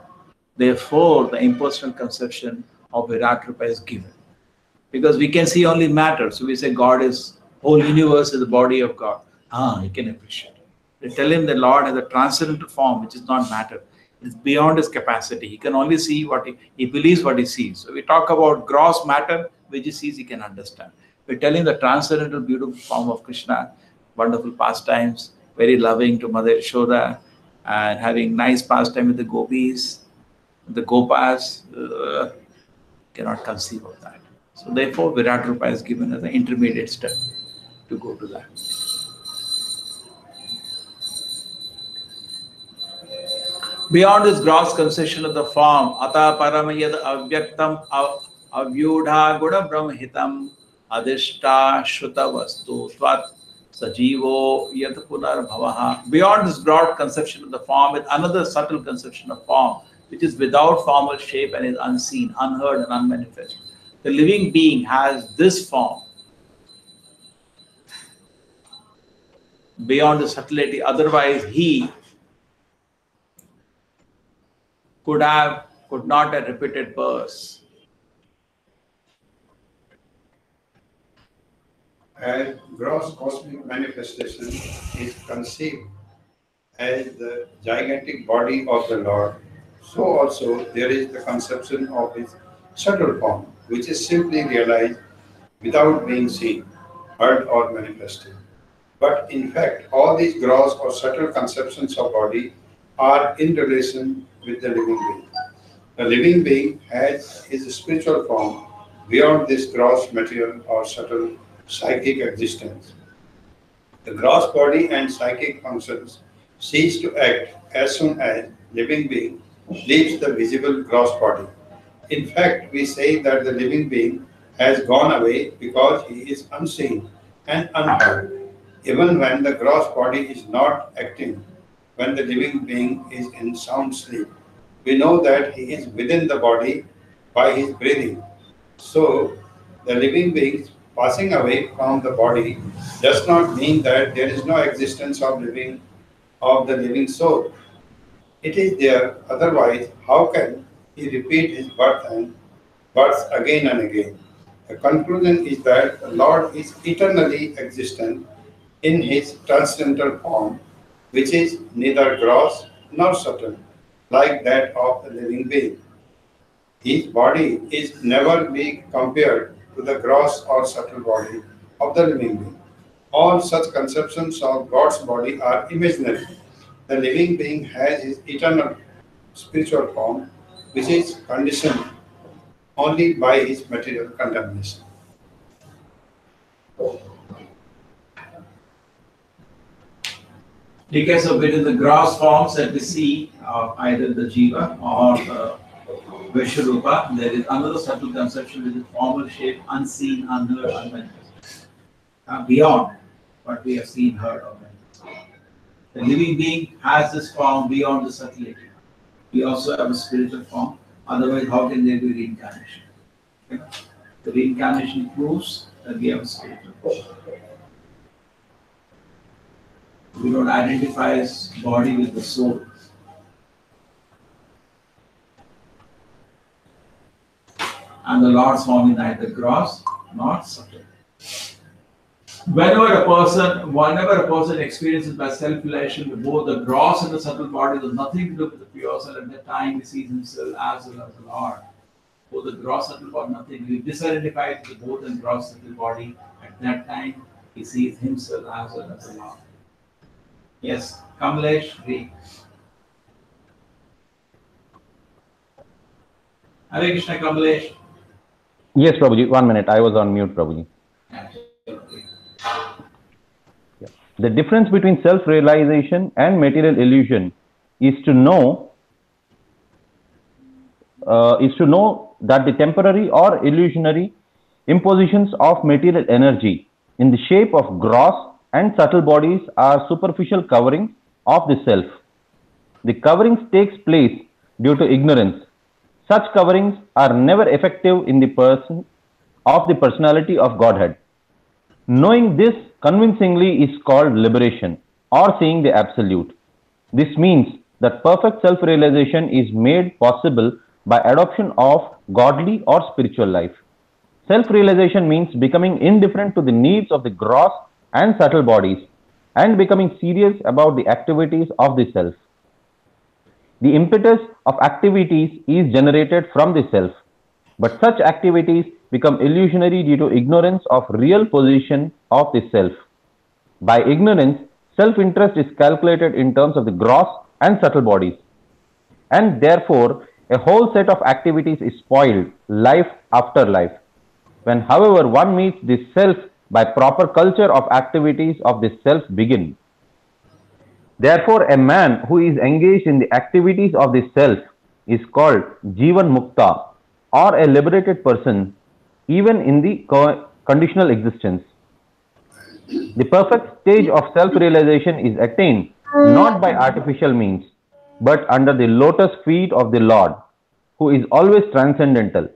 [SPEAKER 7] Therefore, the impersonal conception of Virat Rupa is given. Because we can see only matter. So we say God is, whole universe is the body of God. You can appreciate it. They tell him the Lord has a transcendental form, which is not matter. It's beyond his capacity. He can only see what he believes what he sees. So we talk about gross matter, which he sees, he can understand. We tell him the transcendental beautiful form of Krishna, wonderful pastimes, very loving to Mother Yashoda, and having nice pastime with the gopis, the gopas, cannot conceive of that. So therefore, Virat Rupa is given as an intermediate step to go to that. Beyond this gross concession of the form, Ata Paramayad Avyaktam Avyudha Guna Brahmahitam Adishta Shruta Vastu Tvat Sajivo Yat Punar Bhavaha. Beyond this broad conception of the form, with another subtle conception of form, which is without formal shape and is unseen, unheard, and unmanifest. The living being has this form. Beyond the subtlety, otherwise he could not have repeated births.
[SPEAKER 4] As gross cosmic manifestation is conceived as the gigantic body of the Lord, so also there is the conception of his subtle form, which is simply realized without being seen, heard, or manifested. But in fact, all these gross or subtle conceptions of body are in relation with the living being. The living being has his spiritual form beyond this gross material or subtle psychic existence. The gross body and psychic functions cease to act as soon as living being leaves the visible gross body. In fact, we say that the living being has gone away because he is unseen and unheard, even when the gross body is not acting. When the living being is in sound sleep, we know that he is within the body by his breathing. So, the living being passing away from the body does not mean that there is no existence of the living soul. It is there, otherwise how can he repeat his birth again and again? The conclusion is that the Lord is eternally existent in his transcendental form, which is neither gross nor subtle, like that of the living being. His body is never be compared to the gross or subtle body of the living being. All such conceptions of God's body are imaginary. The living being has his eternal spiritual form, which is conditioned only by his material condemnation.
[SPEAKER 7] Because of it in the gross forms that we see, either the Jiva or the Vishwarupa, there is another subtle conception which is formal shape, unseen, unheard, unmanifest. Beyond what we have seen, heard, or manifest. The living being has this form beyond the subtlety. We also have a spiritual form, otherwise how can there be reincarnation? The reincarnation proves that we have a spiritual body. We don't identify as body with the soul. And the Lord's form is neither gross nor subtle. Whenever a person experiences by self-relation with both the gross and the subtle body, there's nothing to do with the pure soul. At that time, he sees himself as well as the Lord. Both the gross and subtle body, nothing. He disidentifies with both the gross and subtle body. At that time, he sees himself as well as the Lord. Yes, Kamlesh, read. Hare Krishna, Kamlesh.
[SPEAKER 2] Yes, Prabhuji. 1 minute. I was on mute, Prabhuji. Yeah. The difference between self-realization and material illusion is to know that the temporary or illusionary impositions of material energy in the shape of gross and subtle bodies are superficial coverings of the self. The coverings takes place due to ignorance. Such coverings are never effective in the person of the personality of Godhead. Knowing this convincingly is called liberation or seeing the absolute. This means that perfect self-realization is made possible by adoption of godly or spiritual life. Self-realization means becoming indifferent to the needs of the gross and subtle bodies and becoming serious about the activities of the self. The impetus of activities is generated from the self, but such activities become illusionary due to ignorance of real position of the self. By ignorance, self-interest is calculated in terms of the gross and subtle bodies, and therefore a whole set of activities is spoiled life after life. When, however, one meets the self by proper culture of activities of the self begin. Therefore, a man who is engaged in the activities of the self is called Jivan Mukta, or a liberated person, even in the conditional existence. The perfect stage of self-realization is attained not by artificial means, but under the lotus feet of the Lord, who is always transcendental.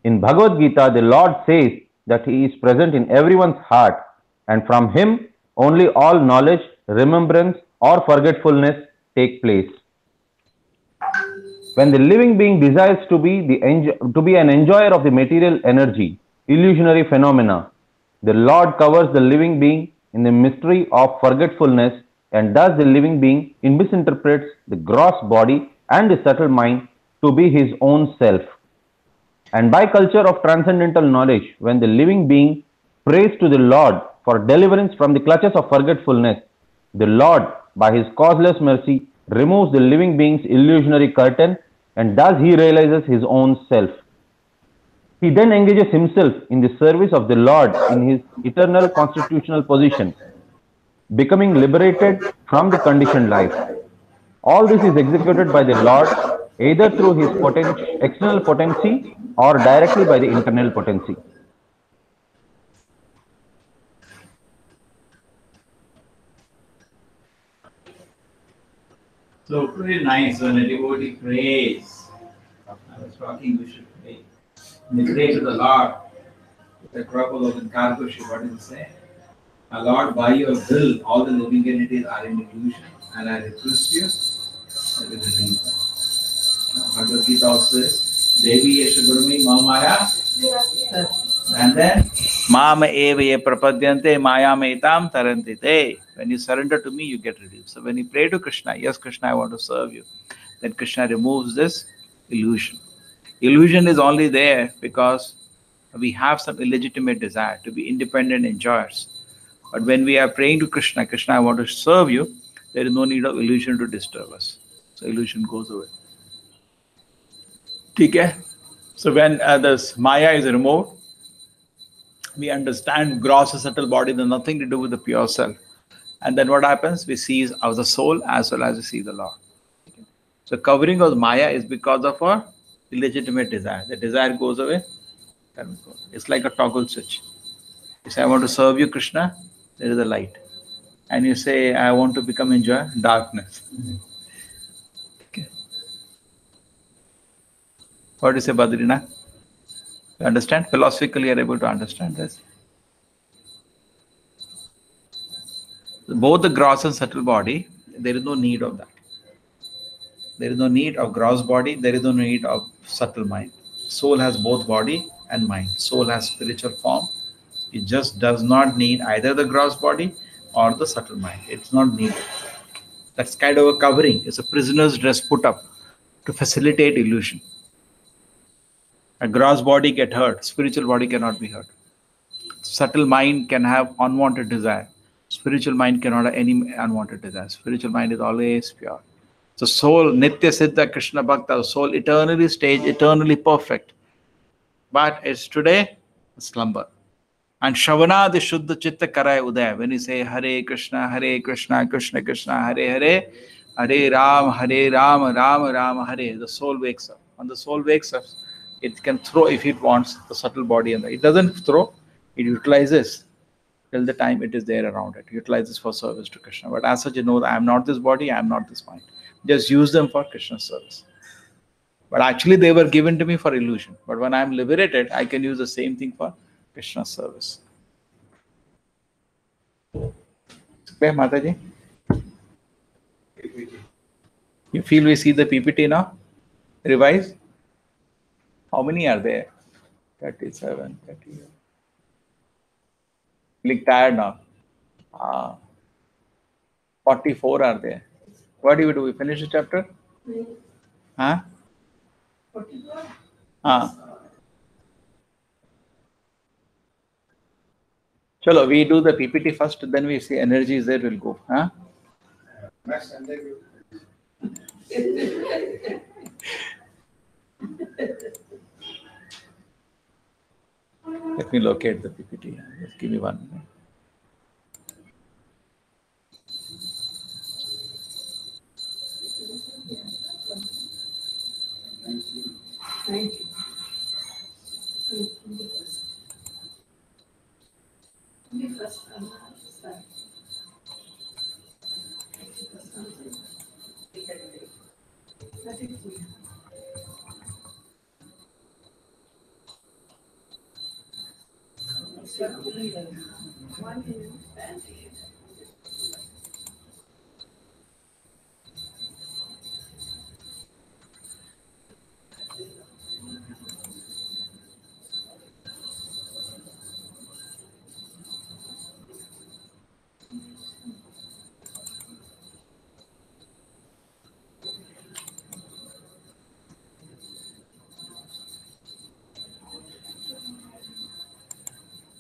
[SPEAKER 2] In Bhagavad Gita, the Lord says that He is present in everyone's heart, and from Him only all knowledge, remembrance, or forgetfulness take place. When the living being desires to be an enjoyer of the material energy, illusionary phenomena, the Lord covers the living being in the mystery of forgetfulness, and thus the living being misinterprets the gross body and the subtle mind to be his own self. And by culture of transcendental knowledge, when the living being prays to the Lord for deliverance from the clutches of forgetfulness, the Lord, by His causeless mercy, removes the living being's illusionary curtain, and thus he realizes his own self. He then engages himself in the service of the Lord in his eternal constitutional position, becoming liberated from the conditioned life. All this is executed by the Lord either through his external potency or directly by the internal potency.
[SPEAKER 7] So pretty nice when a devotee prays. I was talking, we should pray. When we pray to the Lord, the Prabhupada in Karkoshi, what does it say? My Lord, by your will, all the living entities are in illusion, and I request you that you release them. Bhagavad Gita also says, Devi Yesha Gurumi Mamaya. And then, Mama Eva Ye Prapadyante Maya Metam Tarantite. When you surrender to me, you get released. So when you pray to Krishna, yes, Krishna, I want to serve you, then Krishna removes this illusion. Illusion is only there because we have some illegitimate desire to be independent enjoyers. But when we are praying to Krishna, Krishna, I want to serve you, there is no need of illusion to disturb us. So illusion goes away. Okay? So when this Maya is removed, we understand gross and subtle body has nothing to do with the pure self. And then what happens? We see our the soul as well as we see the Lord. Okay. So covering of Maya is because of our illegitimate desire. The desire goes away. It's like a toggle switch. You say, I want to serve you, Krishna, there is a light. And you say, I want to become enjoyer, darkness. Okay. What do you say, Badrinath? You understand? Philosophically, you are able to understand this. Both the gross and subtle body, there is no need of that. There is no need of gross body. There is no need of subtle mind. Soul has both body and mind. Soul has spiritual form. It just does not need either the gross body or the subtle mind. It's not needed. That's kind of a covering. It's a prisoner's dress put up to facilitate illusion. A gross body get hurt. Spiritual body cannot be hurt. Subtle mind can have unwanted desire. Spiritual mind cannot have any unwanted desire. Spiritual mind is always pure. So soul, Nitya Siddha Krishna Bhakta, soul eternally staged, eternally perfect. But it's today a slumber. And Shravana the Shuddha Chitta Karay Udaya. When you say Hare Krishna, Krishna Krishna, Hare Hare, Hare Ram, Ram Ram, Hare, the soul wakes up. When the soul wakes up, it can throw if it wants the subtle body. And it doesn't throw, it utilizes till the time it is there around it. It utilizes for service to Krishna. But as such, you know that I am not this body, I am not this mind. Just use them for Krishna's service. But actually they were given to me for illusion. But when I am liberated, I can use the same thing for Krishna's service. Clear, Mataji? You feel we see the PPT now? Revise? How many are there? 37, 38. Feeling tired now? 44 are there. What do you do? We finish the chapter? Huh?
[SPEAKER 6] 44?
[SPEAKER 7] Chalo, we do the PPT first, then we see energy is there, we'll go. Huh? Let me locate the PPT. Just give me 1 minute.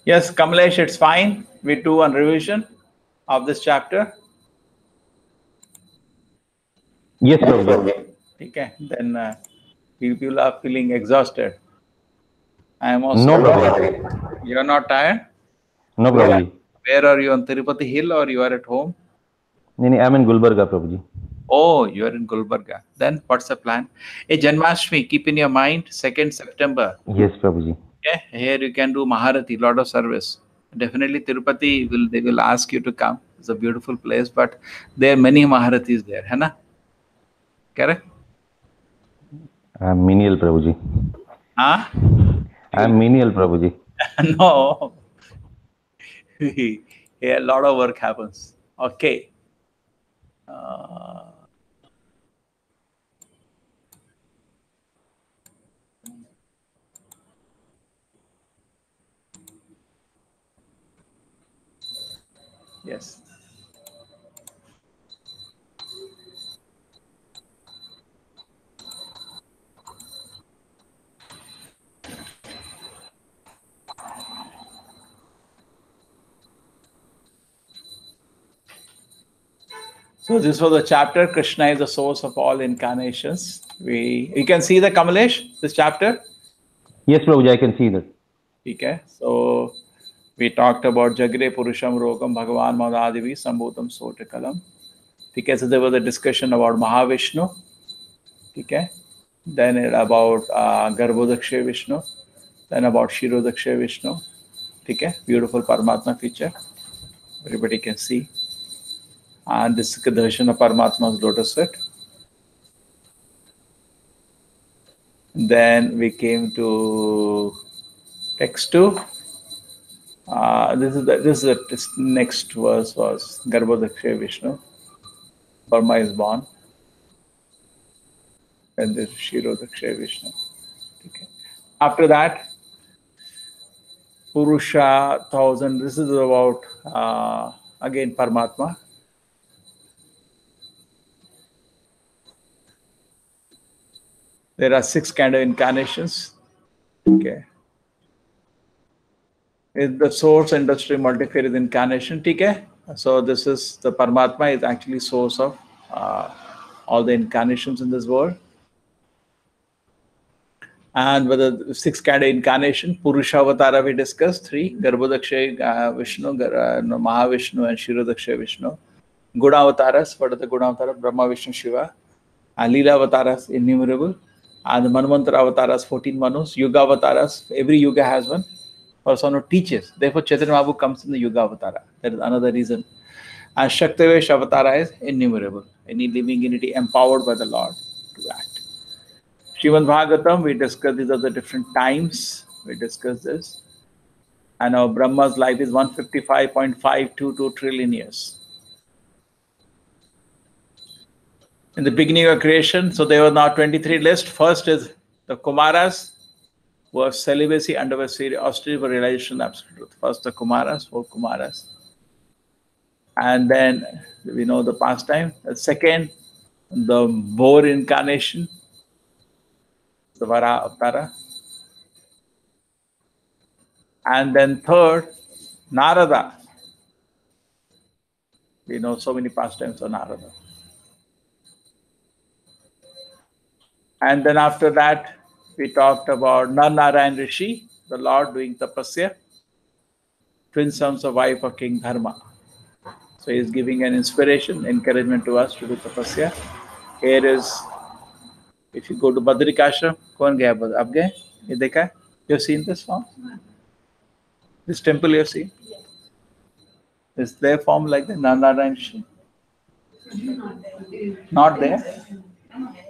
[SPEAKER 7] Yes, Kamlesh, it's fine. We do one revision of this chapter.
[SPEAKER 2] Yes, Prabhuji.
[SPEAKER 7] Okay, then people are feeling exhausted. I am also.
[SPEAKER 2] No, Prabhuji.
[SPEAKER 7] You are not tired?
[SPEAKER 2] No, Prabhuji.
[SPEAKER 7] Where are you, on Tirupati Hill or you are at home?
[SPEAKER 2] No, I am in Gulbarga, Prabhuji.
[SPEAKER 7] Oh, you are in Gulbarga. Then what's the plan? A Janmashtami, keep in your mind, 2nd September.
[SPEAKER 2] Yes, Prabhuji.
[SPEAKER 7] Okay, here you can do Maharati, lot of service. Definitely Tirupati, they will ask you to come. It's a beautiful place, but there are many Maharatis there, hai na? Correct?
[SPEAKER 2] I am menial, Prabhuji.
[SPEAKER 7] Huh?
[SPEAKER 2] I am menial, Prabhuji.
[SPEAKER 7] No. Here a lot of work happens. Okay. Yes. So this was the chapter, Krishna is the source of all incarnations. You can see the Kamalesh, this chapter?
[SPEAKER 2] Yes, Prabhuji, I can see that.
[SPEAKER 7] Okay. So we talked about Jagre Purusham Rogam Bhagavan Madhadivi Sambhutam Sotakalam. Okay. So there was a discussion about Mahavishnu. Okay. Then about Garbhodakshay Vishnu. Then about Shirodakshay Vishnu. Okay. Beautiful Paramatma feature. Everybody can see. And this is the darshan of Paramatma's lotus feet. Then we came to Text 2. This next verse was Garbhodakshay Vishnu. Burma is born. And this Kshirodakshay Vishnu. Okay. After that, Purusha 1000. This is about again Paramatma. There are 6 kind of incarnations. Okay. Is the source industry multifarious incarnation. Okay. So this is the Paramatma is actually source of all the incarnations in this world. And with the 6 kind of incarnation, Purusha Avatara we discussed, 3, Garbhodakshay Vishnu, Mahavishnu and Kshirodakshay Vishnu. Guna Avataras, what are the Guna Avataras? Brahma, Vishnu, Shiva. And Leela Avataras, innumerable. And the Manvantara Avataras, 14 Manus. Yuga Avataras, every Yuga has one person who teaches. Therefore, Chaitanya Mahaprabhu comes in the Yuga Avatara. That is another reason. And Shaktivesh Avatara is innumerable. Any living entity empowered by the Lord to act. Srimad Bhagavatam, we discussed these are the different times. We discussed this. And our Brahma's life is 155.522 trillion years. In the beginning of creation, so there were now 23 lists. First is the Kumaras, who have celibacy under a serious austerity for realization of absolute truth. First the Kumaras, 4 Kumaras. And then we know the pastime. The second, the boar incarnation. The Vara Avatara. And then third, Narada. We know so many pastimes of Narada. And then after that, we talked about Narayan Rishi, the Lord doing tapasya, twin sons of wife of King Dharma. So he is giving an inspiration, encouragement to us to do tapasya. Here is, if you go to Badrikashram, kaun gaya Badr? Ab gaye? Ye dekha? You have seen this form? This temple you have seen? Is their form like the Narayan Rishi? Not there?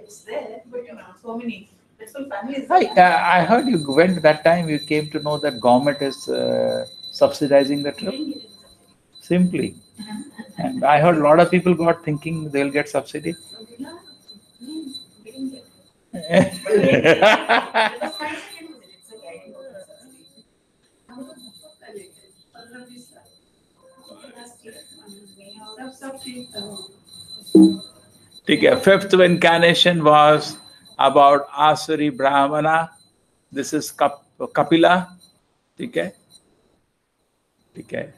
[SPEAKER 11] It's there, but so many families.
[SPEAKER 7] I heard you went that time, you came to know that government is subsidizing the trip. Simply. And I heard a lot of people got thinking they'll get subsidy. Okay, fifth incarnation was about Asuri Brahmana. This is Kapila. Okay. Okay.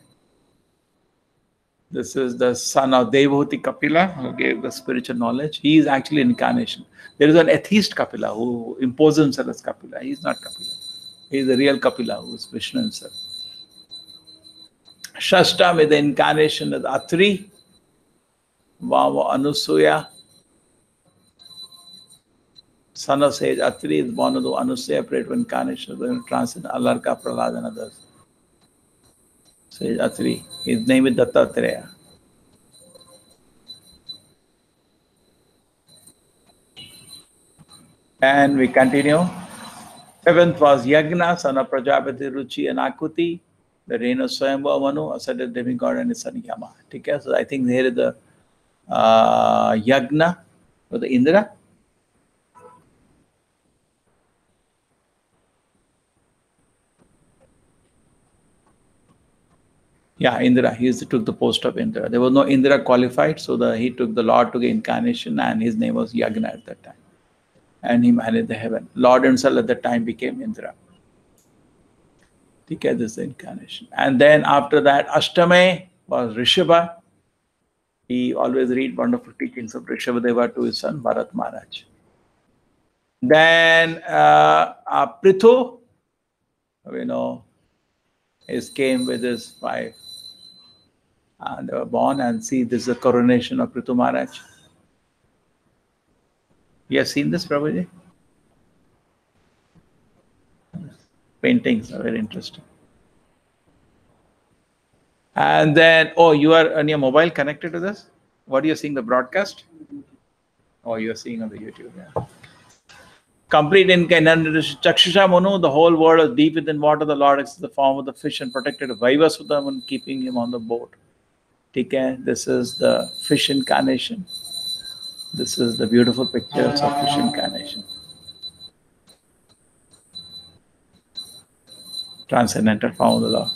[SPEAKER 7] This is the son of Devhuti Kapila, who gave the spiritual knowledge. He is actually incarnation. There is an atheist Kapila who imposes himself as Kapila. He is not Kapila. He is the real Kapila, who is Vishnu himself. Shashtam is the incarnation of Atri, Vama Anusuya. Son of sage Atri is born of the Anusuya, prayed for incarnation of the transcend Alarka, Prahlad and others. Sage Atri. His name is Dattatreya. And we continue. Seventh was Yagna, son of Prajapati, Ruchi and Akuti, the reign of Swayambhu Manu, ascended demigod and his son Yama. Okay, so I think here is the Yagna or the Indra. Yeah, Indra. He took the post of Indra. There was no Indra qualified, so he took the Lord to the incarnation, and his name was Yagna at that time. And he managed the heaven. Lord himself at that time became Indra. Okay, this is the incarnation. And then after that, Ashtame was Rishabha. He always read wonderful teachings of Rishabhadeva to his son Bharat Maharaj. Then Prithu, we know, came with his wife. And they were born, and see, this is the coronation of Prithu Maharaj. You have seen this, Prabhuji? Paintings are very interesting. And then, oh, you are on your mobile connected to this? What are you seeing, the broadcast? Oh, you are seeing on the YouTube, yeah. Complete incarnation. Chakshusha Manu, the whole world is deep within water. The Lord is the form of the fish and protected Vaivasudam and keeping him on the boat. Okay, this is the fish incarnation. This is the beautiful pictures of fish incarnation. Transcendental form of the Lord.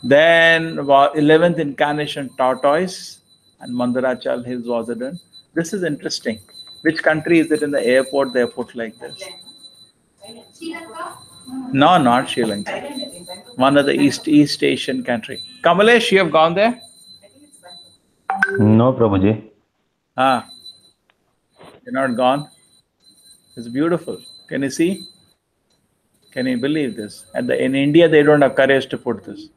[SPEAKER 7] Then 11th incarnation, tortoise, and Mandarachal Hills was done. This is interesting. Which country is it in the airport? They are put like this.
[SPEAKER 8] Sri Lanka?
[SPEAKER 7] No, not Sri Lanka. One of the East Asian country. Kamalesh, you have gone there?
[SPEAKER 2] No, Prabhuji.
[SPEAKER 7] Ah, you're not gone. It's beautiful. Can you see? Can you believe this? In India, they don't have courage to put this.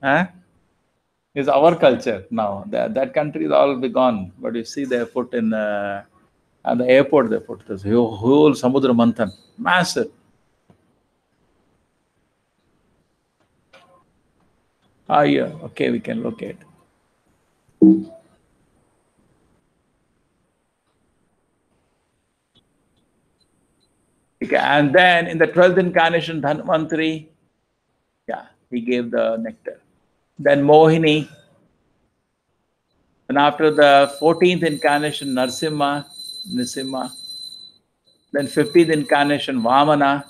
[SPEAKER 7] Huh? It's our culture now. That country is all be gone. But you see, they put in at the airport. They put this whole Samudra Manthan, massive. Ah, yeah. Okay, we can locate. Okay, and then in the 12th incarnation, Dhanvantari, yeah, he gave the nectar. Then Mohini. And after the 14th incarnation, Nisimha. Then 15th incarnation, Vamana.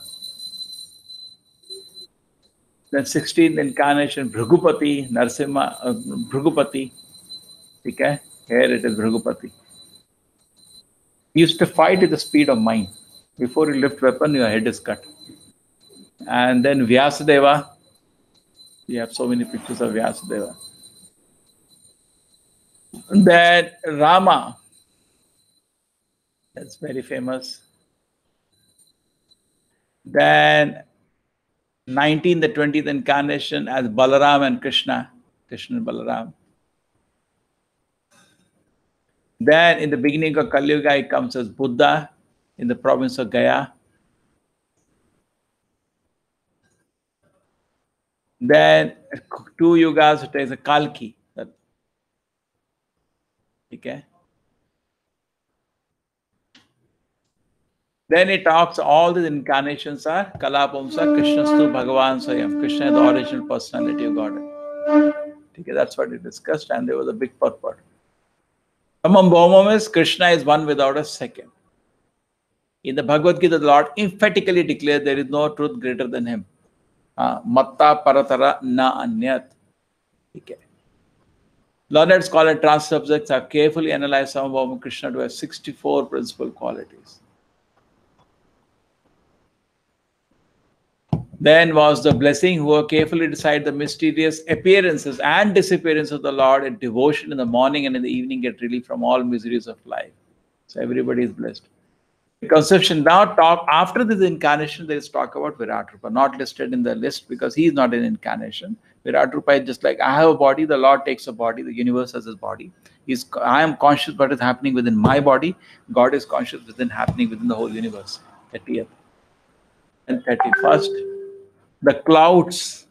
[SPEAKER 7] Then 16th incarnation, Bhrigupati, Bhrigupati. Okay, here it is Bhrigupati. He used to fight at the speed of mind. Before you lift weapon, your head is cut. And then Vyasadeva. We have so many pictures of Vyasadeva. Then Rama. That's very famous. Then 19th, the 20th incarnation as Balaram and Krishna. Krishna and Balaram. Then in the beginning of Kali Yuga, he comes as Buddha in the province of Gaya. Then 2 yugas, it is a Kalki. Okay. Then it talks all these incarnations are Kalapamsa, Krishnastu Bhagavan Swayam. Krishna is the original personality of Godhead. Okay, that's what we discussed, and there was a big purport. Among Bhaumam is Krishna is one without a second. In the Bhagavad Gita, the Lord emphatically declares there is no truth greater than him. Matta paratara na anyat. Okay. Learned scholars, trans-subjects have carefully analyzed Samabhama Krishna to have 64 principal qualities. Then was the blessing who carefully decide the mysterious appearances and disappearances of the Lord in devotion in the morning and in the evening get relief from all miseries of life. So everybody is blessed. The conception now talk after this incarnation, there is talk about Virat Rupa, not listed in the list because he is not an incarnation. Virat Rupa is just like I have a body, the Lord takes a body, the universe has his body. I am conscious what is happening within my body. God is conscious happening within the whole universe. 30th. And 31st. The clouds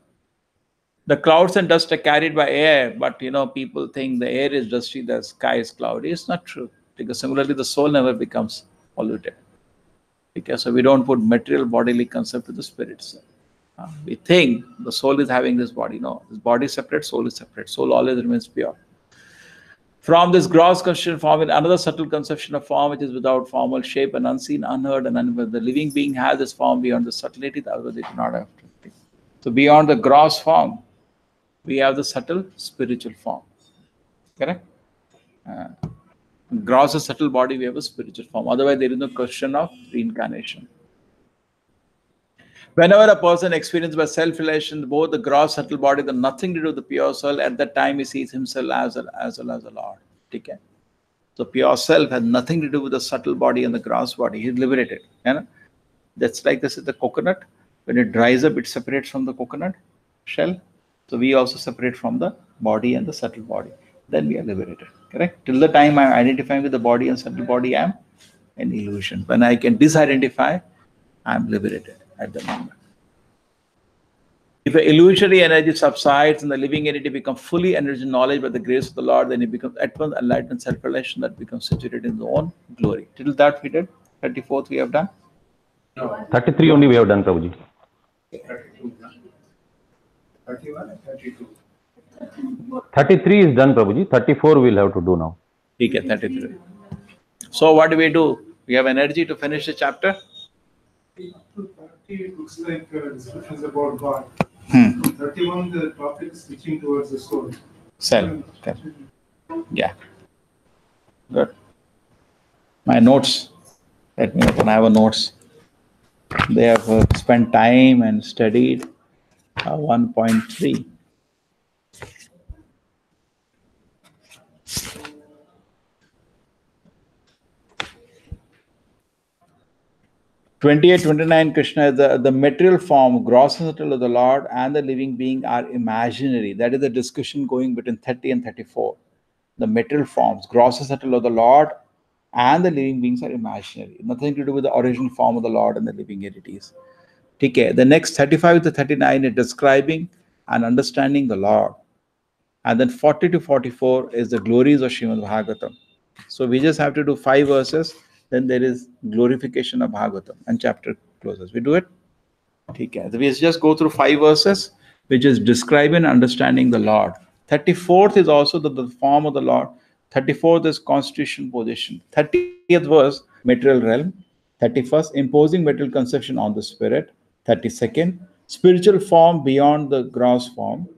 [SPEAKER 7] and dust are carried by air, but people think the air is dusty, the sky is cloudy. It's not true, because similarly the soul never becomes polluted. Okay, so we don't put material bodily concept to the spirits. We think the soul is having this body. No, this body is separate, soul is separate. Soul always remains pure. From this gross conception form, in another subtle conception of form which is without formal shape and unseen, unheard, and unheard. The living being has this form beyond the subtlety, the other they do not have. So beyond the gross form, we have the subtle spiritual form. Correct? Gross and subtle body, we have a spiritual form. Otherwise, there is no question of reincarnation. Whenever a person experiences by self-relation, both the gross subtle body have nothing to do with the pure soul, at that time he sees himself as well as the Lord. Okay? So pure self has nothing to do with the subtle body and the gross body. He is liberated. That's like this is the coconut. When it dries up, it separates from the coconut shell. So we also separate from the body and the subtle body. Then we are liberated. Correct? Till the time I am identifying with the body and subtle body, I am an illusion. When I can disidentify, I am liberated at the moment. If the illusory energy subsides and the living entity becomes fully energy knowledge by the grace of the Lord, then it becomes at once enlightened self-relation that becomes situated in the own glory. Till that we did.
[SPEAKER 1] 34th we have done?
[SPEAKER 4] No.
[SPEAKER 2] 33 only we have done, Prabhuji.
[SPEAKER 4] 32. 31 and 32.
[SPEAKER 2] 33 is done, Prabhuji. 34 we'll have to do now.
[SPEAKER 1] Okay, 33. So what do? We have energy to finish the chapter?
[SPEAKER 9] Up to 30, it looks like discussions about God. 31, the topic is switching towards the soul.
[SPEAKER 1] Self. Yeah. Good. My notes. Let me open. I have a notes. They have spent time and studied 1.3. (28, 29) Krishna is the material form, gross and subtle of the Lord and the living being are imaginary. That is the discussion going between 30 and 34. The material forms, gross and subtle of the Lord and the living beings are imaginary. Nothing to do with the original form of the Lord and the living entities. Okay. The next 35 to 39 is describing and understanding the Lord. And then 40 to 44 is the glories of Srimad Bhagavatam. So we just have to do 5 verses. Then there is glorification of Bhagavatam and chapter closes. We do it? Okay. So we just go through 5 verses, which is describing and understanding the Lord. 34th is also the form of the Lord. 34th is constitution position. 30th verse, material realm. 31st, imposing material conception on the spirit. 32nd, spiritual form beyond the gross form.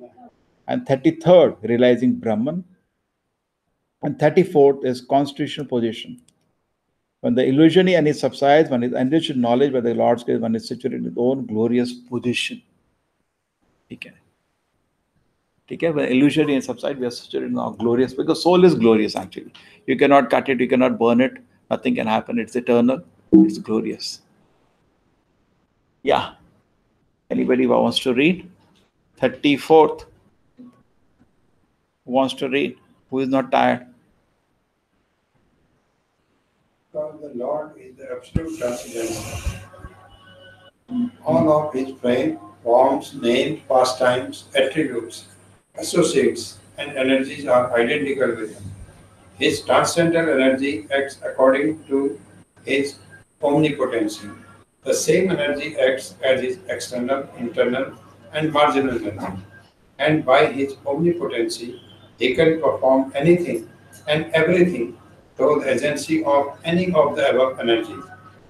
[SPEAKER 1] And 33rd, realizing Brahman. And 34th is constitutional position. When the illusion and it subsides, when it is enriched in knowledge by the Lord's grace, when it is situated in its own glorious position. Okay. When illusion is subside, we are situated in our glorious, because soul is glorious actually. You cannot cut it, you cannot burn it, nothing can happen. It's eternal, it's glorious. Yeah. Anybody who wants to read? 34th. Who wants to read? Who is not tired?
[SPEAKER 4] Because the Lord is the absolute transcendental. All of his frame, forms, names, pastimes, attributes, associates, and energies are identical with him. His transcendental energy acts according to his omnipotency. The same energy acts as his external, internal, and marginal energy. And by his omnipotency, he can perform anything and everything through the agency of any of the above energies.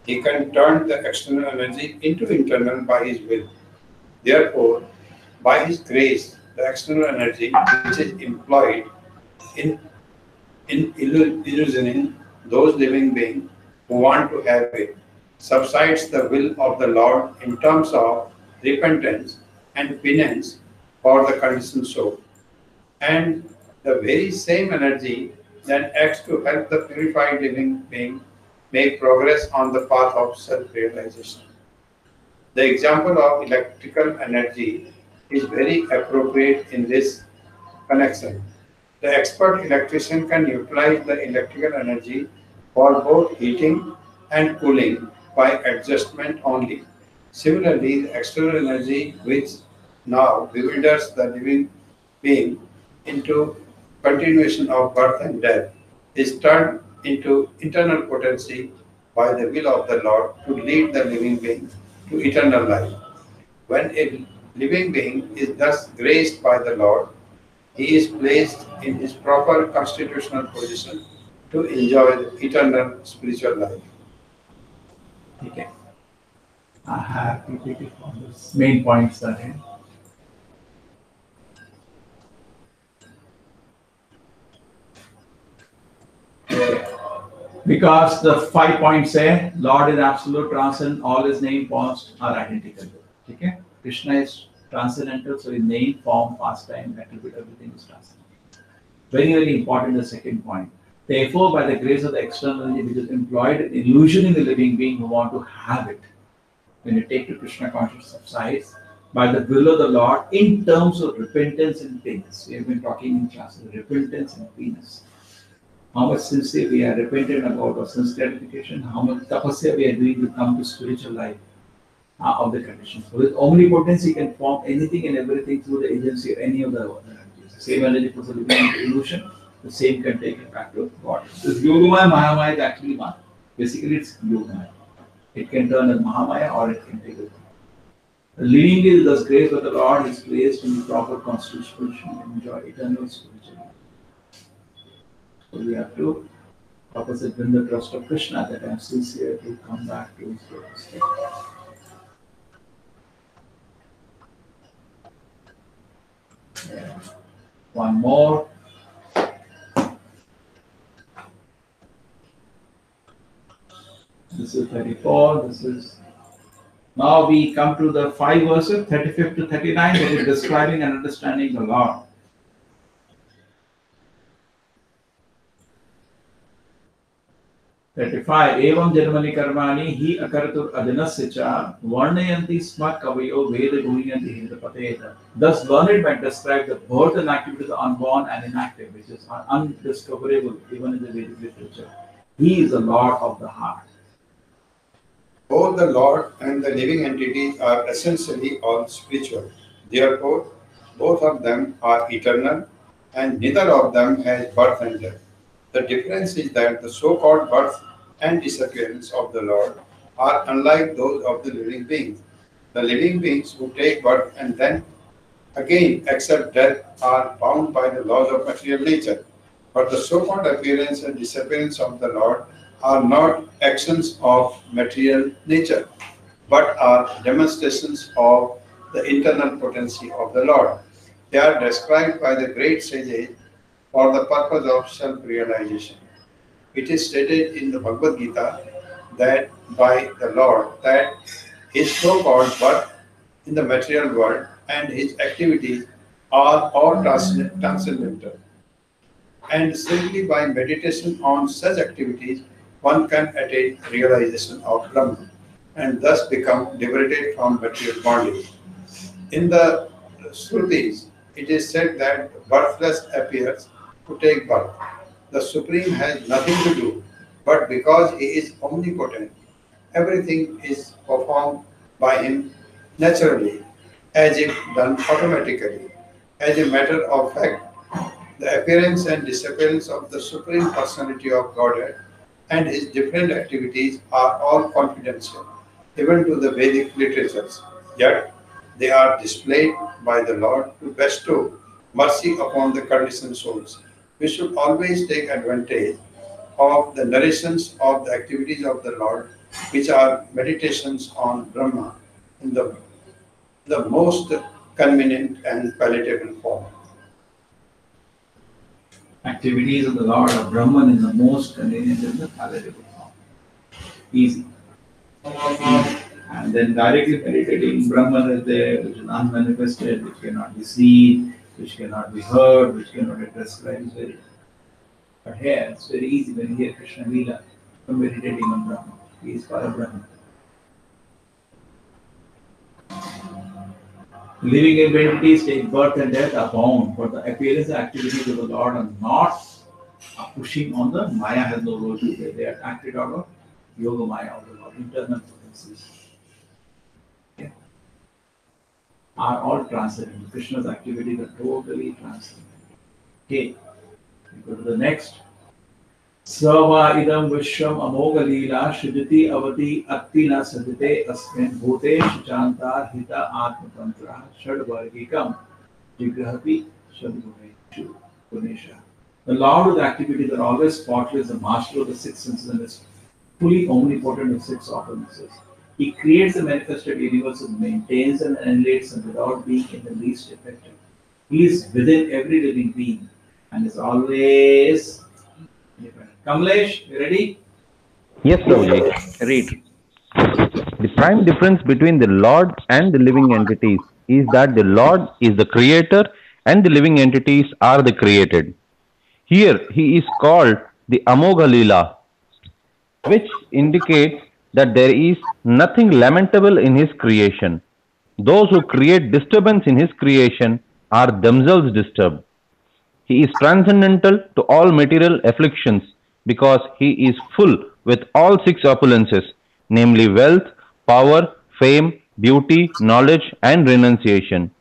[SPEAKER 4] He can turn the external energy into internal by his will. Therefore, by his grace, the external energy which is employed in illusioning those living beings who want to have it subsides the will of the Lord in terms of repentance and penance for the conditioned soul. And the very same energy then acts to help the purified living being make progress on the path of self-realization. The example of electrical energy is very appropriate in this connection. The expert electrician can utilize the electrical energy for both heating and cooling by adjustment only. Similarly, the external energy which now bewilders the living being into continuation of birth and death is turned into internal potency by the will of the Lord to lead the living being to eternal life. When a living being is thus graced by the Lord, he is placed in his proper constitutional position to enjoy the eternal spiritual life.
[SPEAKER 1] Okay. I have completed on this main points that I because the 5 points say Lord is absolute, transcendent, all his name forms are identical. Okay? Krishna is transcendental, so his name, form, pastime, attribute, everything is transcendental. Very, very important, the second point. Therefore, by the grace of the external energy which is employed in illusioning the living being who want to have it, when you take to Krishna consciousness subsides, by the will of the Lord in terms of repentance and penance. We have been talking in classes, repentance and penance. How much sincere we are repentant about our sins clarification, how much tapasya we are doing to come to spiritual life of the conditions. So with omnipotence, he can form anything and everything through the agency of any of the energies. The same energy puts a living into illusion, the same can take it back to God. This Yogumaya Mahamaya is actually one.
[SPEAKER 7] Basically, it's Yogamaya. It can turn as Mahamaya or it can take it. The living is thus grace of the Lord is placed in the proper constitution and enjoy eternal spirituality. So we have to opposite win the trust of Krishna that I am sincere to come back to his lotus feet. Yeah. One more. This is 34. This is now we come to the 5 verses, 35 to 39, that is describing and understanding the Lord. 35. Evam janmani karmani hi akaratur adinasya cha varnayanti sma kavayo veda guhyanti hindapateta. Thus learned might describe the birth and activities of the unborn and inactive, which is undiscoverable even in the Vedic literature. He is the Lord of the heart.
[SPEAKER 4] Both the Lord and the living entities are essentially all spiritual. Therefore, both of them are eternal and neither of them has birth and death. The difference is that the so-called birth and disappearance of the Lord are unlike those of the living beings. The living beings who take birth and then again accept death are bound by the laws of material nature. But the so-called appearance and disappearance of the Lord are not actions of material nature, but are demonstrations of the internal potency of the Lord. They are described by the great sages for the purpose of self-realization. It is stated in the Bhagavad Gita that by the Lord that his so-called birth in the material world and his activities are all transcendental. And simply by meditation on such activities, one can attain realization of Brahman and thus become liberated from material bondage. In the Srutis, it is said that birthless appears to take birth. The Supreme has nothing to do, but because he is omnipotent, everything is performed by him naturally, as if done automatically. As a matter of fact, the appearance and disappearance of the Supreme Personality of Godhead and his different activities are all confidential, even to the Vedic literatures. Yet, they are displayed by the Lord to bestow mercy upon the conditioned souls. We should always take advantage of the narrations of the activities of the Lord, which are meditations on Brahma in the most convenient and palatable form.
[SPEAKER 7] Activities of the Lord of Brahman in the most convenient and the palatable form. Easy. And then directly meditating Brahman is there, which is unmanifested, which cannot be seen, which cannot be heard, which cannot be described. But here it's very easy when you hear Krishna Leela from meditating on Brahman. He is Parabrahman. Living entities take birth and death are bound, but the appearance and activities of the Lord are not pushing on the Maya, has no role to play. They are acted out of Yoga Maya of the Lord, internal potencies. Okay. Are all transcendent. Krishna's activities are totally transcendent. Okay, we go to the next. Sava idam vishram amoga leela shiditi avati attina sadite asmin bhute shichantar hita atmatantra shadvargikam jigrahati shadguneshu gunesha. The Lord of the activities are always spotless, the master of the six senses and is fully omnipotent with six opulences. He creates the manifested universe and maintains and annihilates them without being in the least effective. He is within every living being and is always independent. Kamlesh, you ready?
[SPEAKER 2] Yes, Prabhuji.
[SPEAKER 7] Read.
[SPEAKER 2] The prime difference between the Lord and the living entities is that the Lord is the creator and the living entities are the created. Here he is called the Amogha Leela, which indicates that there is nothing lamentable in his creation. Those who create disturbance in his creation are themselves disturbed. He is transcendental to all material afflictions because he is full with all six opulences, namely wealth, power, fame, beauty, knowledge, and renunciation.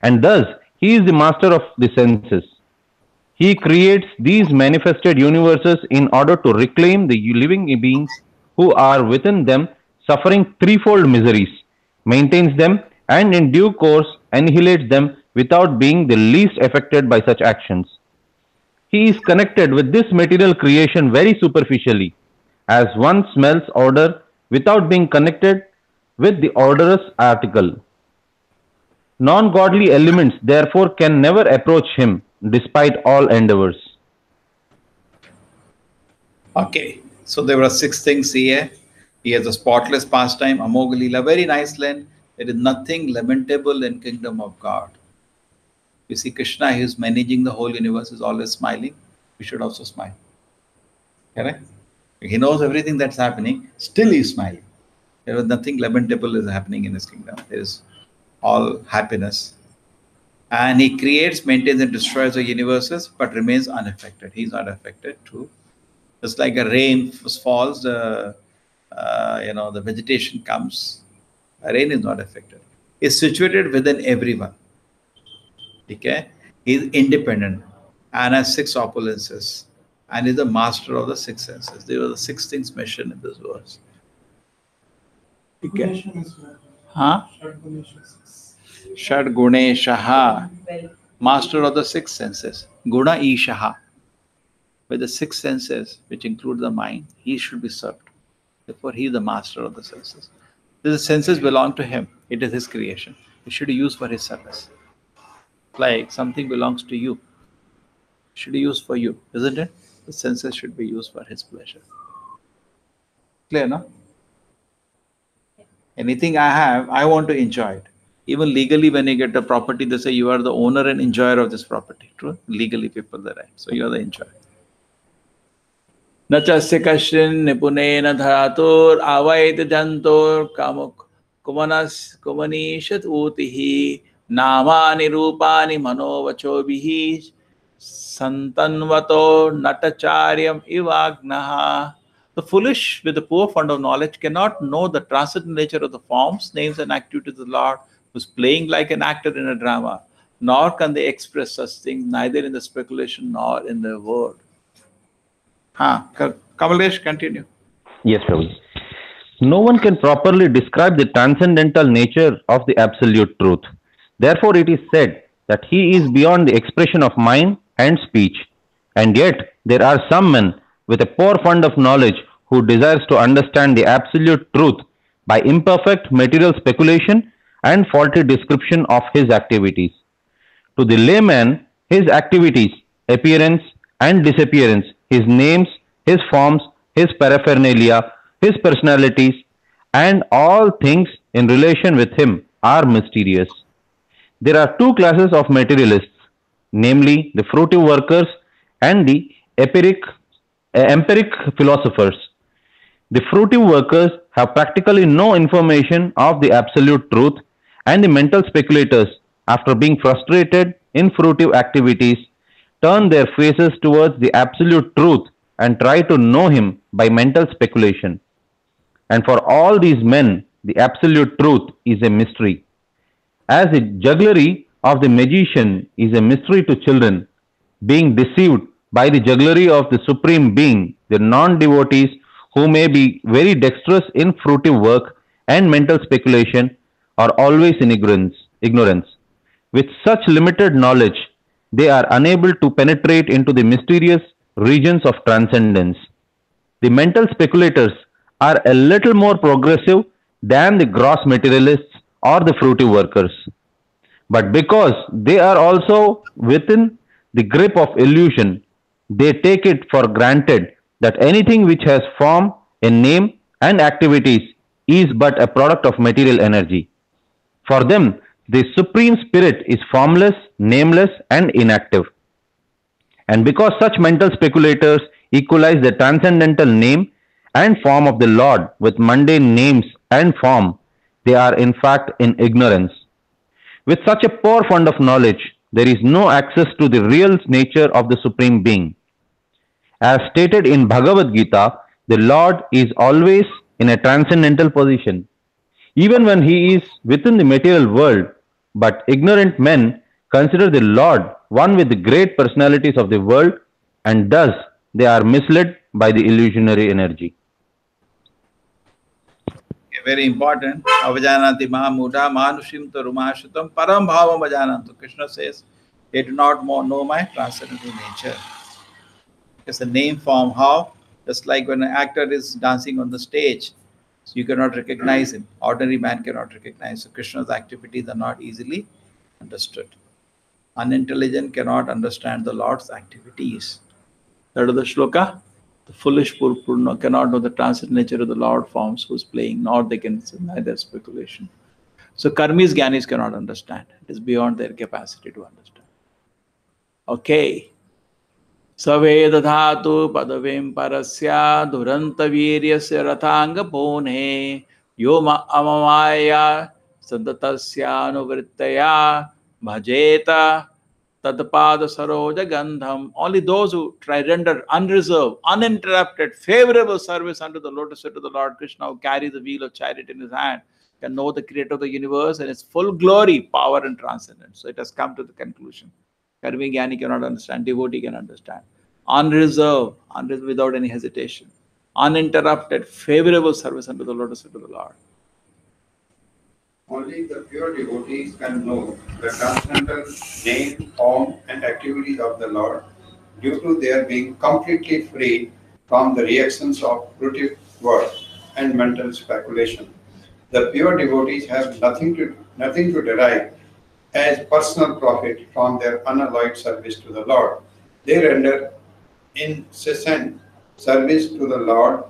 [SPEAKER 2] And thus, he is the master of the senses. He creates these manifested universes in order to reclaim the living beings who are within them suffering threefold miseries, maintains them, and in due course annihilates them without being the least affected by such actions. He is connected with this material creation very superficially, as one smells odor without being connected with the odorous article. Non-godly elements therefore can never approach him despite all endeavors.
[SPEAKER 7] Okay, so there were 6 things here. He has a spotless pastime, Amogalila, very nice line. There is nothing lamentable in kingdom of God. You see, Krishna, he is managing the whole universe, is always smiling. We should also smile. Correct? He knows everything that's happening, still he is smiling. There was nothing lamentable is happening in his kingdom. There is all happiness. And he creates, maintains, and destroys the universes, but remains unaffected. He's not affected too. Just like a rain falls, the vegetation comes. Rain is not affected. He's situated within everyone. Okay? He's independent and has 6 opulences. And is the master of the 6 senses. There were the 6 things mentioned in this verse. Okay? Huh? Shad Guneshaha, master of the 6 senses. Guna Ishaha. With the 6 senses, which include the mind, he should be served. Therefore, he is the master of the senses. The senses belong to him. It is his creation. It should be used for his service. Like something belongs to you. It should be used for you, isn't it? The senses should be used for his pleasure. Clear, no? Anything I have, I want to enjoy it. Even legally, when you get a property, they say you are the owner and enjoyer of this property. True? Legally, people are right. So you are the enjoyer. Nachasya kashin nipunena dharatur avait jantur kamuk kumanishat utihi namani rupani manovachobihi santanvato natacharyam ivagnaha. The foolish with the poor fund of knowledge cannot know the transcendental nature of the forms, names, and activities of the Lord, who is playing like an actor in a drama, nor can they express such things neither in the speculation nor in the word. Kamalesh, continue.
[SPEAKER 2] Yes, Prabhu. No one can properly describe the transcendental nature of the absolute truth. Therefore, it is said that he is beyond the expression of mind and speech. And yet, there are some men with a poor fund of knowledge who desires to understand the absolute truth by imperfect material speculation and faulty description of his activities. To the layman, his activities, appearance and disappearance, his names, his forms, his paraphernalia, his personalities, and all things in relation with him are mysterious. There are 2 classes of materialists, namely the fruitive workers and the empiric philosophers. The fruitive workers have practically no information of the absolute truth, and the mental speculators, after being frustrated in fruitive activities, turn their faces towards the absolute truth and try to know him by mental speculation. And for all these men, the absolute truth is a mystery. As the jugglery of the magician is a mystery to children, being deceived by the jugglery of the Supreme Being, the non-devotees who may be very dexterous in fruitive work and mental speculation are always in ignorance. With such limited knowledge, they are unable to penetrate into the mysterious regions of transcendence. The mental speculators are a little more progressive than the gross materialists or the fruitive workers. But because they are also within the grip of illusion, they take it for granted that anything which has form, a name, and activities is but a product of material energy. For them, the Supreme Spirit is formless, nameless, and inactive. And because such mental speculators equalize the transcendental name and form of the Lord with mundane names and form, they are in fact in ignorance. With such a poor fund of knowledge, there is no access to the real nature of the Supreme Being. As stated in Bhagavad Gita, the Lord is always in a transcendental position, even when he is within the material world, but ignorant men consider the Lord one with the great personalities of the world, and thus they are misled by the illusionary energy.
[SPEAKER 7] Very important. Avajananti mahamudha manushim tarumashritam param bhavam avajanantu. Krishna says, they do not know my transcendental nature. It's a name form. How? Just like when an actor is dancing on the stage, so you cannot recognize him. Ordinary man cannot recognize. So Krishna's activities are not easily understood. Unintelligent cannot understand the Lord's activities. That is the shloka. The foolish cannot know the transcendental nature of the Lord forms who's playing, nor they can neither speculation. So karmis, gyanis cannot understand. It is beyond their capacity to understand. Okay. Saveda dhatu padavim parasya duranta viryasya rathanga pone yoma amamaya sadatasya anuvrittaya bhajeta Tadpada Saroja Gandham. Only those who try render unreserved, uninterrupted, favorable service unto the lotus feet of the Lord Krishna, who carries the wheel of chariot in his hand, can know the creator of the universe and its full glory, power, and transcendence. So it has come to the conclusion. Karmi Gyani cannot understand, devotee can understand. Unreserved, without any hesitation. Uninterrupted, favorable service unto the lotus feet of the Lord.
[SPEAKER 4] Only the pure devotees can know the transcendental name, form, and activities of the Lord due to their being completely free from the reactions of fruitive work and mental speculation. The pure devotees have nothing to derive as personal profit from their unalloyed service to the Lord. They render incessant service to the Lord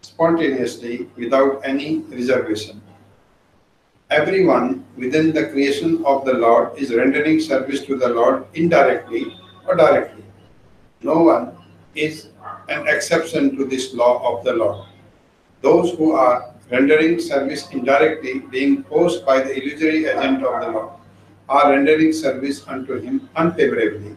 [SPEAKER 4] spontaneously without any reservation. Everyone within the creation of the Lord is rendering service to the Lord indirectly or directly. No one is an exception to this law of the Lord. Those who are rendering service indirectly, being forced by the illusory agent of the Lord, are rendering service unto him unfavorably.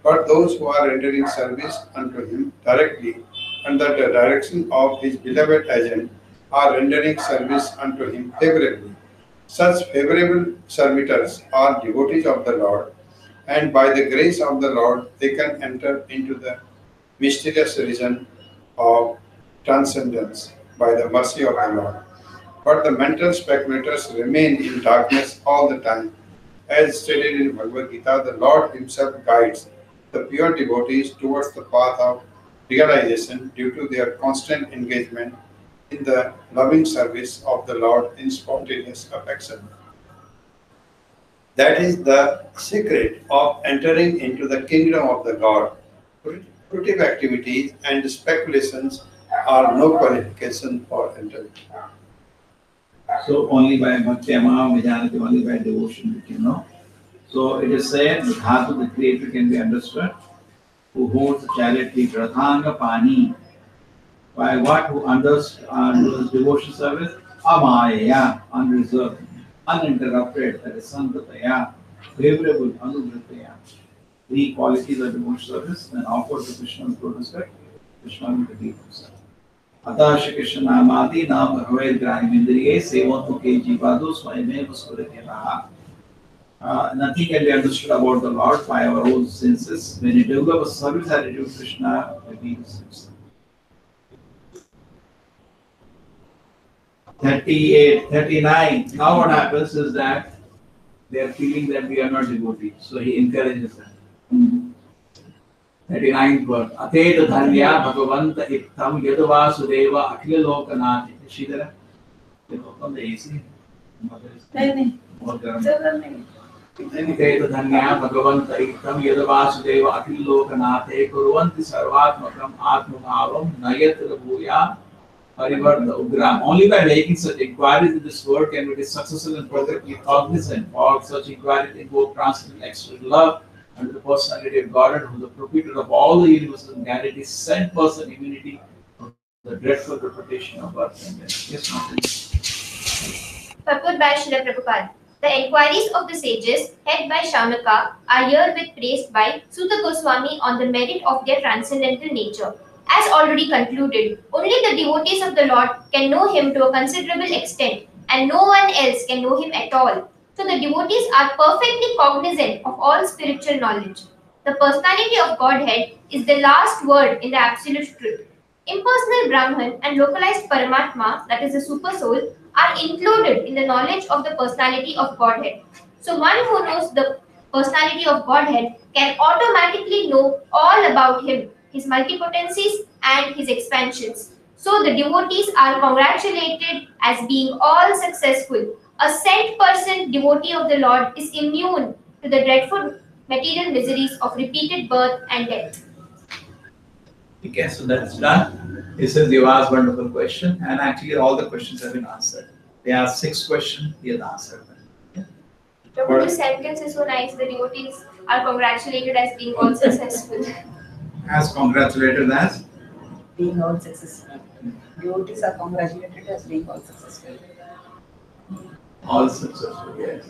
[SPEAKER 4] But those who are rendering service unto him directly under the direction of his beloved agent are rendering service unto him favorably. Such favorable servitors are devotees of the Lord, and by the grace of the Lord, they can enter into the mysterious region of transcendence by the mercy of the Lord. But the mental speculators remain in darkness all the time. As stated in Bhagavad Gita, the Lord himself guides the pure devotees towards the path of realization due to their constant engagement in the loving service of the Lord in spontaneous affection. That is the secret of entering into the kingdom of the God. Fruitive activities and speculations are no qualification for entering.
[SPEAKER 7] So only by bhakti amam vijanati, only by devotion we can know. So it is said that Dhatu, the creator, can be understood, who holds the chariot feet, Rathanga Pani. By what? Who understands devotion service? Amaya, unreserved, uninterrupted, that is Santataya, favorable, Anuvrittaya. Three qualities of devotion service, then offered to Krishna's lotus feet, Krishna will reveal himself. Atah Shri Krishna Namadi Nam Bhagavad Grahimindriye Sevantu Ke Jivadu Swayame Vaskurate Raha. Nothing can be understood about the Lord by our own senses. When you develop a service attitude, Krishna reveals himself. 38, 39. Now what happens is that they are feeling that we are not devotees. So he encourages them. 39th verse. Atet dhanya bhagavanta iktam yadavasudeva akhila lokanath. Shidara? On the AC? Atet dhanya bhagavanta iktam yadavasudeva akhila lokanath kurvanti sarvatmakam atmabhavam nayatra bhuya parivarta ugram. Only by making such inquiries in this world can we be successful and perfectly cognizant. For such inquiries invoke transcendental external love and the personality of Godhead, who is the proprietor of all the universal guarantees, sent person immunity from the dreadful repetition of birth and death. Yes,
[SPEAKER 8] Purport by Srila Prabhupada. The inquiries of the sages, head by Shaunaka, are herewith praised by Suta Goswami on the merit of their transcendental nature. As already concluded, only the devotees of the Lord can know him to a considerable extent, and no one else can know him at all. So the devotees are perfectly cognizant of all spiritual knowledge. The personality of Godhead is the last word in the absolute truth. Impersonal Brahman and localized Paramatma, that is the super soul, are included in the knowledge of the personality of Godhead. So one who knows the personality of Godhead can automatically know all about him, his multipotencies and his expansions. So the devotees are congratulated as being all successful. A cent person devotee of the Lord is immune to the dreadful material miseries of repeated birth and death.
[SPEAKER 7] Okay, so that's done. He says you asked wonderful question, and actually all the questions have been answered. They asked 6 questions, he has answered them.
[SPEAKER 8] The sentence is so nice. The devotees are congratulated as being all successful.
[SPEAKER 7] As congratulated as?
[SPEAKER 11] Being all successful. Devotees are congratulated as being all successful.
[SPEAKER 7] All successful, yes.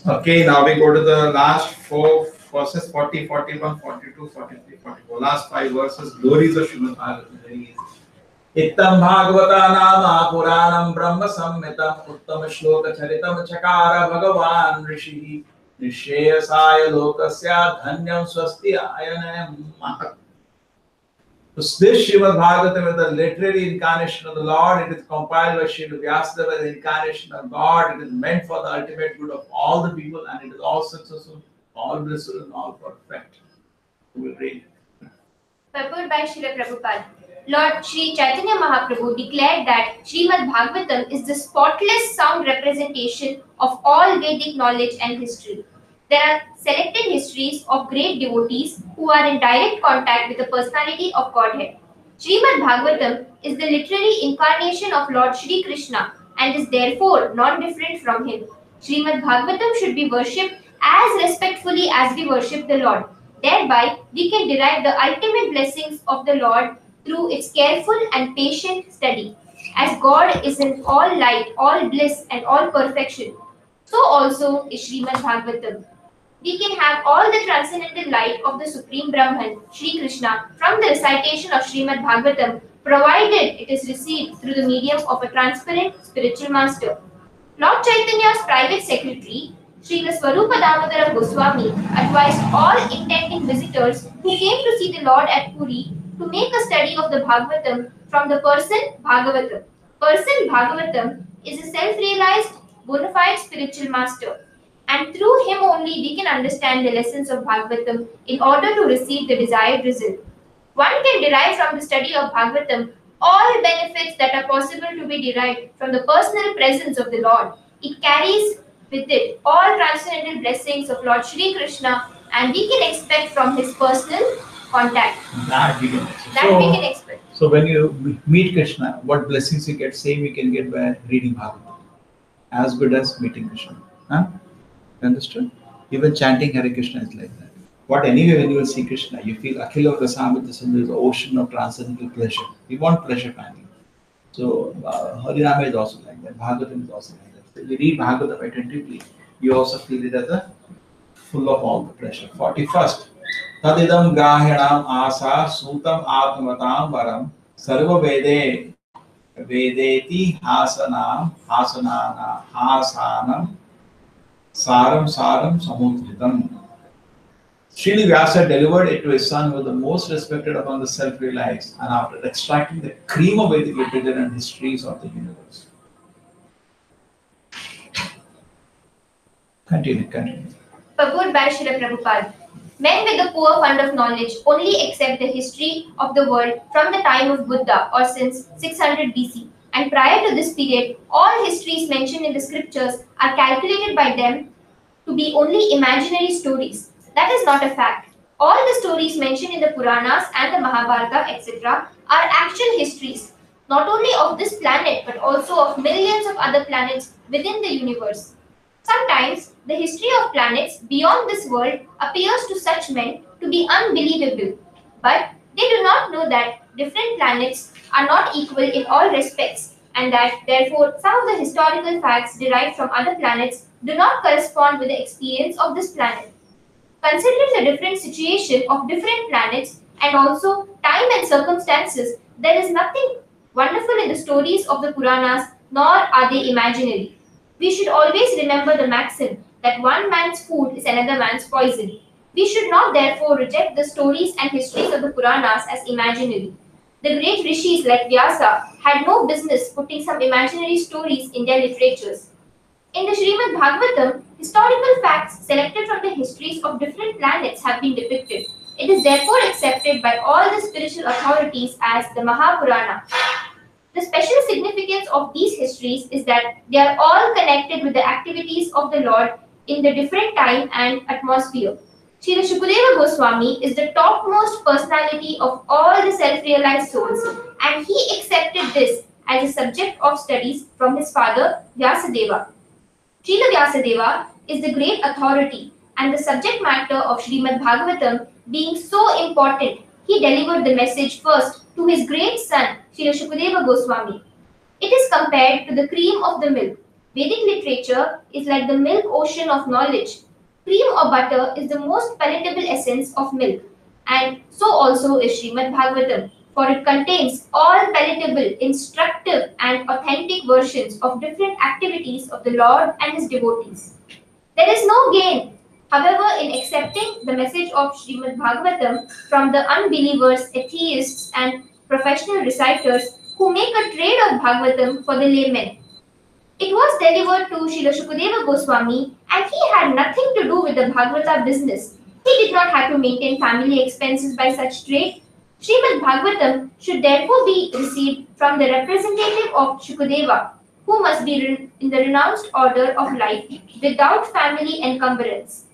[SPEAKER 7] Okay, now we go to the last 4 verses 40, 41, 42, 43, 44. Last 5 verses, glories of Srimad Bhagavatam. Ittam Bhagavata Nama Puranam Brahma Samhitam Uttam Shloka Charitam Chakara Bhagavan Rishi Nishayasaya Lokasya Dhanyam Swasti Ayanam Mahat. So this Srimad Bhagavatam is the literary incarnation of the Lord. It is compiled by Srila Vyasadeva, the incarnation of God. It is meant for the ultimate good of all the people, and it is all successful, all blissful, and all perfect. We will read.
[SPEAKER 8] Purport by Srila Prabhupada. Lord Sri Chaitanya Mahaprabhu declared that Srimad Bhagavatam is the spotless sound representation of all Vedic knowledge and history. There are selected histories of great devotees who are in direct contact with the personality of Godhead. Srimad Bhagavatam is the literary incarnation of Lord Shri Krishna and is therefore non-different from him. Srimad Bhagavatam should be worshipped as respectfully as we worship the Lord. Thereby, we can derive the ultimate blessings of the Lord through its careful and patient study. As God is in all light, all bliss, and all perfection, so also is Srimad Bhagavatam. We can have all the transcendental light of the Supreme Brahman, Sri Krishna, from the recitation of Srimad Bhagavatam, provided it is received through the medium of a transparent spiritual master. Lord Chaitanya's private secretary, Srila Swarupa Damodara Goswami, advised all intending visitors who came to see the Lord at Puri to make a study of the Bhagavatam from the person Bhagavatam. Person Bhagavatam is a self-realized, bona fide spiritual master, and through him only we can understand the lessons of Bhagavatam in order to receive the desired result. One can derive from the study of Bhagavatam all benefits that are possible to be derived from the personal presence of the Lord. It carries with it all transcendental blessings of Lord Shri Krishna, and we can expect from his personal contact.
[SPEAKER 7] That we can expect.
[SPEAKER 8] We can expect.
[SPEAKER 7] So when you meet Krishna, what blessings you get? Same you can get by reading Bhagavatam. As good as meeting Krishna. Huh? Understood? Even chanting Hare Krishna is like that. What anyway, when you will see Krishna, you feel Akhila Rasamrita Sindhu is the ocean of transcendental pleasure. We want pleasure finally. So Harinama is also like that. Bhagavatam is also like that. So if you read Bhagavatam attentively, you also feel it as a full of all the pleasure. 41st. Tadidam grahinam asa sutam atmatam varam sarva vede vedeti hasanam saram samudritam. Srila Vyasa delivered it to his son, who was the most respected among the self-realized, and after extracting the cream of Vedic literature and histories of the universe. Continue.
[SPEAKER 8] Purport by Srila Prabhupada. Men with a poor fund of knowledge only accept the history of the world from the time of Buddha, or since 600 BC. And prior to this period, all histories mentioned in the scriptures are calculated by them to be only imaginary stories. That is not a fact. All the stories mentioned in the Puranas and the Mahabharata, etc., are actual histories, not only of this planet but also of millions of other planets within the universe. Sometimes the history of planets beyond this world appears to such men to be unbelievable, but they do not know that different planets are not equal in all respects, and that therefore some of the historical facts derived from other planets do not correspond with the experience of this planet. Considering the different situation of different planets and also time and circumstances, there is nothing wonderful in the stories of the Puranas, nor are they imaginary. We should always remember the maxim that one man's food is another man's poison. We should not therefore reject the stories and histories of the Puranas as imaginary. The great rishis like Vyasa had no business putting some imaginary stories in their literatures. In the Srimad Bhagavatam, historical facts selected from the histories of different planets have been depicted. It is therefore accepted by all the spiritual authorities as the Mahapurana. The special significance of these histories is that they are all connected with the activities of the Lord in the different time and atmosphere. Srila Shukadeva Goswami is the topmost personality of all the self-realized souls, and he accepted this as a subject of studies from his father Vyasadeva. Srila Vyasadeva is the great authority, and the subject matter of Srimad Bhagavatam being so important, he delivered the message first to his great son, Srila Shukadeva Goswami. It is compared to the cream of the milk. Vedic literature is like the milk ocean of knowledge. Cream or butter is the most palatable essence of milk, and so also is Srimad Bhagavatam, for it contains all palatable, instructive, and authentic versions of different activities of the Lord and his devotees. There is no gain, however, in accepting the message of Srimad Bhagavatam from the unbelievers, atheists, and professional reciters who make a trade of Bhagavatam for the laymen. It was delivered to Srila Shukadeva Goswami, and he had nothing to do with the Bhagavata business. He did not have to maintain family expenses by such trade. Srimad Bhagavatam should therefore be received from the representative of Shukadeva, who must be in the renounced order of life without family encumbrance.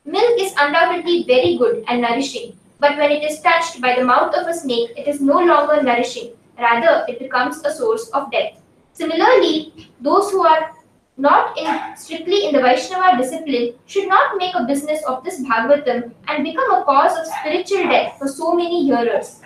[SPEAKER 8] Milk is undoubtedly very good and nourishing, but when it is touched by the mouth of a snake, it is no longer nourishing. Rather, it becomes a source of death. Similarly, those who are not strictly in the Vaishnava discipline should not make a business of this Bhagavatam and become a cause of spiritual death for so many hearers.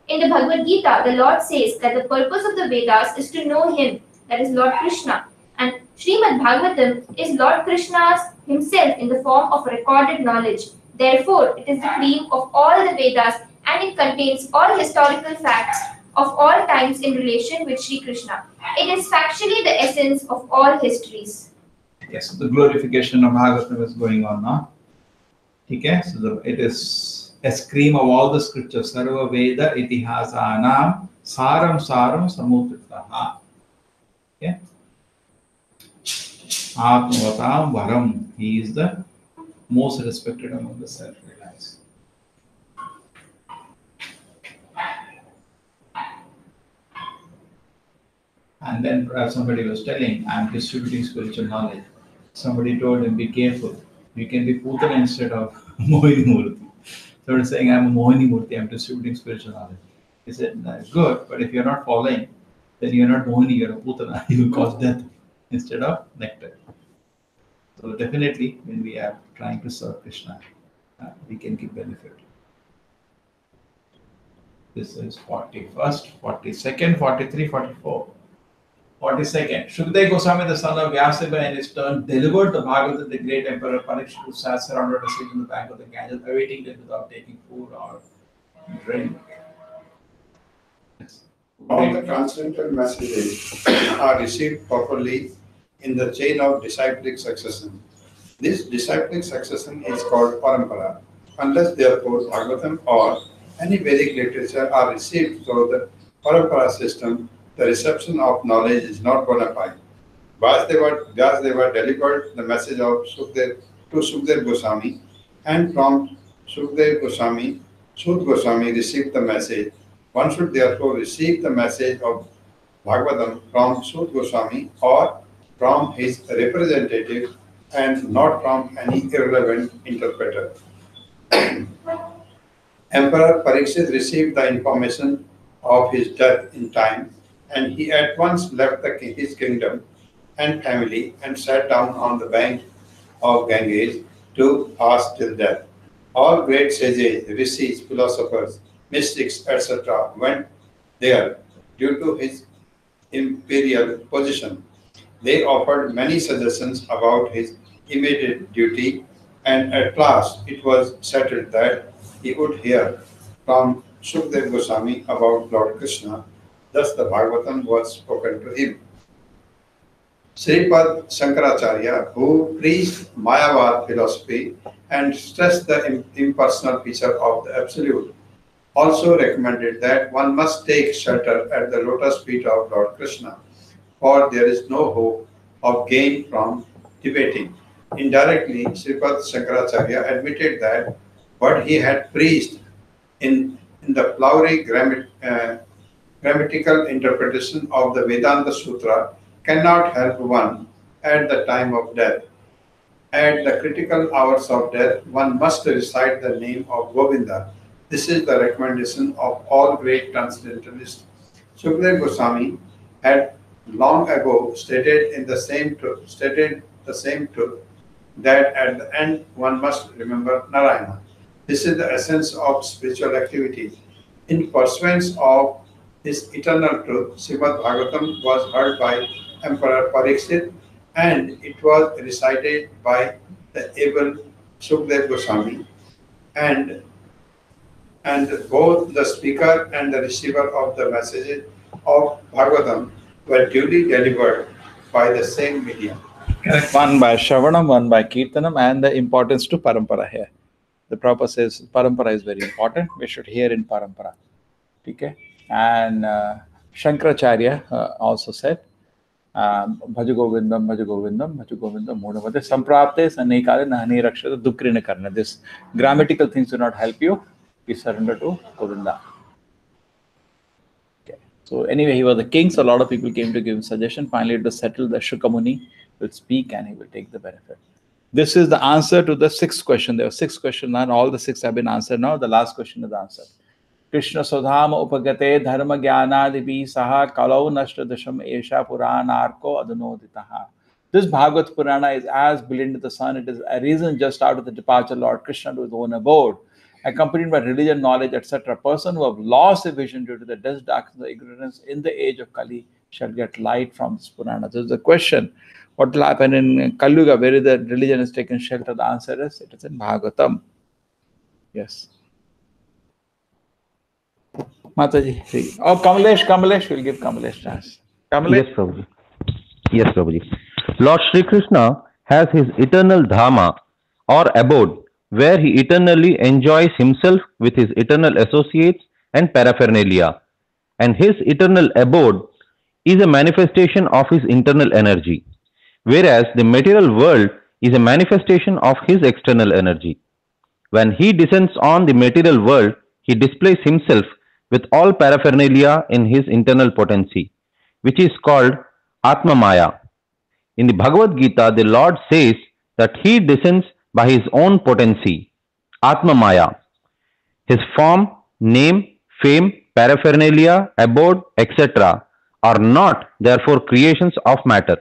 [SPEAKER 8] In the Bhagavad Gita, the Lord says that the purpose of the Vedas is to know Him, that is Lord Krishna, and Srimad Bhagavatam is Lord Krishna himself in the form of recorded knowledge. Therefore, it is the cream of all the Vedas, and it contains all historical facts of all times in relation with Sri Krishna. It is factually the essence of all histories.
[SPEAKER 7] Yes, the glorification of Bhagavatam is going on now. Okay, so it is a scream of all the scriptures. Sarva Veda Itihasanam Saram Saram Samutritaha. Okay. Atmavatam Varam. He is the most respected among the self-realized. And then somebody was telling, I am distributing spiritual knowledge. Somebody told him, be careful. You can be Putana instead of Mohini Murti. Somebody saying, I am a Mohini Murti, I am distributing spiritual knowledge. He said, that's good, but if you are not following, then you are not Mohini, you are a Putana. You will cause death instead of nectar. So definitely, when we are trying to serve Krishna, we can give benefit. This is 41st, 42nd, 43, 44. 42nd. Shukadeva Goswami, the son of Vyasadeva, in his turn, delivered the Bhagavad, the great emperor Parikshit, who sat surrounded a seat on the bank of the Ganges, awaiting them without taking food or drink. Yes.
[SPEAKER 4] All the transcendental messages are received properly in the chain of disciplic succession. This disciplic succession is called parampara. Unless therefore Bhagavatam or any Vedic literature are received through the parampara system, the reception of knowledge is not bona fide. Vyasdeva delivered the message of Shukdev to Shukdev Goswami, and from Shukdev Goswami, Sud Goswami received the message. One should therefore receive the message of Bhagavatam from Sud Goswami or from his representative and not from any irrelevant interpreter. Emperor Parikshit received the information of his death in time, and he at once left his kingdom and family and sat down on the bank of Ganges to fast till death. All great sages, rishis, philosophers, mystics, etc. went there due to his imperial position. They offered many suggestions about his immediate duty, and at last it was settled that he would hear from Shukdev Goswami about Lord Krishna. Thus the Bhagavatam was spoken to him. Sripad Shankaracharya, who preached Mayavad philosophy and stressed the impersonal feature of the Absolute, also recommended that one must take shelter at the lotus feet of Lord Krishna, for there is no hope of gain from debating. Indirectly, Sripad Shankaracharya admitted that what he had preached in the flowery grammatical interpretation of the Vedanta Sutra cannot help one at the time of death. At the critical hours of death, one must recite the name of Govinda. This is the recommendation of all great transcendentalists. Sukadeva Goswami had long ago stated the same truth that at the end one must remember Narayana. This is the essence of spiritual activities. In pursuance of this eternal truth, Srimad Bhagavatam was heard by Emperor Parikshit and it was recited by the able Sukadeva Goswami, and both the speaker and the receiver of the messages of Bhagavatam were duly delivered by the same medium.
[SPEAKER 7] One by Shravanam, one by Kirtanam, and the importance to Parampara here. The Prabhupada says Parampara is very important. We should hear in Parampara. Okay? And Shankaracharya also said, Bhaja Govindam, Bhaja Govindam, Bhaja Govindam, Mudamate, Samprapte, Sanekale, Nahani Rakshata, Dukrina Karna. This grammatical things do not help you. You surrender to Govinda. Okay. So anyway, he was the king, so a lot of people came to give him suggestion. Finally, it was settled that Shukamuni will speak and he will take the benefit. This is the answer to the sixth question. There were 6 questions and all the 6 have been answered now. The last question is answered. Krishna Sodhama Upagate Dharma Jnana Divi Saha Kalau Nashta Dasham Esha Puranarko Adunoditaha. This Bhagavad Purana is as brilliant as the sun. It is arisen just out of the departure of Lord Krishna to his own abode, accompanied by religion, knowledge, etc. A person who have lost a vision due to the dense darkness of ignorance in the age of Kali shall get light from this Purana. This is the question. What will happen in Kali Yuga, where the religion is taken shelter? The answer is, it is in Bhagavatam. Yes. Mataji. Oh, Kamalesh, we'll give Kamalesh chance. Kamalesh.
[SPEAKER 2] Yes, Prabhuji. Yes, Prabhuji. Lord Shri Krishna has his eternal Dharma or abode, where he eternally enjoys himself with his eternal associates and paraphernalia. And his eternal abode is a manifestation of his internal energy, whereas the material world is a manifestation of his external energy. When he descends on the material world, he displays himself with all paraphernalia in his internal potency, which is called Atma Maya. In the Bhagavad Gita, the Lord says that he descends by his own potency, Atma Maya. His form, name, fame, paraphernalia, abode, etc. are not therefore creations of matter.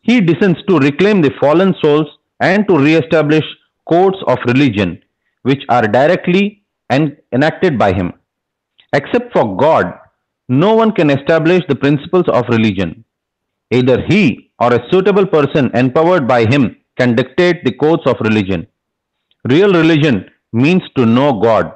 [SPEAKER 2] He descends to reclaim the fallen souls and to re-establish codes of religion which are directly enacted by him. Except for God, no one can establish the principles of religion. Either he or a suitable person empowered by him can dictate the codes of religion. Real religion means to know God,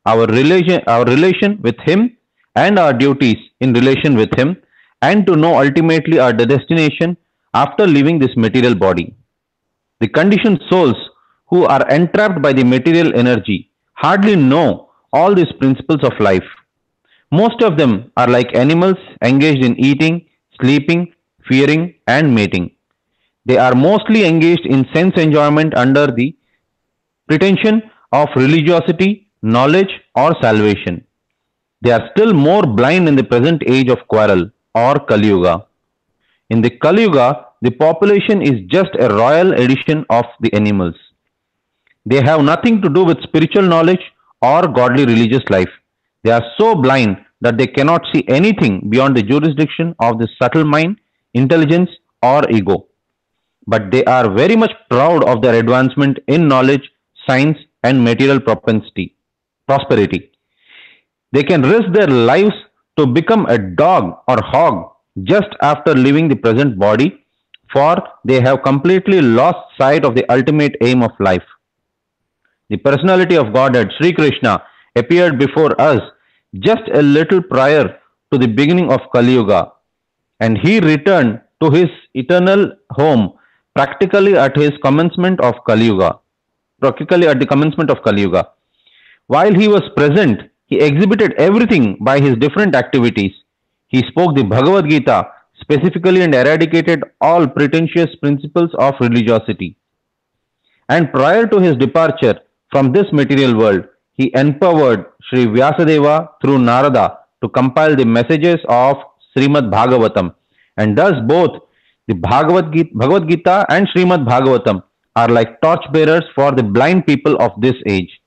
[SPEAKER 2] our relation with him and our duties in relation with him, and to know ultimately our destination after leaving this material body. The conditioned souls who are entrapped by the material energy hardly know all these principles of life. Most of them are like animals engaged in eating, sleeping, fearing, and mating. They are mostly engaged in sense enjoyment under the pretension of religiosity, knowledge, or salvation. They are still more blind in the present age of quarrel or Kali Yuga. In the Kali Yuga, the population is just a royal edition of the animals. They have nothing to do with spiritual knowledge or godly religious life. They are so blind that they cannot see anything beyond the jurisdiction of the subtle mind, intelligence, or ego. But they are very much proud of their advancement in knowledge, science, and material prosperity. They can risk their lives to become a dog or hog just after leaving the present body, for they have completely lost sight of the ultimate aim of life. The personality of Godhead, Sri Krishna, appeared before us just a little prior to the beginning of Kali Yuga, and he returned to his eternal home practically at his commencement of Kali Yuga. Practically at the commencement of Kali Yuga. While he was present, he exhibited everything by his different activities. He spoke the Bhagavad Gita specifically and eradicated all pretentious principles of religiosity. And prior to his departure from this material world, he empowered Sri Vyasadeva through Narada to compile the messages of Srimad Bhagavatam. And thus both the Bhagavad Gita and Srimad Bhagavatam are like torchbearers for the blind people of this age.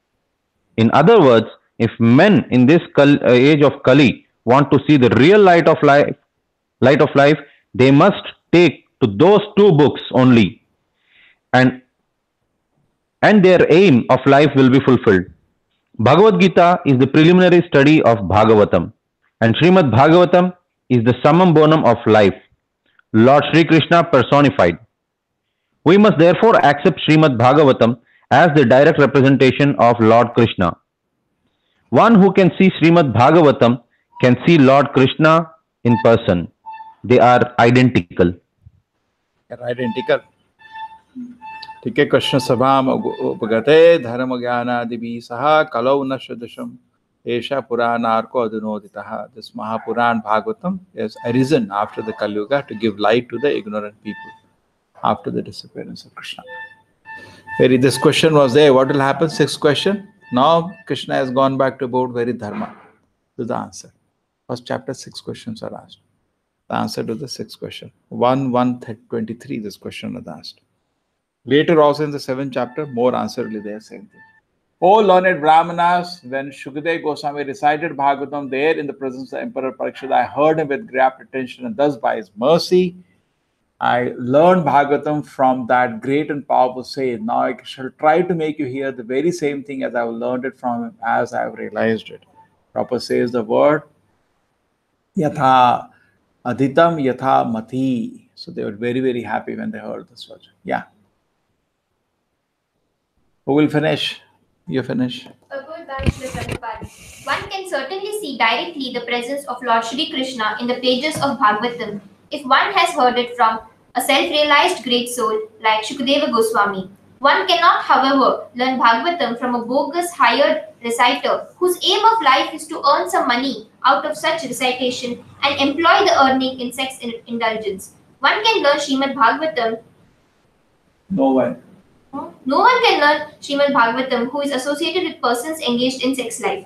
[SPEAKER 2] In other words, if men in this age of Kali want to see the real light of life, they must take to those two books only, and their aim of life will be fulfilled. Bhagavad Gita is the preliminary study of Bhagavatam, and Srimad Bhagavatam is the summum bonum of life, Lord Sri Krishna personified. We must therefore accept Srimad Bhagavatam as the direct representation of Lord Krishna. One who can see Srimad Bhagavatam can see Lord Krishna in person. They are identical.
[SPEAKER 7] They're identical. ठीक है. कृष्ण सभाम उपगते धर्म ज्ञानादिभिः सह कलौ न सदृशम् एषा पुराणार्को अधुनोदितः. This Mahapuran Bhagavatam is arisen after the Kali Yuga to give light to the ignorant people after the disappearance of Krishna. This question was there. What will happen? Sixth question. Now Krishna has gone back to about very dharma. This is the answer. First chapter, 6 questions are asked. The answer to the sixth question. 1:23, this question was asked. Later also in the 7th chapter, more answer will be there, same thing. O learned Brahmanas, when Shukadeva Goswami recited Bhagavatam there in the presence of Emperor Parikshit, I heard him with great attention, and thus by his mercy, I learned Bhagavatam from that great and powerful sage. Now I shall try to make you hear the very same thing as I have learned it from him, as I have realized it. Prabhupada says the word Yatha Adhitam Yatha Mati. So they were very, very happy when they heard this word. Yeah. Who will finish? You finish.
[SPEAKER 8] One can certainly see directly the presence of Lord Shri Krishna in the pages of Bhagavatam if one has heard it from a self-realized great soul like Shukadeva Goswami. One cannot, however, learn Bhagavatam from a bogus hired reciter whose aim of life is to earn some money out of such recitation and employ the earning in sex indulgence. One can learn Srimad Bhagavatam.
[SPEAKER 7] No one.
[SPEAKER 8] No one can learn Srimad Bhagavatam who is associated with persons engaged in sex life.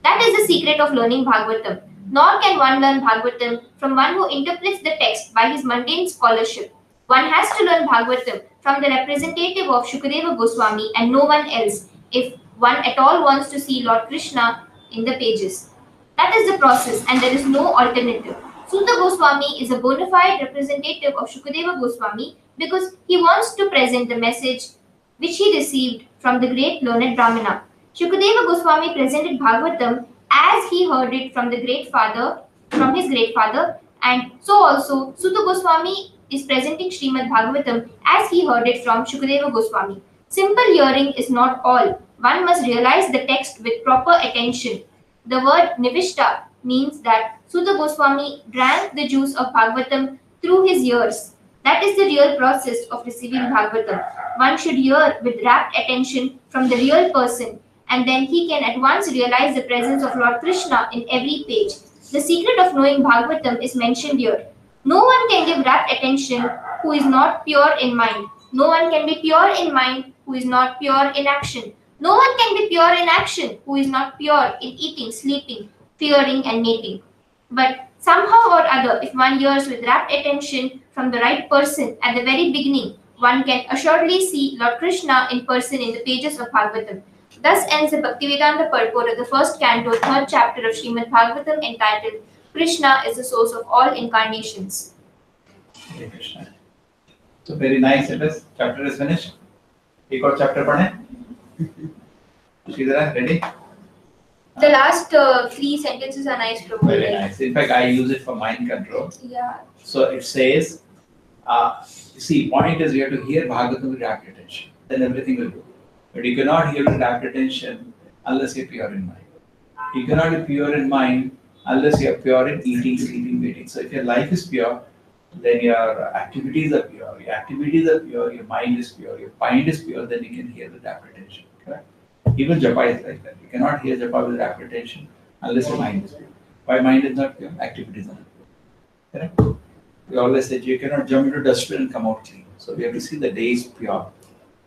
[SPEAKER 8] That is the secret of learning Bhagavatam. Nor can one learn Bhagavatam from one who interprets the text by his mundane scholarship. One has to learn Bhagavatam from the representative of Shukadeva Goswami and no one else if one at all wants to see Lord Krishna in the pages. That is the process and there is no alternative. Suta Goswami is a bona fide representative of Shukadeva Goswami because he wants to present the message which he received from the great learned Brahmana. Shukadeva Goswami presented Bhagavatam as he heard it from the great father, from his great father, and so also Suta Goswami is presenting Srimad Bhagavatam as he heard it from Shukadeva Goswami. Simple hearing is not all. One must realize the text with proper attention. The word Nivishta means that Suta Goswami drank the juice of Bhagavatam through his ears. That is the real process of receiving Bhagavatam. One should hear with rapt attention from the real person, and then he can at once realize the presence of Lord Krishna in every page. The secret of knowing Bhagavatam is mentioned here. No one can give rapt attention who is not pure in mind. No one can be pure in mind who is not pure in action. No one can be pure in action who is not pure in eating, sleeping, fearing and mating. But somehow or other, if one hears with rapt attention from the right person at the very beginning, one can assuredly see Lord Krishna in person in the pages of Bhagavatam. Thus ends the Bhaktivedanta purport of the first canto, 3rd chapter of Srimad Bhagavatam entitled Krishna is the source of all incarnations.
[SPEAKER 7] Hare Krishna. So very nice it is. Chapter is finished. Ek aur chapter padhe. Sridhara, ready?
[SPEAKER 8] The last 3 sentences are nice, Prabhu.
[SPEAKER 7] Very nice. In fact, I use it for mind control.
[SPEAKER 8] Yeah.
[SPEAKER 7] So it says, see, point is you have to hear Bhagavatam with rapt attention. Then everything will go. But you cannot hear with rapt attention unless you are pure in mind. You cannot be pure in mind unless you are pure in eating, sleeping, waiting. So if your life is pure, then your activities are pure. Your activities are pure, your mind is pure. Your mind is pure, then you can hear with rapid attention. Correct? Even japa is like that. You cannot hear japa with rapid attention unless your mind is pure. Why mind is not pure? Activities are not pure. Correct? We always say you cannot jump into dustbin and come out clean. So we have to see the day is pure.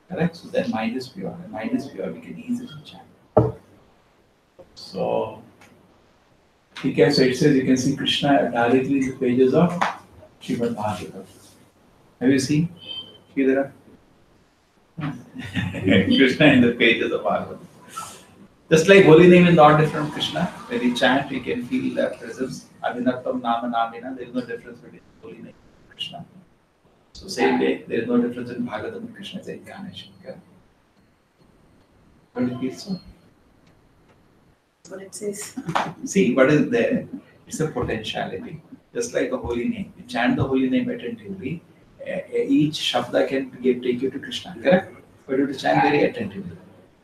[SPEAKER 7] Correct? So then mind is pure. When mind is pure, we can easily chant. So, okay, so it says you can see Krishna directly in the pages of Srimad Bhagavatam. Have you seen? Shridhara? Krishna in the pages of Bhagavatam. Just like holy name is not different from Krishna. When we chant, we can feel the presence. Adinattam Nama Namina, there is no difference between holy name and Krishna. So same way, there is no difference in Bhagavatam and Krishna is incarnation. Okay? Don't you feel so?
[SPEAKER 11] What it says.
[SPEAKER 7] See, what is there? It's a potentiality. Just like a holy name. You chant the holy name attentively, each shabda can take you to Krishna, correct? But you have to chant very attentively.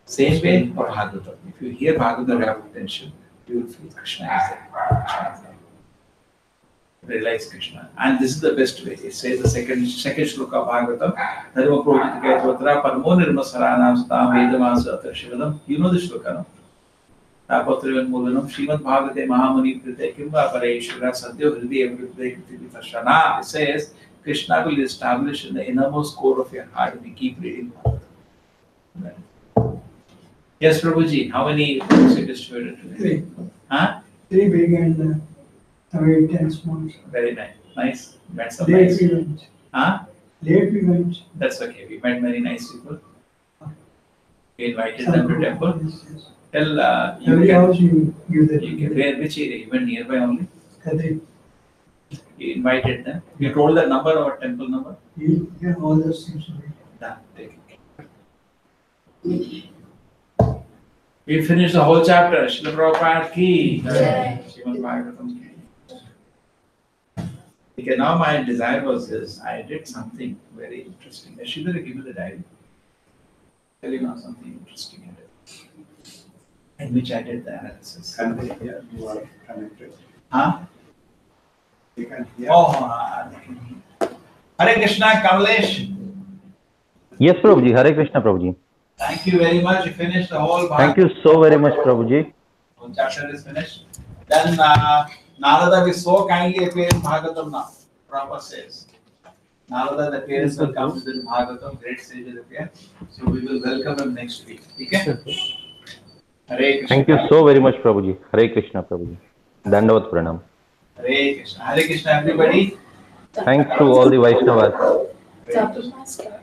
[SPEAKER 7] Same way for Bhagavatam. If you hear Bhagavatam have attention, you will feel Krishna is there. Realize Krishna. And this is the best way. It says the second shloka of Bhagavatam, Dharma Provita Tvatra Parmo Nirma Saranam Stam Vedamasa Shivadam. You know this shloka, no? Tapatrivan Mulanam Srimad Bhagavate Mahamuni Prite Kimva Pareshwara Sadhyo Hridiya Vrite Vitarshana. It says Krishna will establish in the innermost core of your heart if you keep reading Bhagavatam. Yes, Prabhuji, how many books you distributed today?
[SPEAKER 12] 3.
[SPEAKER 7] Huh?
[SPEAKER 12] 3 big and 10 small.
[SPEAKER 7] Very nice. Nice. Met some
[SPEAKER 12] Late
[SPEAKER 7] nice.
[SPEAKER 12] we went.
[SPEAKER 7] Huh?
[SPEAKER 12] Late we went.
[SPEAKER 7] That's okay. We met many nice people. We invited them to temple.
[SPEAKER 12] Yes, yes.
[SPEAKER 7] Tell
[SPEAKER 12] Every house you give the
[SPEAKER 7] you can, where, which area? You went nearby only?
[SPEAKER 12] Kadri.
[SPEAKER 7] You invited them. You told the number or temple number?
[SPEAKER 12] Yeah, all those things.
[SPEAKER 7] Done. Take it. We finished the whole chapter. Srila Prabhupada ki. Srimad Bhagavatam ki. Okay, now my desire was this. I did something very interesting. Shridhar, give me the diary. Tell you now something interesting I did. In which I did the analysis.
[SPEAKER 4] Can they hear? You are connected.
[SPEAKER 7] Huh?
[SPEAKER 4] You can hear.
[SPEAKER 7] Oh, they can hear. Hare Krishna, Kamlesh.
[SPEAKER 2] Yes, Prabhuji. Hare Krishna, Prabhuji.
[SPEAKER 7] Thank you very much. You finished the whole
[SPEAKER 2] Thank you so very much, Prabhuji.
[SPEAKER 7] Whole chapter is finished. Then Narada will so kindly appear in Bhagavatam now. Prabhupada says. Narada, the parents will come to the Bhagavatam, great sages appear. So we will welcome him next week. Okay? Hare Krishna.
[SPEAKER 2] Thank you so very much, Prabhuji. Hare Krishna, Prabhuji. Dandavat Pranam.
[SPEAKER 7] Hare Krishna. Hare Krishna, everybody.
[SPEAKER 2] Thanks to all the Vaishnavas.
[SPEAKER 6] Chapter master.